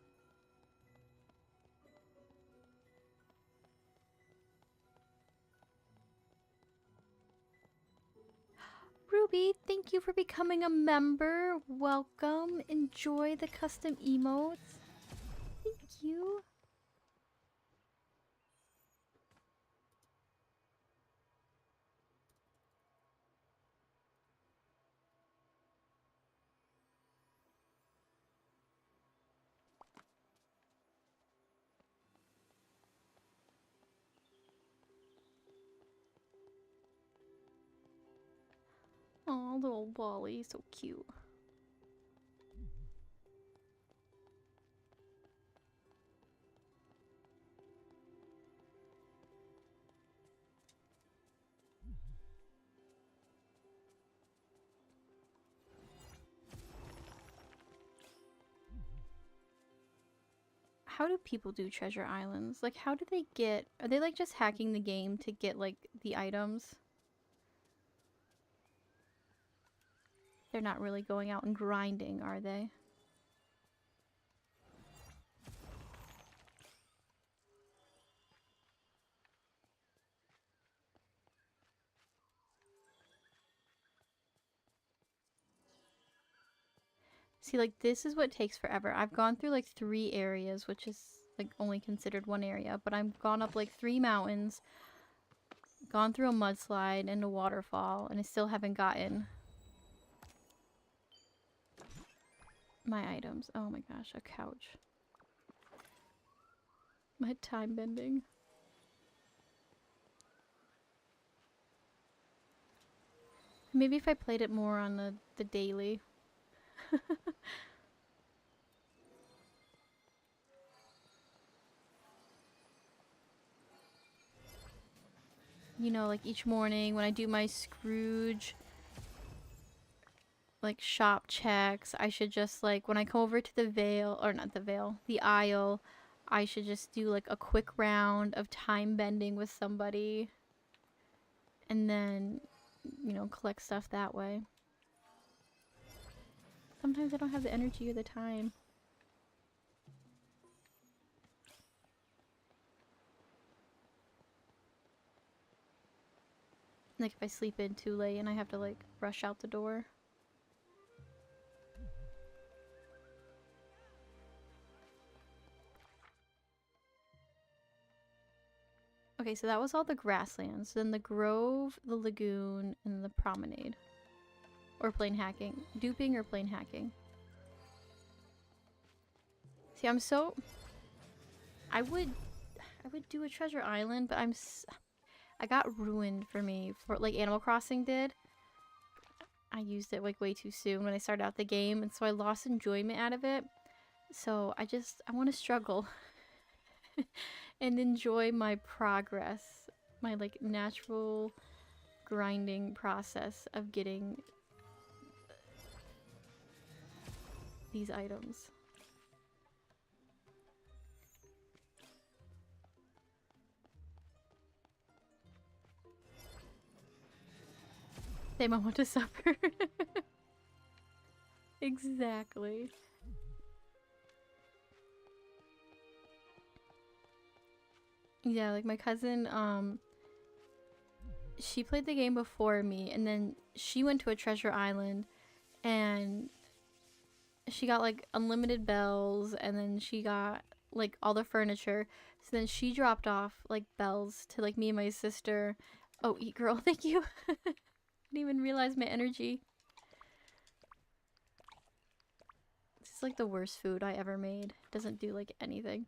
Speaker 1: Ruby, thank you for becoming a member. Welcome. Enjoy the custom emotes. Thank you. Aw, little Wally, so cute. How do people do treasure islands? Like, how do they get... Are they, like, just hacking the game to get, like, the items? They're not really going out and grinding, are they? See, like, this is what takes forever. I've gone through, like, 3 areas, which is, like, only considered 1 area. But I've gone up, like, 3 mountains, gone through a mudslide and a waterfall, and I still haven't gotten my items. Oh my gosh, a couch. My time bending. Maybe if I played it more on the daily. You know, like each morning when I do my Scrooge, like shop checks, I should just like, when I come over to the Vale, or not the Vale, the Isle, I should just do like a quick round of time bending with somebody. And then, you know, collect stuff that way. Sometimes I don't have the energy or the time. Like if I sleep in too late and I have to like rush out the door. Okay, so that was all the grasslands. Then the Grove, the Lagoon, and the Promenade. Or plain hacking. Duping or plain hacking. See, I'm so... I would do a treasure island, but I got ruined for me. For like Animal Crossing did. I used it like way too soon when I started out the game, and so I lost enjoyment out of it. So I want to struggle. And enjoy my progress. My like natural grinding process of getting these items. They might want to suffer. Exactly. Yeah, like my cousin, she played the game before me, and then she went to a treasure island, and she got like unlimited bells, and then she got like all the furniture. So then she dropped off like bells to like me and my sister. Oh, eat girl, thank you. Didn't even realize my energy. This is like the worst food I ever made. Doesn't do like anything.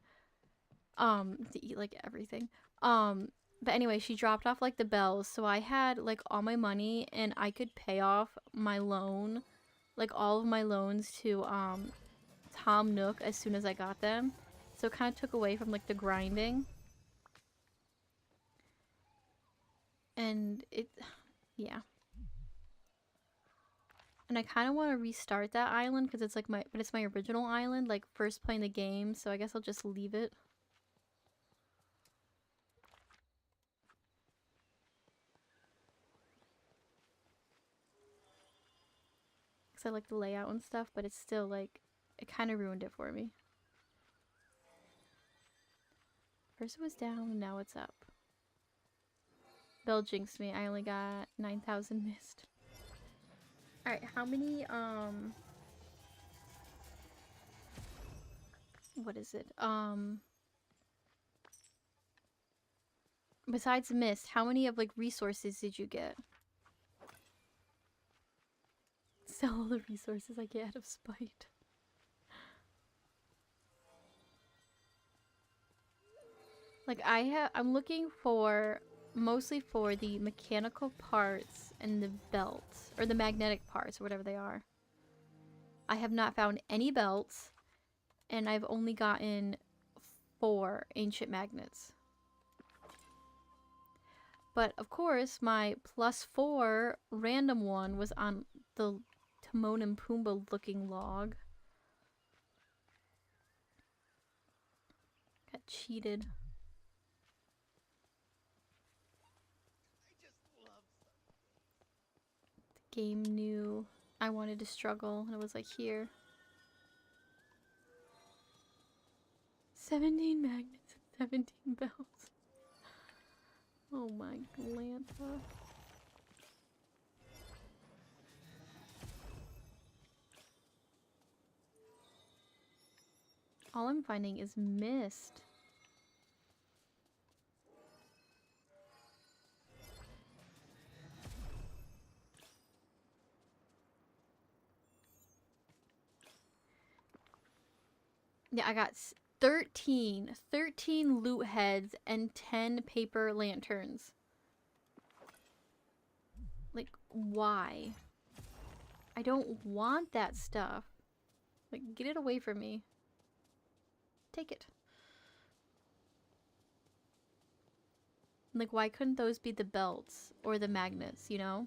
Speaker 1: To eat like everything. But anyway, she dropped off like the bells, so I had like all my money and I could pay off my loan, like all of my loans to Tom Nook as soon as I got them. So it kind of took away from like the grinding. And it, yeah. And I kind of want to restart that island because it's like but it's my original island, like first playing the game, so I guess I'll just leave it. I like the layout and stuff, but it's still like, it kind of ruined it for me. First it was down, and now it's up. Bell jinxed me. I only got 9,000 missed. Alright, how many, what is it? Besides missed, how many of like resources did you get? Sell all the resources I get out of spite. Like I'm looking for mostly for the mechanical parts and the belts, or the magnetic parts, or whatever they are. I have not found any belts, and I've only gotten 4 ancient magnets. But of course, my +4 random one was on the Timon and Pumbaa looking log. Got cheated. The game knew I wanted to struggle, and it was like, here. 17 magnets and 17 bells. Oh my Glanta. All I'm finding is mist. Yeah, I got 13 loot heads and 10 paper lanterns. Like, why? I don't want that stuff. Like, get it away from me. Take it. Like, why couldn't those be the belts or the magnets, you know?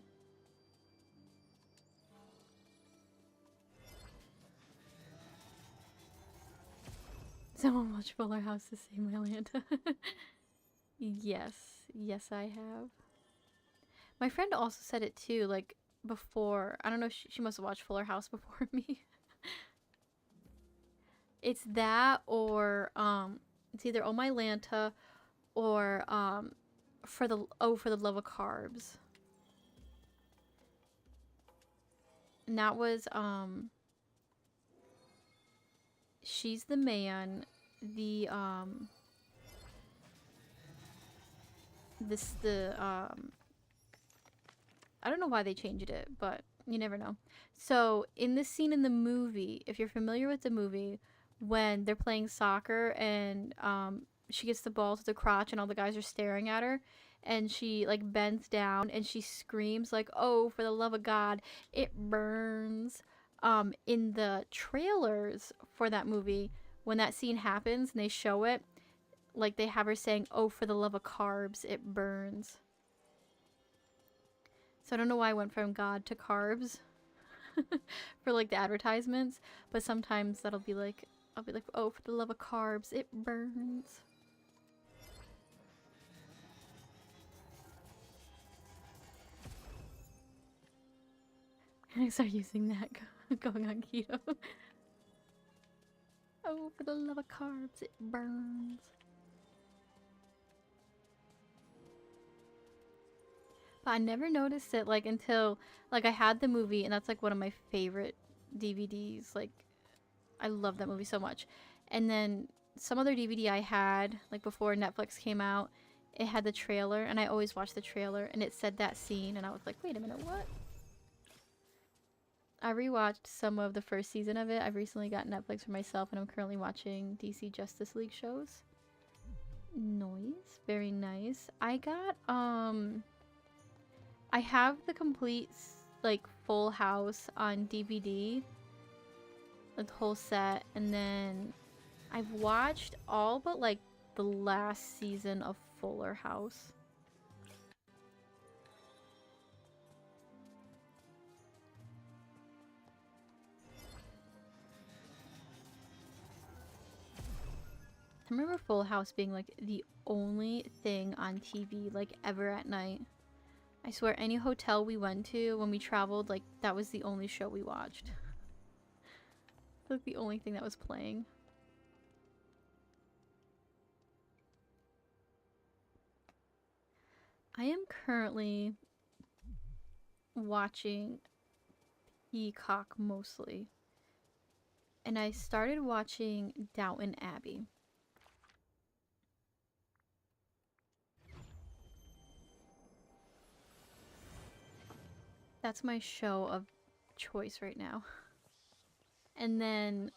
Speaker 1: Someone watch Fuller House to save my land. Yes. Yes, I have. My friend also said it too, like, before. I don't know, she must have watched Fuller House before me. It's that, or, it's either Oh My Lanta, or, for the love of carbs. And that was, She's the Man, the, I don't know why they changed it, but you never know. So, in this scene in the movie, if you're familiar with the movie, when they're playing soccer and she gets the ball to the crotch and all the guys are staring at her, and she like bends down and she screams like, "Oh, for the love of God, it burns." In the trailers for that movie, when that scene happens and they show it, like they have her saying, "Oh, for the love of carbs, it burns." So I don't know why I went from God to carbs. for like the advertisements, but sometimes that'll be like, I'll be like, oh, for the love of carbs, it burns. I start using that going on keto. Oh, for the love of carbs, it burns. But I never noticed it like until like I had the movie, and that's like one of my favorite DVDs. Like I love that movie so much. And then some other DVD I had like before Netflix came out, it had the trailer, and I always watched the trailer, and it said that scene, and I was like, wait a minute, what? I rewatched some of the first season of it. I've recently got Netflix for myself, and I'm currently watching DC Justice League shows. Noise, very nice. I got I have the complete like Full House on DVD, the whole set, and then I've watched all but like the last season of Fuller House. I remember Full House being like the only thing on TV like ever at night. I swear any hotel we went to when we traveled, like that was the only show we watched. Like the only thing that was playing. I am currently watching Peacock mostly. And I started watching Downton Abbey. That's my show of choice right now. And then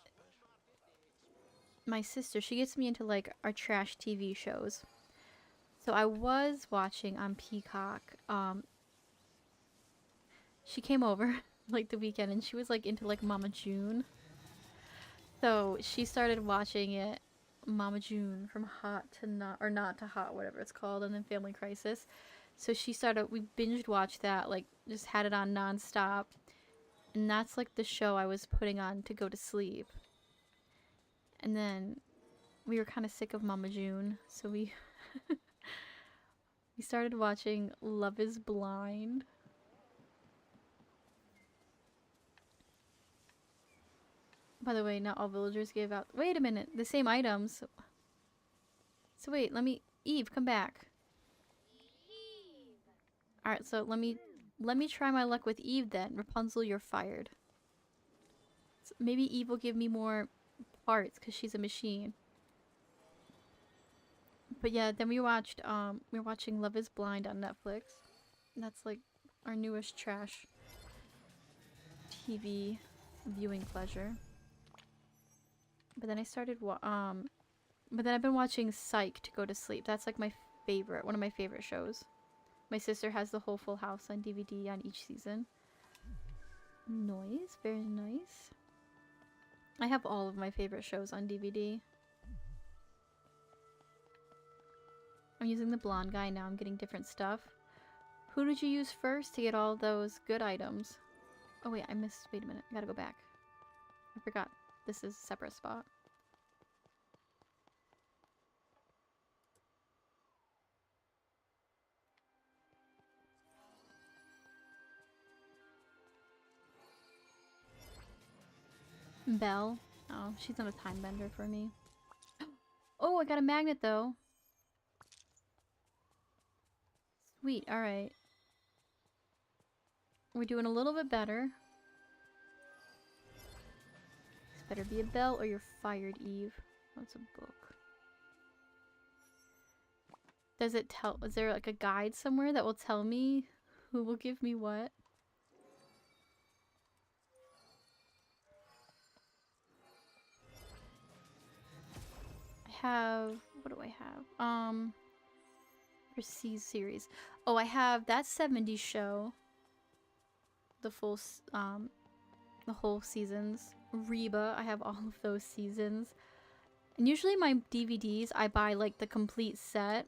Speaker 1: my sister, she gets me into like our trash TV shows. So I was watching on Peacock. She came over like the weekend, and she was like into like Mama June. So she started watching it, Mama June, from Hot to Not, or Not to Hot, whatever it's called, and then Family Crisis. So we binged watched that, like just had it on nonstop. And that's like the show I was putting on to go to sleep. And then we were kind of sick of Mama June, so we we started watching Love is Blind. By the way, not all villagers gave out. Wait a minute, the same items. So wait, Eve, come back. Alright, so let me try my luck with Eve then. Rapunzel, you're fired. So maybe Eve will give me more parts because she's a machine. But yeah, then we were watching Love is Blind on Netflix. And that's like our newest trash TV viewing pleasure. But then but then I've been watching Psych to go to sleep. That's like one of my favorite shows. My sister has the whole Full House on DVD on each season. Noise, very nice. I have all of my favorite shows on DVD. I'm using the blonde guy now. I'm getting different stuff. Who did you use first to get all those good items? Oh wait, wait a minute. I gotta go back. I forgot. This is a separate spot. Belle. Oh, she's not a time bender for me. Oh, I got a magnet though. Sweet, alright. We're doing a little bit better. This better be a bell or you're fired, Eve. What's a book? Does it tell? Is there like a guide somewhere that will tell me who will give me what? What do I have? For C series. Oh, I have that 70s show. The whole seasons. Reba, I have all of those seasons. And usually my DVDs, I buy like the complete set.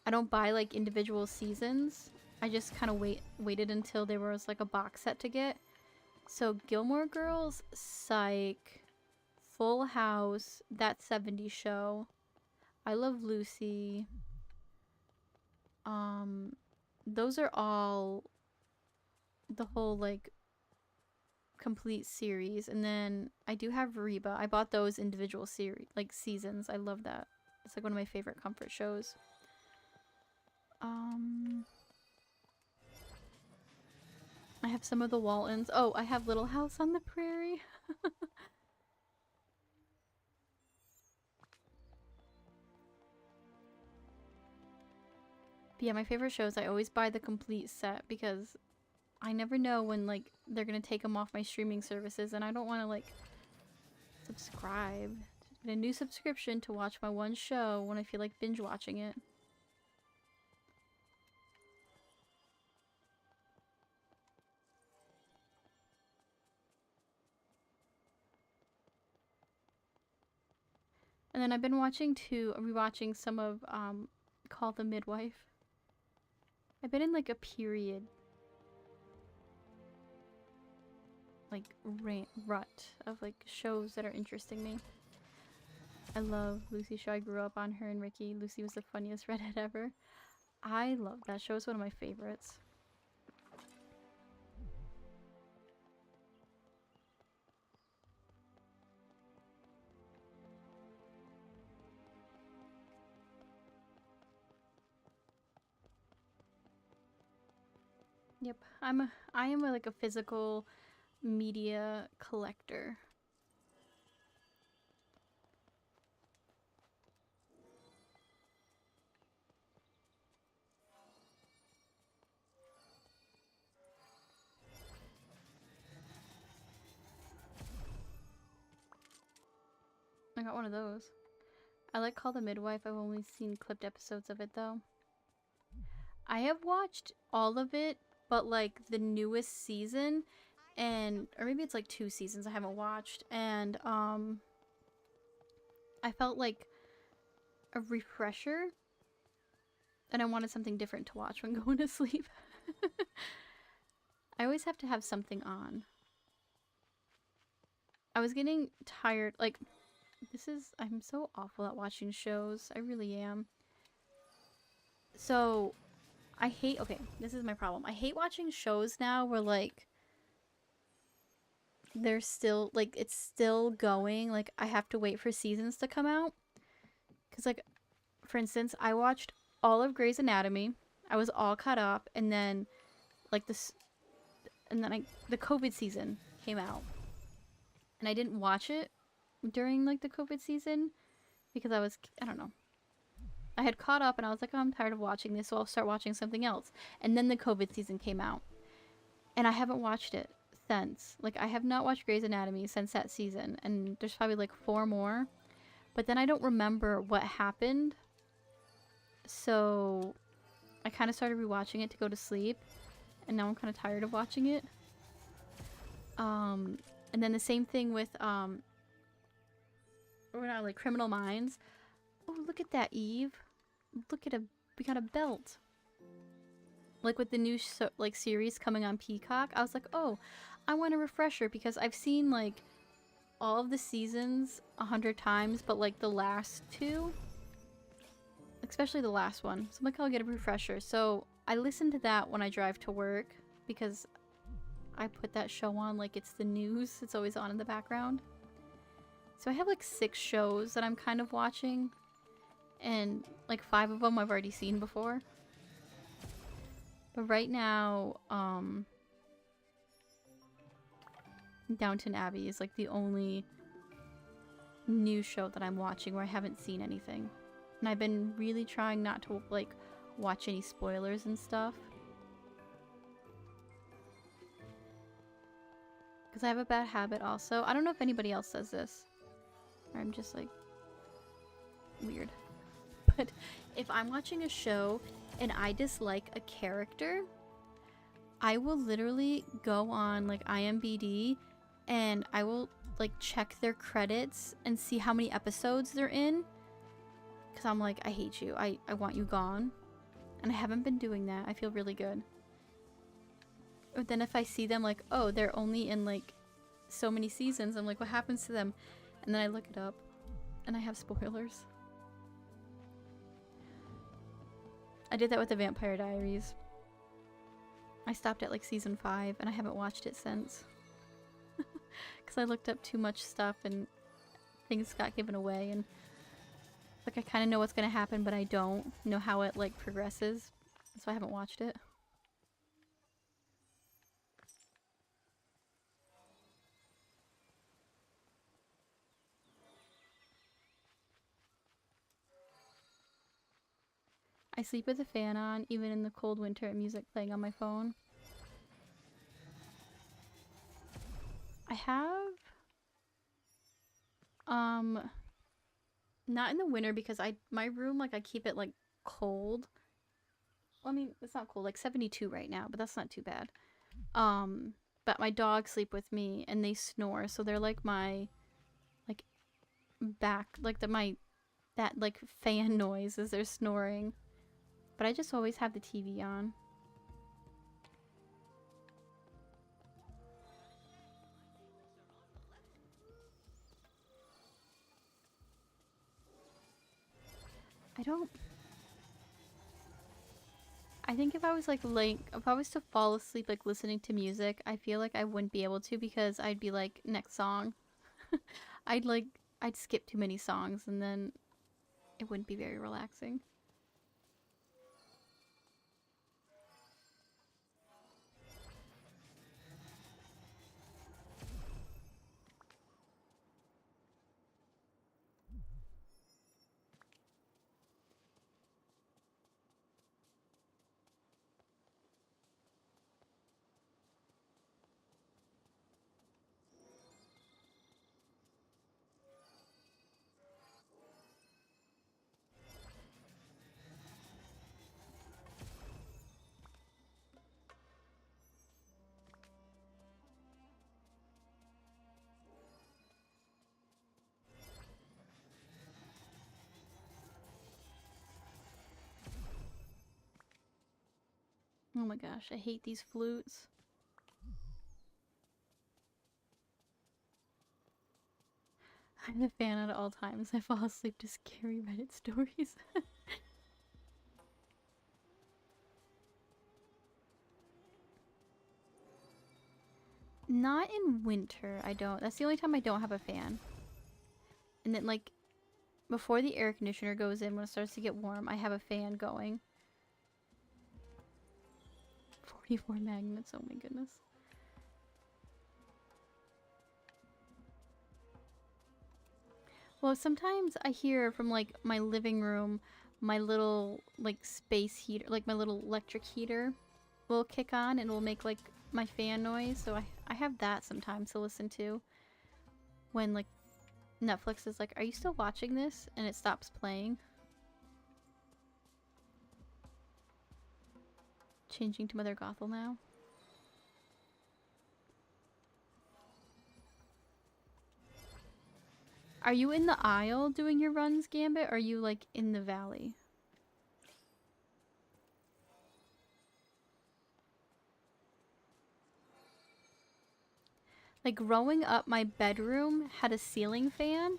Speaker 1: I don't buy like individual seasons. I just kind of waited until there was like a box set to get. So Gilmore Girls, Psych, Full House, That 70s Show, I Love Lucy. Those are all the whole like complete series, and then I do have Reba. I bought those individual series like seasons. I love that. It's like one of my favorite comfort shows. I have some of the Waltons. Oh, I have Little House on the Prairie. But yeah, my favorite shows, I always buy the complete set because I never know when like they're gonna take them off my streaming services, and I don't want to like subscribe. Get a new subscription to watch my one show when I feel like binge watching it. And then I've been rewatching some of Call the Midwife. I've been in like a period like rut of like shows that are interesting me. I love Lucy Show. I grew up on her and Ricky. Lucy was the funniest redhead ever. I love that show. It's one of my favorites. Yep, I am like a physical media collector. I got one of those. I like Call the Midwife. I've only seen clipped episodes of it though. I have watched all of it, but like the newest season, and or maybe it's like 2 seasons I haven't watched, and I felt like a refresher, and I wanted something different to watch when going to sleep. I always have to have something on. I was getting tired, like I'm so awful at watching shows. I really am. So okay, this is my problem. I hate watching shows now where like they're still like it's still going, like I have to wait for seasons to come out. Cuz like for instance, I watched all of Grey's Anatomy. I was all caught up, and then like the COVID season came out. And I didn't watch it during like the COVID season because I don't know. I had caught up and I was like, oh, I'm tired of watching this, so I'll start watching something else. And then the COVID season came out. And I haven't watched it since. Like, I have not watched Grey's Anatomy since that season. And there's probably like 4 more. But then I don't remember what happened. So I kind of started rewatching it to go to sleep. And now I'm kind of tired of watching it. And then the same thing with, like Criminal Minds. Oh, look at that, Eve. Look at we got a belt. Like with the new series coming on Peacock, I was like, oh, I want a refresher because I've seen like all of the seasons 100 times, but like the last 2, especially the last one. So I'm like, I'll get a refresher. So I listen to that when I drive to work because I put that show on like it's the news. It's always on in the background. So I have like 6 shows that I'm kind of watching. And like 5 of them I've already seen before. But right now, Downton Abbey is like the only new show that I'm watching where I haven't seen anything. And I've been really trying not to like watch any spoilers and stuff. Because I have a bad habit also. I don't know if anybody else does this. Or I'm just like weird. But if I'm watching a show and I dislike a character, I will literally go on like IMDb and I will like check their credits and see how many episodes they're in. Because I'm like, I hate you. I want you gone. And I haven't been doing that. I feel really good. But then if I see them like, oh, they're only in like so many seasons, I'm like, what happens to them? And then I look it up and I have spoilers. I did that with the Vampire Diaries. I stopped at like season 5 and I haven't watched it since. Because I looked up too much stuff and things got given away, and like I kind of know what's going to happen, but I don't know how it like progresses. So I haven't watched it. I sleep with the fan on, even in the cold winter, and music playing on my phone. I have, not in the winter because my room, like I keep it like cold. Well, I mean, it's not cold, like 72 right now, but that's not too bad. But my dogs sleep with me and they snore, so they're like my, like, back, like that like fan noise as they're snoring. But I just always have the TV on. I think if I was like if I was to fall asleep like listening to music, I feel like I wouldn't be able to because I'd be like, next song. I'd skip too many songs and then it wouldn't be very relaxing. Oh my gosh, I hate these flutes. I have the fan on at all times. I fall asleep to scary Reddit stories. Not in winter, I don't. That's the only time I don't have a fan. And then like, before the air conditioner goes in, when it starts to get warm, I have a fan going. 44 magnets, oh my goodness. Well, sometimes I hear from like my living room, my little like space heater, like my little electric heater will kick on and will make like my fan noise. So I have that sometimes to listen to when like Netflix is like, are you still watching this? And it stops playing. Changing to Mother Gothel now. Are you in the Isle doing your runs, Gambit? Or are you like in the valley? Like growing up, my bedroom had a ceiling fan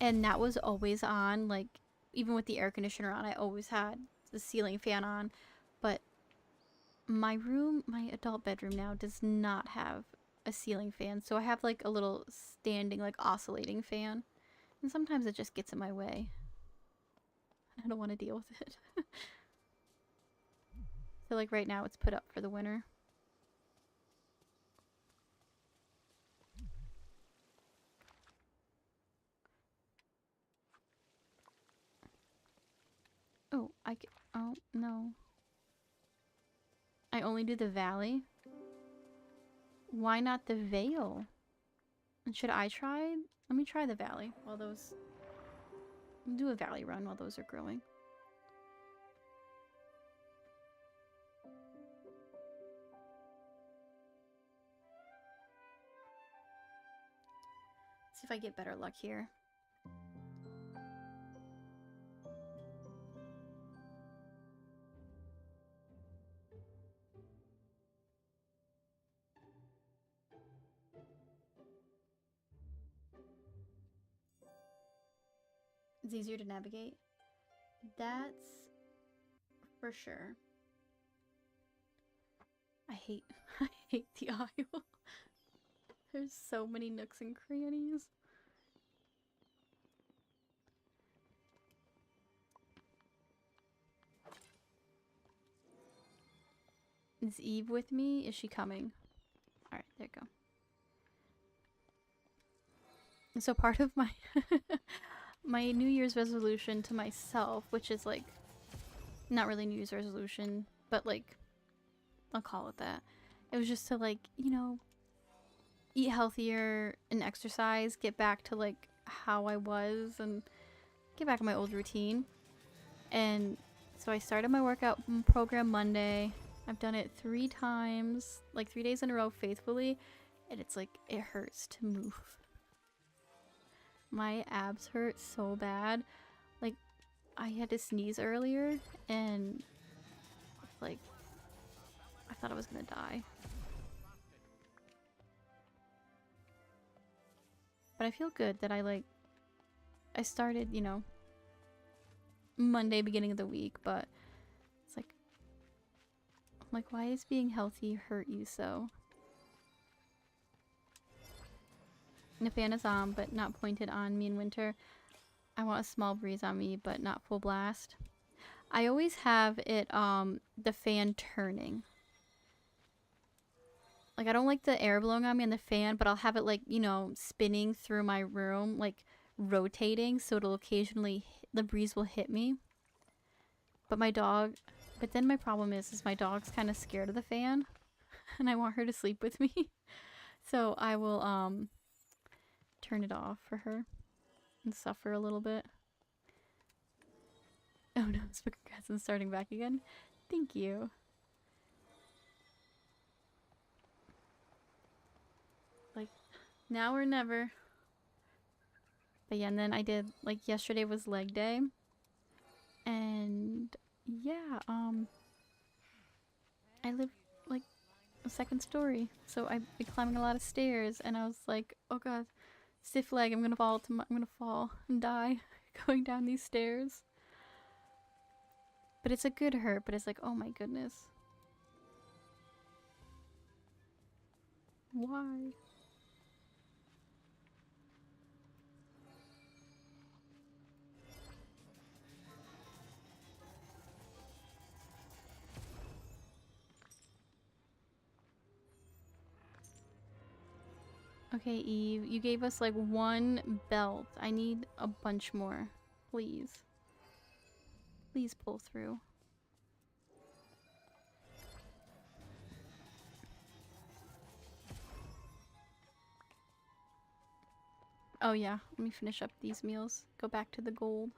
Speaker 1: and that was always on. Like even with the air conditioner on, I always had the ceiling fan on. But my room, my adult bedroom now does not have a ceiling fan. So I have like a little standing, like oscillating fan. And sometimes it just gets in my way. I don't want to deal with it. So like right now it's put up for the winter. Oh, oh, no. I only do the valley? Why not the Vale? And should I try? Let me try the valley while those... I'll do a valley run while those are growing. See if I get better luck here. It's easier to navigate. That's for sure. I hate I hate the aisle. There's so many nooks and crannies. Is Eve with me? Is she coming? Alright, there you go. And so part of my my New Year's resolution to myself, which is like not really New Year's resolution, but like I'll call it that. It was just to like, you know, eat healthier and exercise, get back to like how I was and get back to my old routine. And so I started my workout program Monday. I've done it 3 times, like 3 days in a row faithfully, and it's like it hurts to move. My abs hurt so bad. Like I had to sneeze earlier and like I thought I was gonna die. But I feel good that I started, you know, Monday beginning of the week, but it's like I'm like, why is being healthy hurt you so? And the fan is on, but not pointed on me in winter. I want a small breeze on me, but not full blast. I always have it, the fan turning. Like, I don't like the air blowing on me in the fan, but I'll have it, like, you know, spinning through my room, like, rotating, so it'll occasionally, the breeze will hit me. But then my problem is my dog's kind of scared of the fan, and I want her to sleep with me. So I will, turn it off for her and suffer a little bit. Oh no, Spookercast's starting back again. Thank you. Like, now or never. But yeah, and then I did, like, yesterday was leg day. And yeah, I live like a second story, so I've been climbing a lot of stairs, and I was like, oh god, stiff leg, I'm gonna fall and die going down these stairs. But it's a good hurt, but it's like, oh my goodness. Why? Okay, Eve, you gave us like 1 belt. I need a bunch more. Please. Please pull through. Oh yeah, let me finish up these meals. Go back to the gold.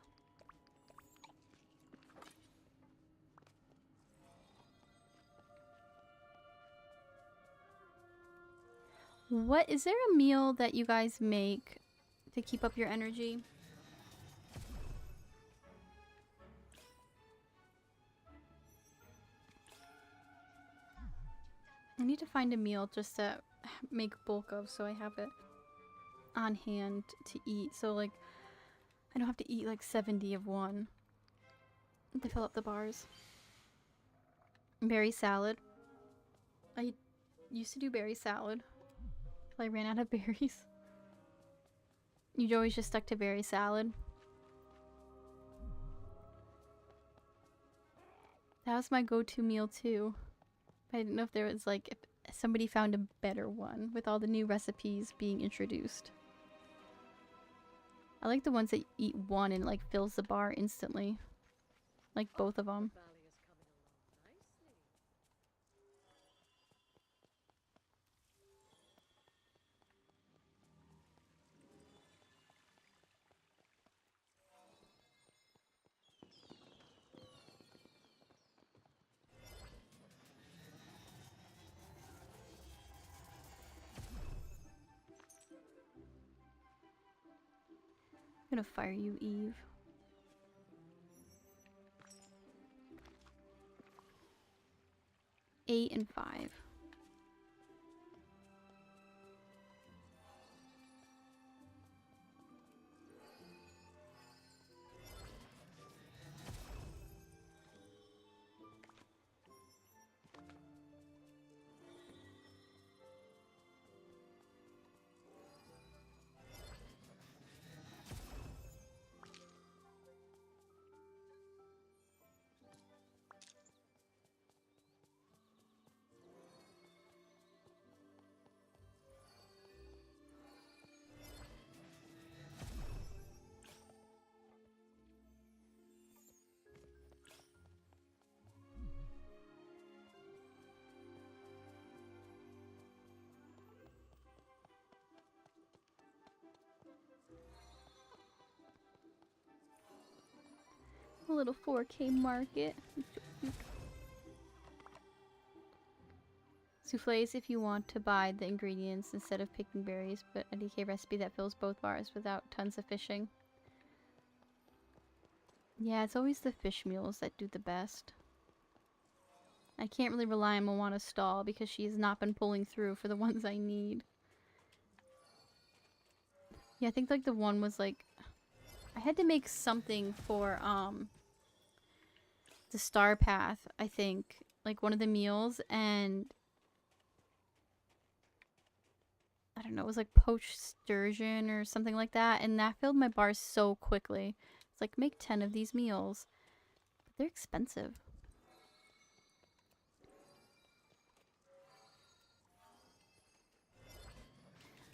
Speaker 1: What is there a meal that you guys make to keep up your energy? I need to find a meal just to make bulk of so I have it on hand to eat. So like I don't have to eat like 70 of one to fill up the bars. Berry salad. I used to do berry salad. I ran out of berries. You always just stuck to berry salad. That was my go-to meal too. I didn't know if there was like, if somebody found a better one with all the new recipes being introduced. I like the ones that eat one and like fills the bar instantly. Like both of them. I'm gonna fire you, Eve. Eight and 5. little 4K market. Souffles if you want to buy the ingredients instead of picking berries, but a DK recipe that fills both bars without tons of fishing. Yeah, it's always the fish meals that do the best. I can't really rely on Moana's stall because she has not been pulling through for the ones I need. Yeah, I think like the one was like... I had to make something for the Star Path, I think. Like one of the meals, and... I don't know, it was like poached sturgeon or something like that, and that filled my bar so quickly. It's like, make 10 of these meals. But they're expensive.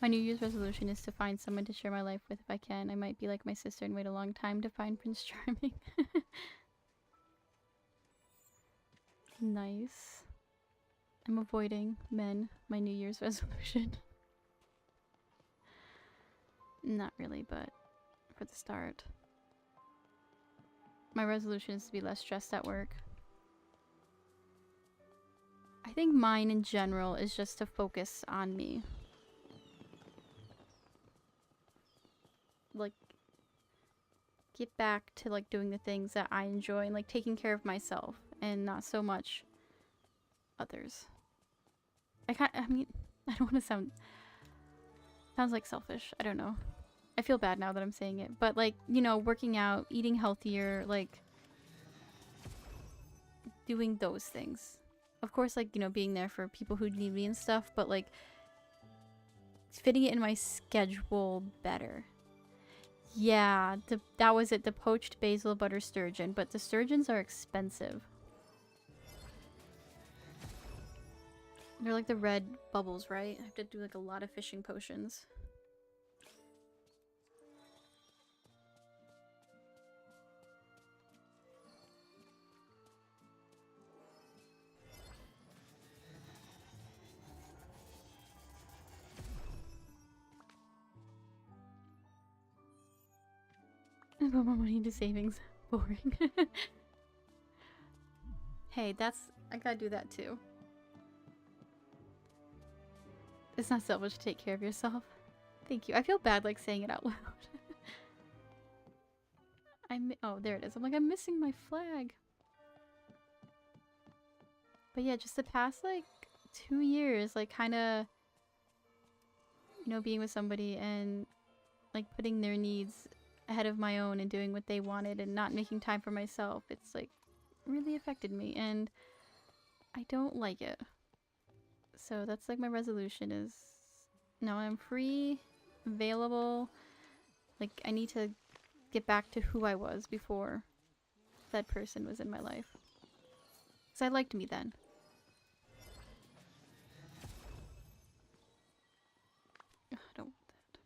Speaker 1: My New Year's resolution is to find someone to share my life with if I can. I might be like my sister and wait a long time to find Prince Charming. Nice. I'm avoiding men, my New Year's resolution. Not really, but for the start. My resolution is to be less stressed at work. I think mine in general is just to focus on me. Like, get back to like doing the things that I enjoy and like taking care of myself and not so much others. I mean, I don't want to sound... Sounds like selfish. I don't know. I feel bad now that I'm saying it. But like, you know, working out, eating healthier, like... doing those things. Of course, like, you know, being there for people who need me and stuff, but like... fitting it in my schedule better. Yeah, that was it. The poached basil butter sturgeon. But the sturgeons are expensive. They're like the red bubbles, right? I have to do like a lot of fishing potions. I put more money into savings. Boring. Hey, I gotta do that too. It's not selfish to take care of yourself. Thank you. I feel bad like saying it out loud. Oh, there it is. I'm like, I'm missing my flag. But yeah, just the past like 2 years, like kind of, you know, being with somebody and like putting their needs ahead of my own and doing what they wanted and not making time for myself. It's like really affected me and I don't like it. So that's like my resolution is now I'm free, available. Like I need to get back to who I was before that person was in my life. Because I liked me then. Ugh, I don't want that.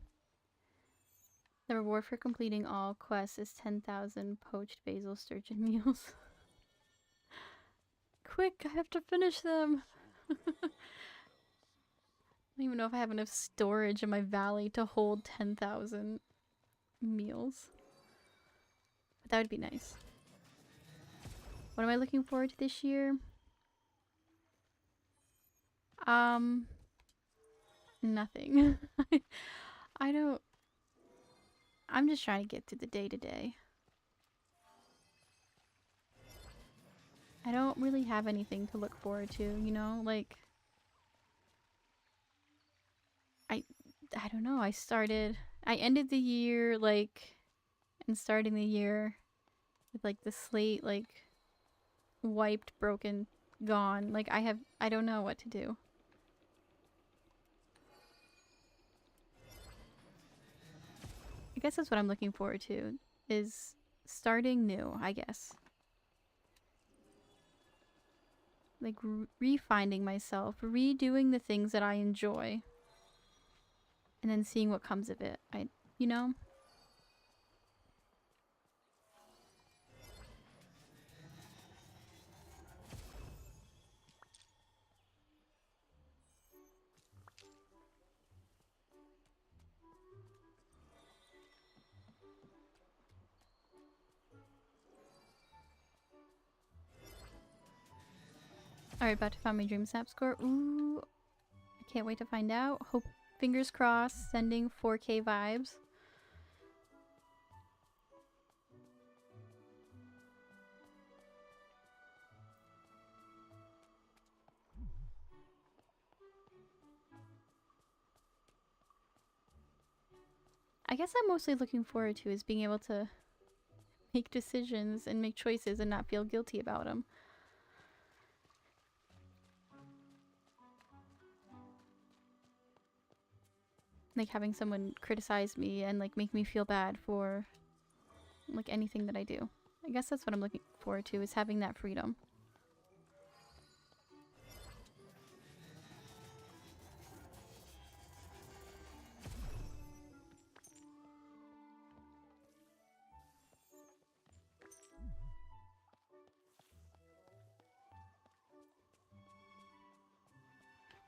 Speaker 1: The reward for completing all quests is 10,000 poached basil sturgeon meals. Quick, I have to finish them! I don't even know if I have enough storage in my valley to hold 10,000 meals. But that would be nice. What am I looking forward to this year? Nothing. I'm just trying to get through the day-to-day. I don't really have anything to look forward to, you know? Like... I don't know, I ended the year, like, and starting the year with, like, the slate, like, wiped, broken, gone. Like, I don't know what to do. I guess that's what I'm looking forward to, is starting new, I guess. Like, re-finding myself, redoing the things that I enjoy. And then seeing what comes of it. You know? Alright, about to find my dream snap score. Ooh, I can't wait to find out. Hope, fingers crossed, sending 4K vibes. I guess I'm mostly looking forward to is being able to make decisions and make choices and not feel guilty about them. Like having someone criticize me and like make me feel bad for like anything that I do. I guess that's what I'm looking forward to, is having that freedom.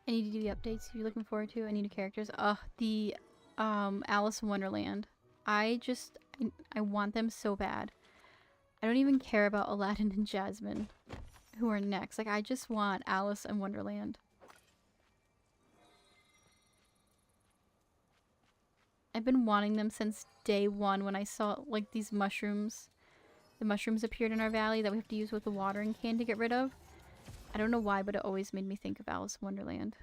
Speaker 1: Any DD updates you're looking forward to? Any new characters? The Alice in Wonderland. I want them so bad. I don't even care about Aladdin and Jasmine, who are next. Like, I just want Alice in Wonderland. I've been wanting them since day one when I saw, like, these mushrooms. The mushrooms appeared in our valley that we have to use with the watering can to get rid of. I don't know why, but it always made me think of Alice in Wonderland.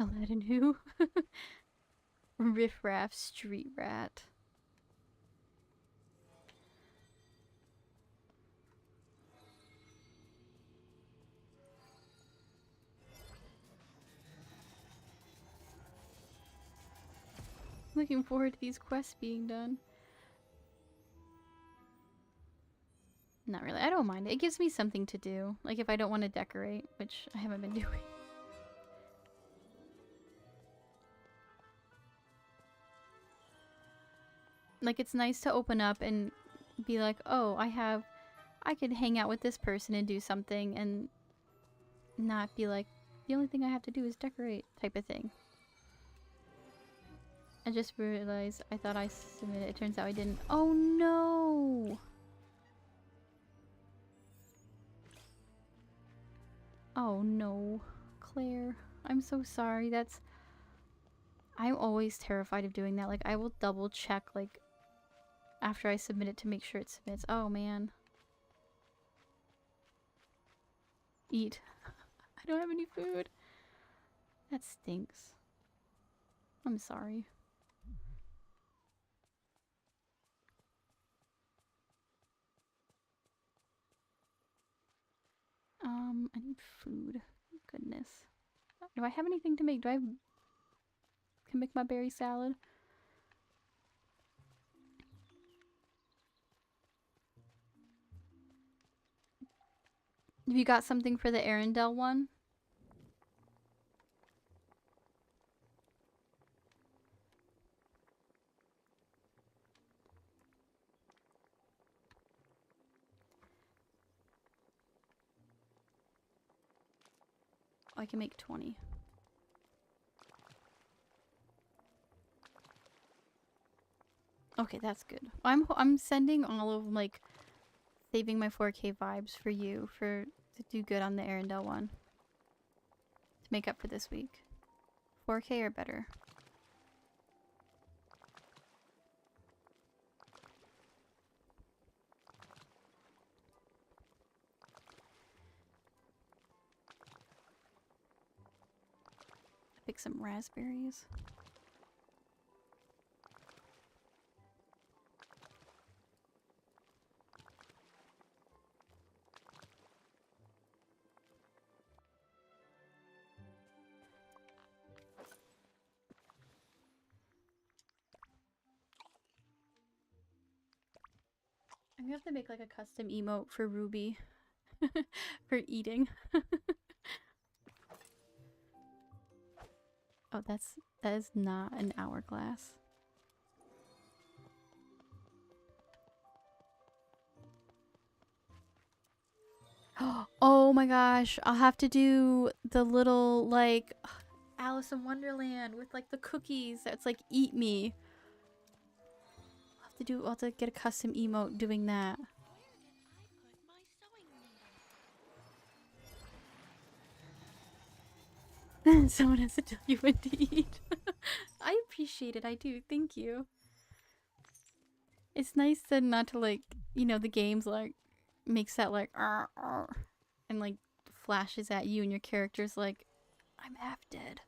Speaker 1: Aladdin who? Riff Raff Street Rat. Looking forward to these quests being done. Not really. I don't mind it. It gives me something to do. Like if I don't want to decorate, which I haven't been doing. Like it's nice to open up and be like, oh, I could hang out with this person and do something and not be like, the only thing I have to do is decorate type of thing. I just realized I thought I submitted. It turns out I didn't. Oh no! Oh no, Claire. I'm so sorry. I'm always terrified of doing that. Like I will double check like after I submit it to make sure it submits. Oh man. Eat. I don't have any food. That stinks. I'm sorry. I need food. Goodness. Do I have anything to make? Can make my berry salad? Have you got something for the Arendelle one? I can make 20. Okay, that's good. I'm sending all of like saving my 4K vibes for you to do good on the Arendelle one. To make up for this week. 4K or better. Pick some raspberries. I'm gonna have to make like a custom emote for Ruby for eating. Oh, that is not an hourglass. Oh my gosh, I'll have to do the little like Alice in Wonderland with like the cookies that's like eat me. I'll have to get a custom emote doing that. Someone has to tell you what to eat. I appreciate it, I do, thank you. It's nice to not to like, you know, the game's like makes that like and like flashes at you and your character's like, I'm half dead.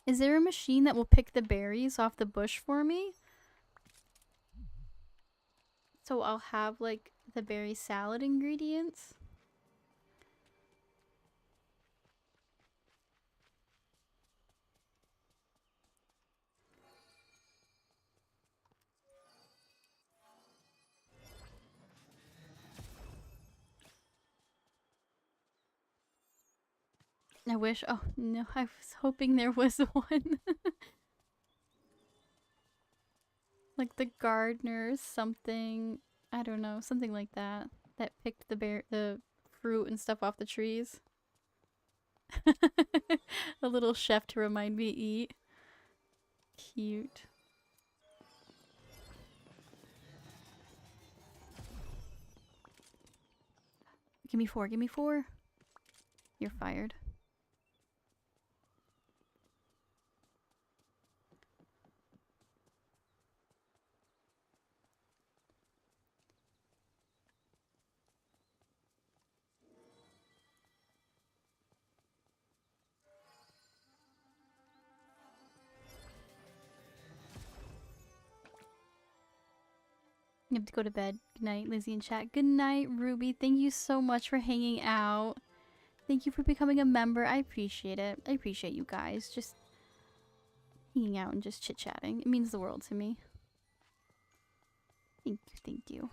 Speaker 1: Is there a machine that will pick the berries off the bush for me? So I'll have like the berry salad ingredients? I wish. Oh no, I was hoping there was one. Like the gardeners, something. I don't know, something like that. That picked the fruit and stuff off the trees. A little chef to remind me to eat. Cute. Give me 4, give me 4. You're fired. You have to go to bed. Good night, Lizzie and chat. Good night, Ruby. Thank you so much for hanging out. Thank you for becoming a member. I appreciate it. I appreciate you guys just hanging out and just chit-chatting. It means the world to me. Thank you, thank you.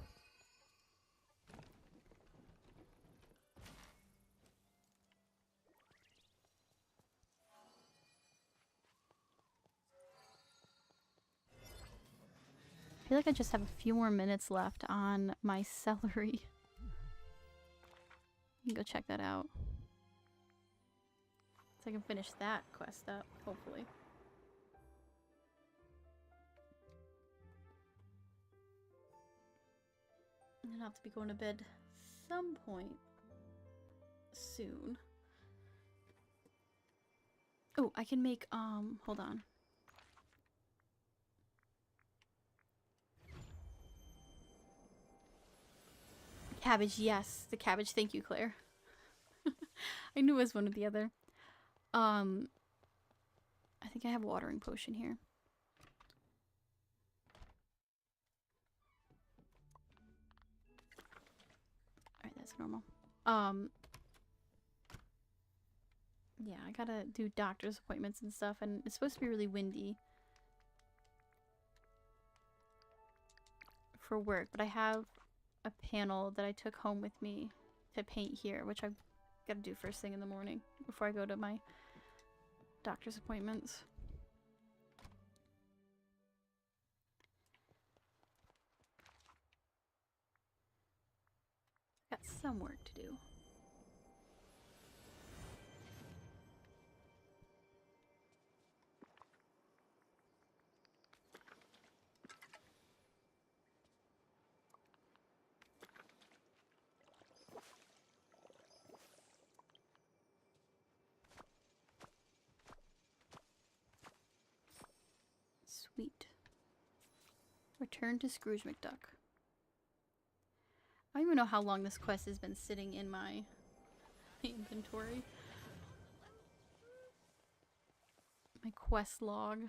Speaker 1: I feel like I just have a few more minutes left on my celery. You can go check that out. So I can finish that quest up, hopefully. I'm gonna have to be going to bed some point soon. Oh, I can make, hold on. Cabbage, yes. The cabbage, thank you, Claire. I knew it was one or the other. I think I have a watering potion here. Alright, that's normal. Yeah, I gotta do doctor's appointments and stuff, and it's supposed to be really windy for work, but I have a panel that I took home with me to paint here, which I've gotta do first thing in the morning before I go to my doctor's appointments. Got some work to do. Sweet. Return to Scrooge McDuck. I don't even know how long this quest has been sitting in my inventory. My quest log.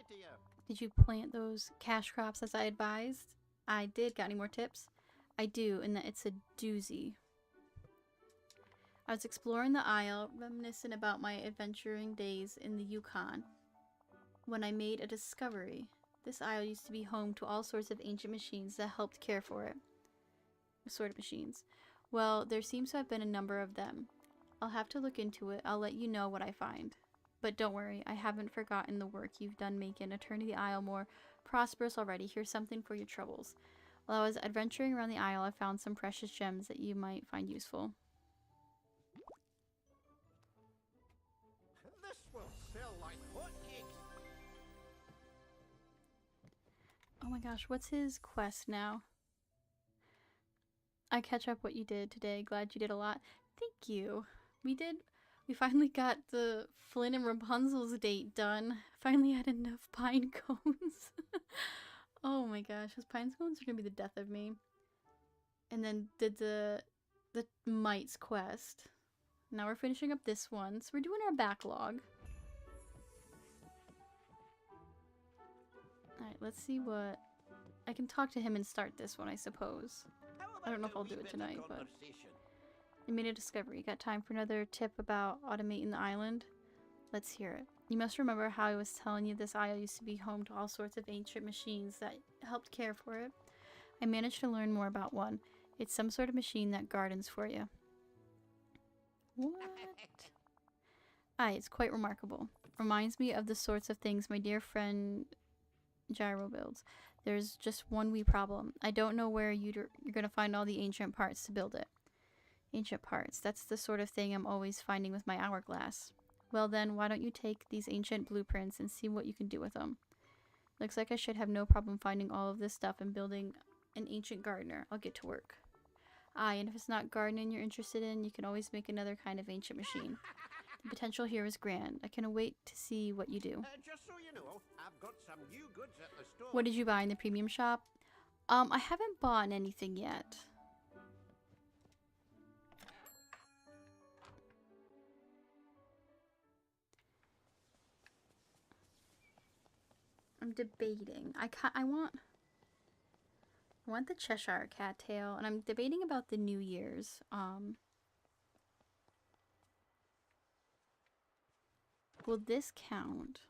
Speaker 5: dear.
Speaker 1: Did you plant those cash crops as I advised? I did. Got any more tips? I do, and that it's a doozy. I was exploring the Isle, reminiscent about my adventuring days in the Yukon, when I made a discovery. This isle used to be home to all sorts of ancient machines that helped care for it. Sort of machines. Well, there seems to have been a number of them. I'll have to look into it. I'll let you know what I find. But don't worry, I haven't forgotten the work you've done making Eternity Isle more prosperous already. Here's something for your troubles. While I was adventuring around the Isle, I found some precious gems that you might find useful.
Speaker 5: This will sell like hotcakes.
Speaker 1: Oh my gosh, what's his quest now? I catch up what you did today. Glad you did a lot. Thank you. We finally got the Flynn and Rapunzel's date done. Finally had enough pine cones. Oh my gosh, those pine cones are gonna be the death of me. And then did the Mites quest. Now we're finishing up this one. So we're doing our backlog. Alright, let's see what... I can talk to him and start this one, I suppose. I don't know if I'll do it tonight, but... You made a discovery. Got time for another tip about automating the island? Let's hear it. You must remember how I was telling you this isle used to be home to all sorts of ancient machines that helped care for it. I managed to learn more about one. It's some sort of machine that gardens for you. What? Aye, it's quite remarkable. Reminds me of the sorts of things my dear friend Gyro builds. There's just one wee problem. I don't know where you're going to find all the ancient parts to build it. Ancient parts. That's the sort of thing I'm always finding with my hourglass. Well then, why don't you take these ancient blueprints and see what you can do with them? Looks like I should have no problem finding all of this stuff and building an ancient gardener. I'll get to work. Aye, and if it's not gardening you're interested in, you can always make another kind of ancient machine. The potential here is grand. I can wait to see what you do.
Speaker 5: Just so you know, I've got some new goods at the store.
Speaker 1: What did you buy in the premium shop? I haven't bought anything yet. I'm debating. I want the Cheshire cat tail, and I'm debating about the New Year's. Will this count?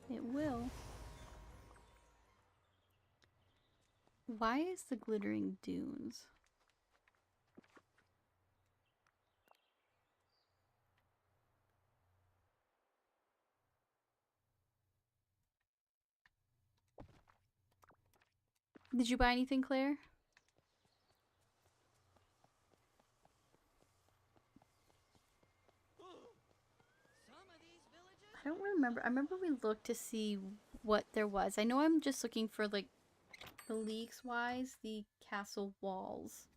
Speaker 1: It will. Why is the glittering dunes? Did you buy anything, Claire? I don't remember. I remember we looked to see what there was. I know I'm just looking for, like, the leaks wise, the castle walls.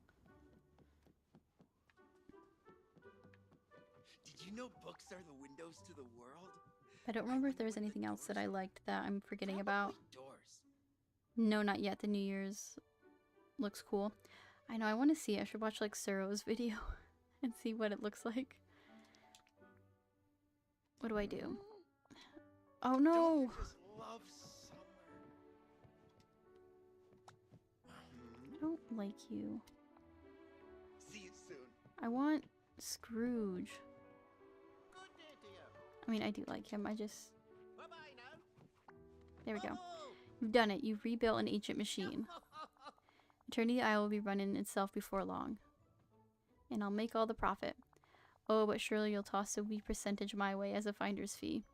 Speaker 5: Did you know books are the windows to the world?
Speaker 1: I don't remember if there was anything else that I liked that I'm forgetting about.
Speaker 5: Doors.
Speaker 1: No, not yet. The New Year's looks cool. I know, I want to see it. I should watch, like, Suro's video and see what it looks like. What do I do? Oh no!
Speaker 5: Don't you just love summer?
Speaker 1: I don't like you.
Speaker 5: See you soon.
Speaker 1: I want Scrooge.
Speaker 5: Good day, dear.
Speaker 1: I mean, I do like him. I just...
Speaker 5: Bye-bye now.
Speaker 1: There we go.
Speaker 5: Oh.
Speaker 1: You've done it. You've rebuilt an ancient machine. Eternity Isle will be running itself before long. And I'll make all the profit. Oh, but surely you'll toss a wee percentage my way as a finder's fee.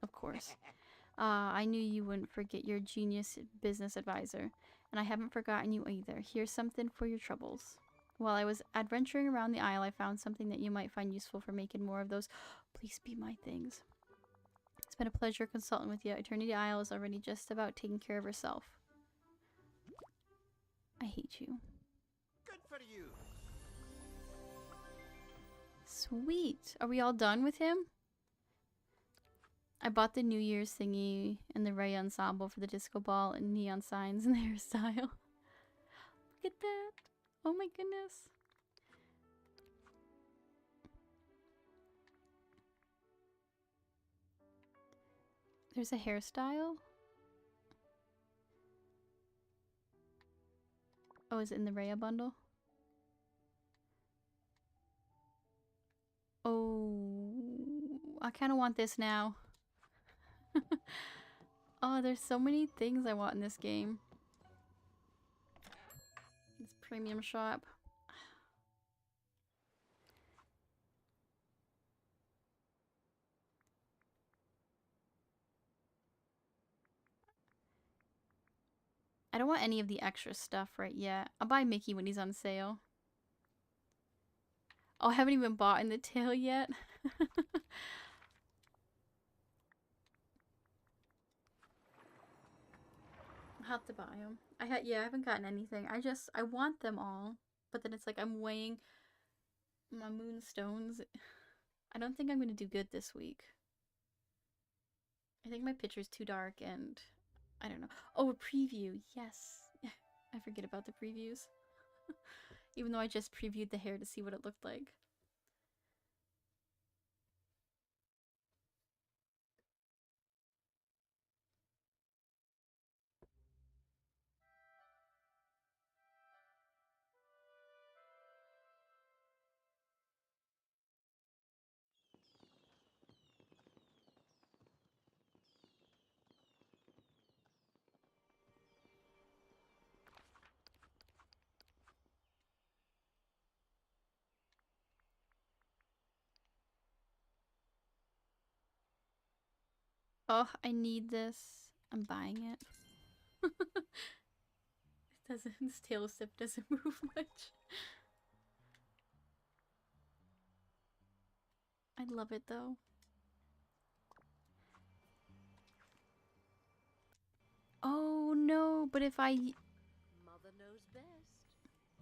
Speaker 1: Of course. I knew you wouldn't forget your genius business advisor. And I haven't forgotten you either. Here's something for your troubles. While I was adventuring around the isle, I found something that you might find useful for making more of those. Please be my things. It's been a pleasure consulting with you. Eternity Isle is already just about taking care of herself. I hate you.
Speaker 5: Good for you.
Speaker 1: Sweet. Are we all done with him? I bought the New Year's thingy and the Ray ensemble for the disco ball and neon signs and the hairstyle. Look at that. Oh my goodness. There's a hairstyle. Oh, is it in the Rhea bundle? Oh, I kind of want this now. Oh, there's so many things I want in this game. This premium shop. I don't want any of the extra stuff right yet. I'll buy Mickey when he's on sale. Oh, I haven't even bought in the tail yet. I'll have to buy them. Yeah, I haven't gotten anything. I want them all, but then it's like I'm weighing my moonstones. I don't think I'm gonna do good this week. I think my picture's too dark and I don't know. Oh, a preview. Yes. I forget about the previews. Even though I just previewed the hair to see what it looked like. Oh, I need this. I'm buying it. His tail tip doesn't move much. I love it though. Oh no, but if I...
Speaker 6: Mother knows best.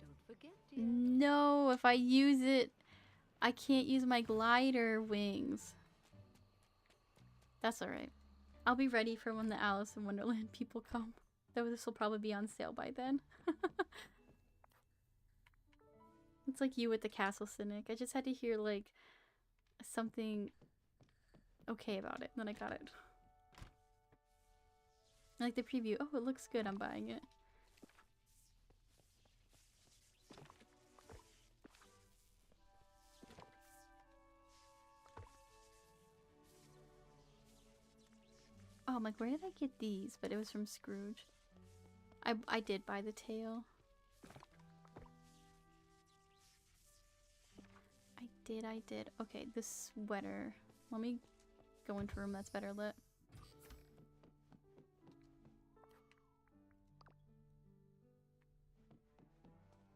Speaker 6: Don't forget, dear.
Speaker 1: No, if I use it, I can't use my glider wings. That's alright. I'll be ready for when the Alice in Wonderland people come. Though this will probably be on sale by then. It's like you with the Castle Cynic. I just had to hear like something okay about it, and then I got it. I like the preview. Oh, it looks good. I'm buying it. Oh, I'm like, where did I get these? But it was from Scrooge. I did buy the tail. I did. Okay, this sweater. Let me go into a room that's better lit.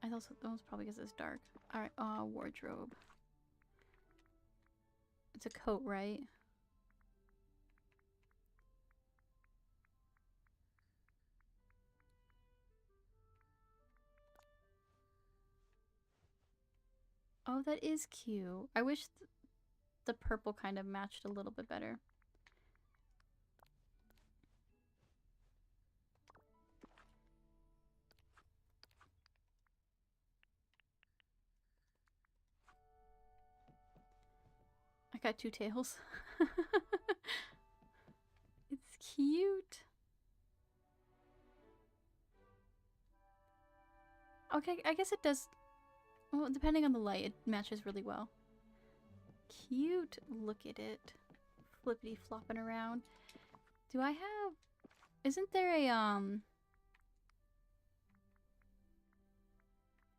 Speaker 1: I also, that was probably because it's dark. Alright, wardrobe. It's a coat, right? Oh, that is cute. I wish the purple kind of matched a little bit better. I got two tails. It's cute. Okay, I guess it does. Well, depending on the light, it matches really well. Cute. Look at it. Flippity flopping around. Do I have... Isn't there a,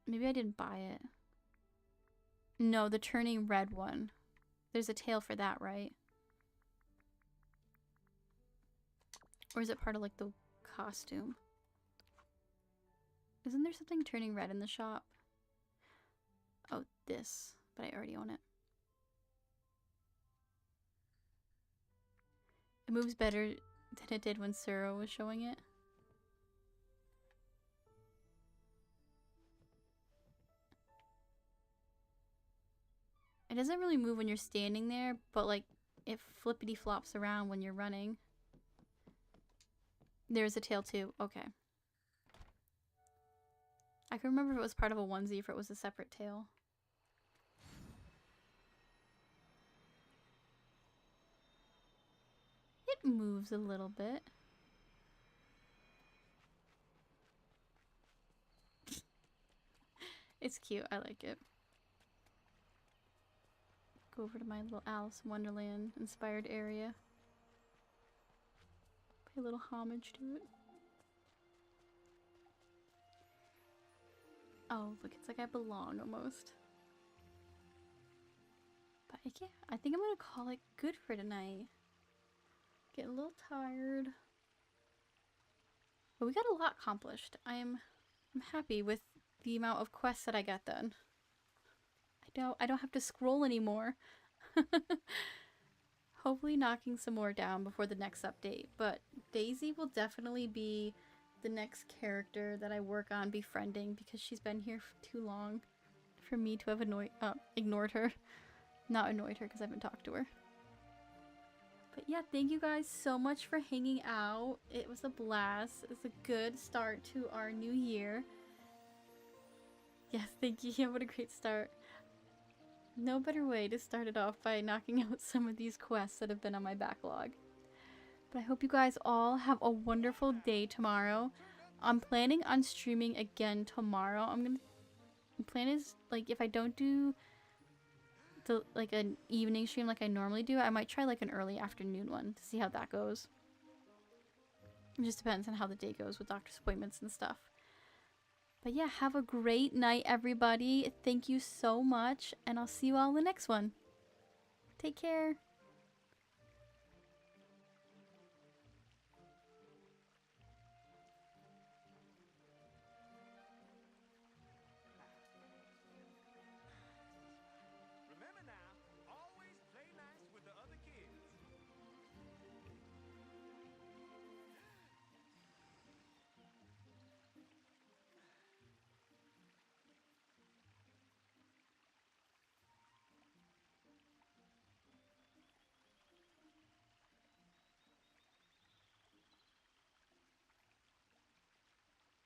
Speaker 1: Maybe I didn't buy it. No, the turning red one. There's a tail for that, right? Or is it part of, like, the costume? Isn't there something turning red in the shop? Oh, this. But I already own it. It moves better than it did when Suro was showing it. It doesn't really move when you're standing there, but like it flippity flops around when you're running. There's a tail too. Okay. I can remember if it was part of a onesie, if it was a separate tail. It moves a little bit. It's cute. I like it. Go over to my little Alice in Wonderland inspired area. Pay a little homage to it. Oh, look, it's like I belong almost. But yeah, I think I'm gonna call it good for tonight. Getting a little tired. But we got a lot accomplished. I'm happy with the amount of quests that I got done. I don't have to scroll anymore. Hopefully knocking some more down before the next update. But Daisy will definitely be the next character that I work on befriending because she's been here for too long for me to have ignored her. Not annoyed her because I haven't talked to her. But yeah, thank you guys so much for hanging out. It was a blast. It's a good start to our new year. Yes, thank you. Yeah, what a great start. No better way to start it off by knocking out some of these quests that have been on my backlog. But I hope you guys all have a wonderful day tomorrow. I'm planning on streaming again tomorrow. The plan is, like, if I don't do like an evening stream like I normally do, I might try like an early afternoon one to see how that goes. It just depends on how the day goes with doctor's appointments and stuff. But yeah, have a great night, everybody. Thank you so much, and I'll see you all in the next one. Take care.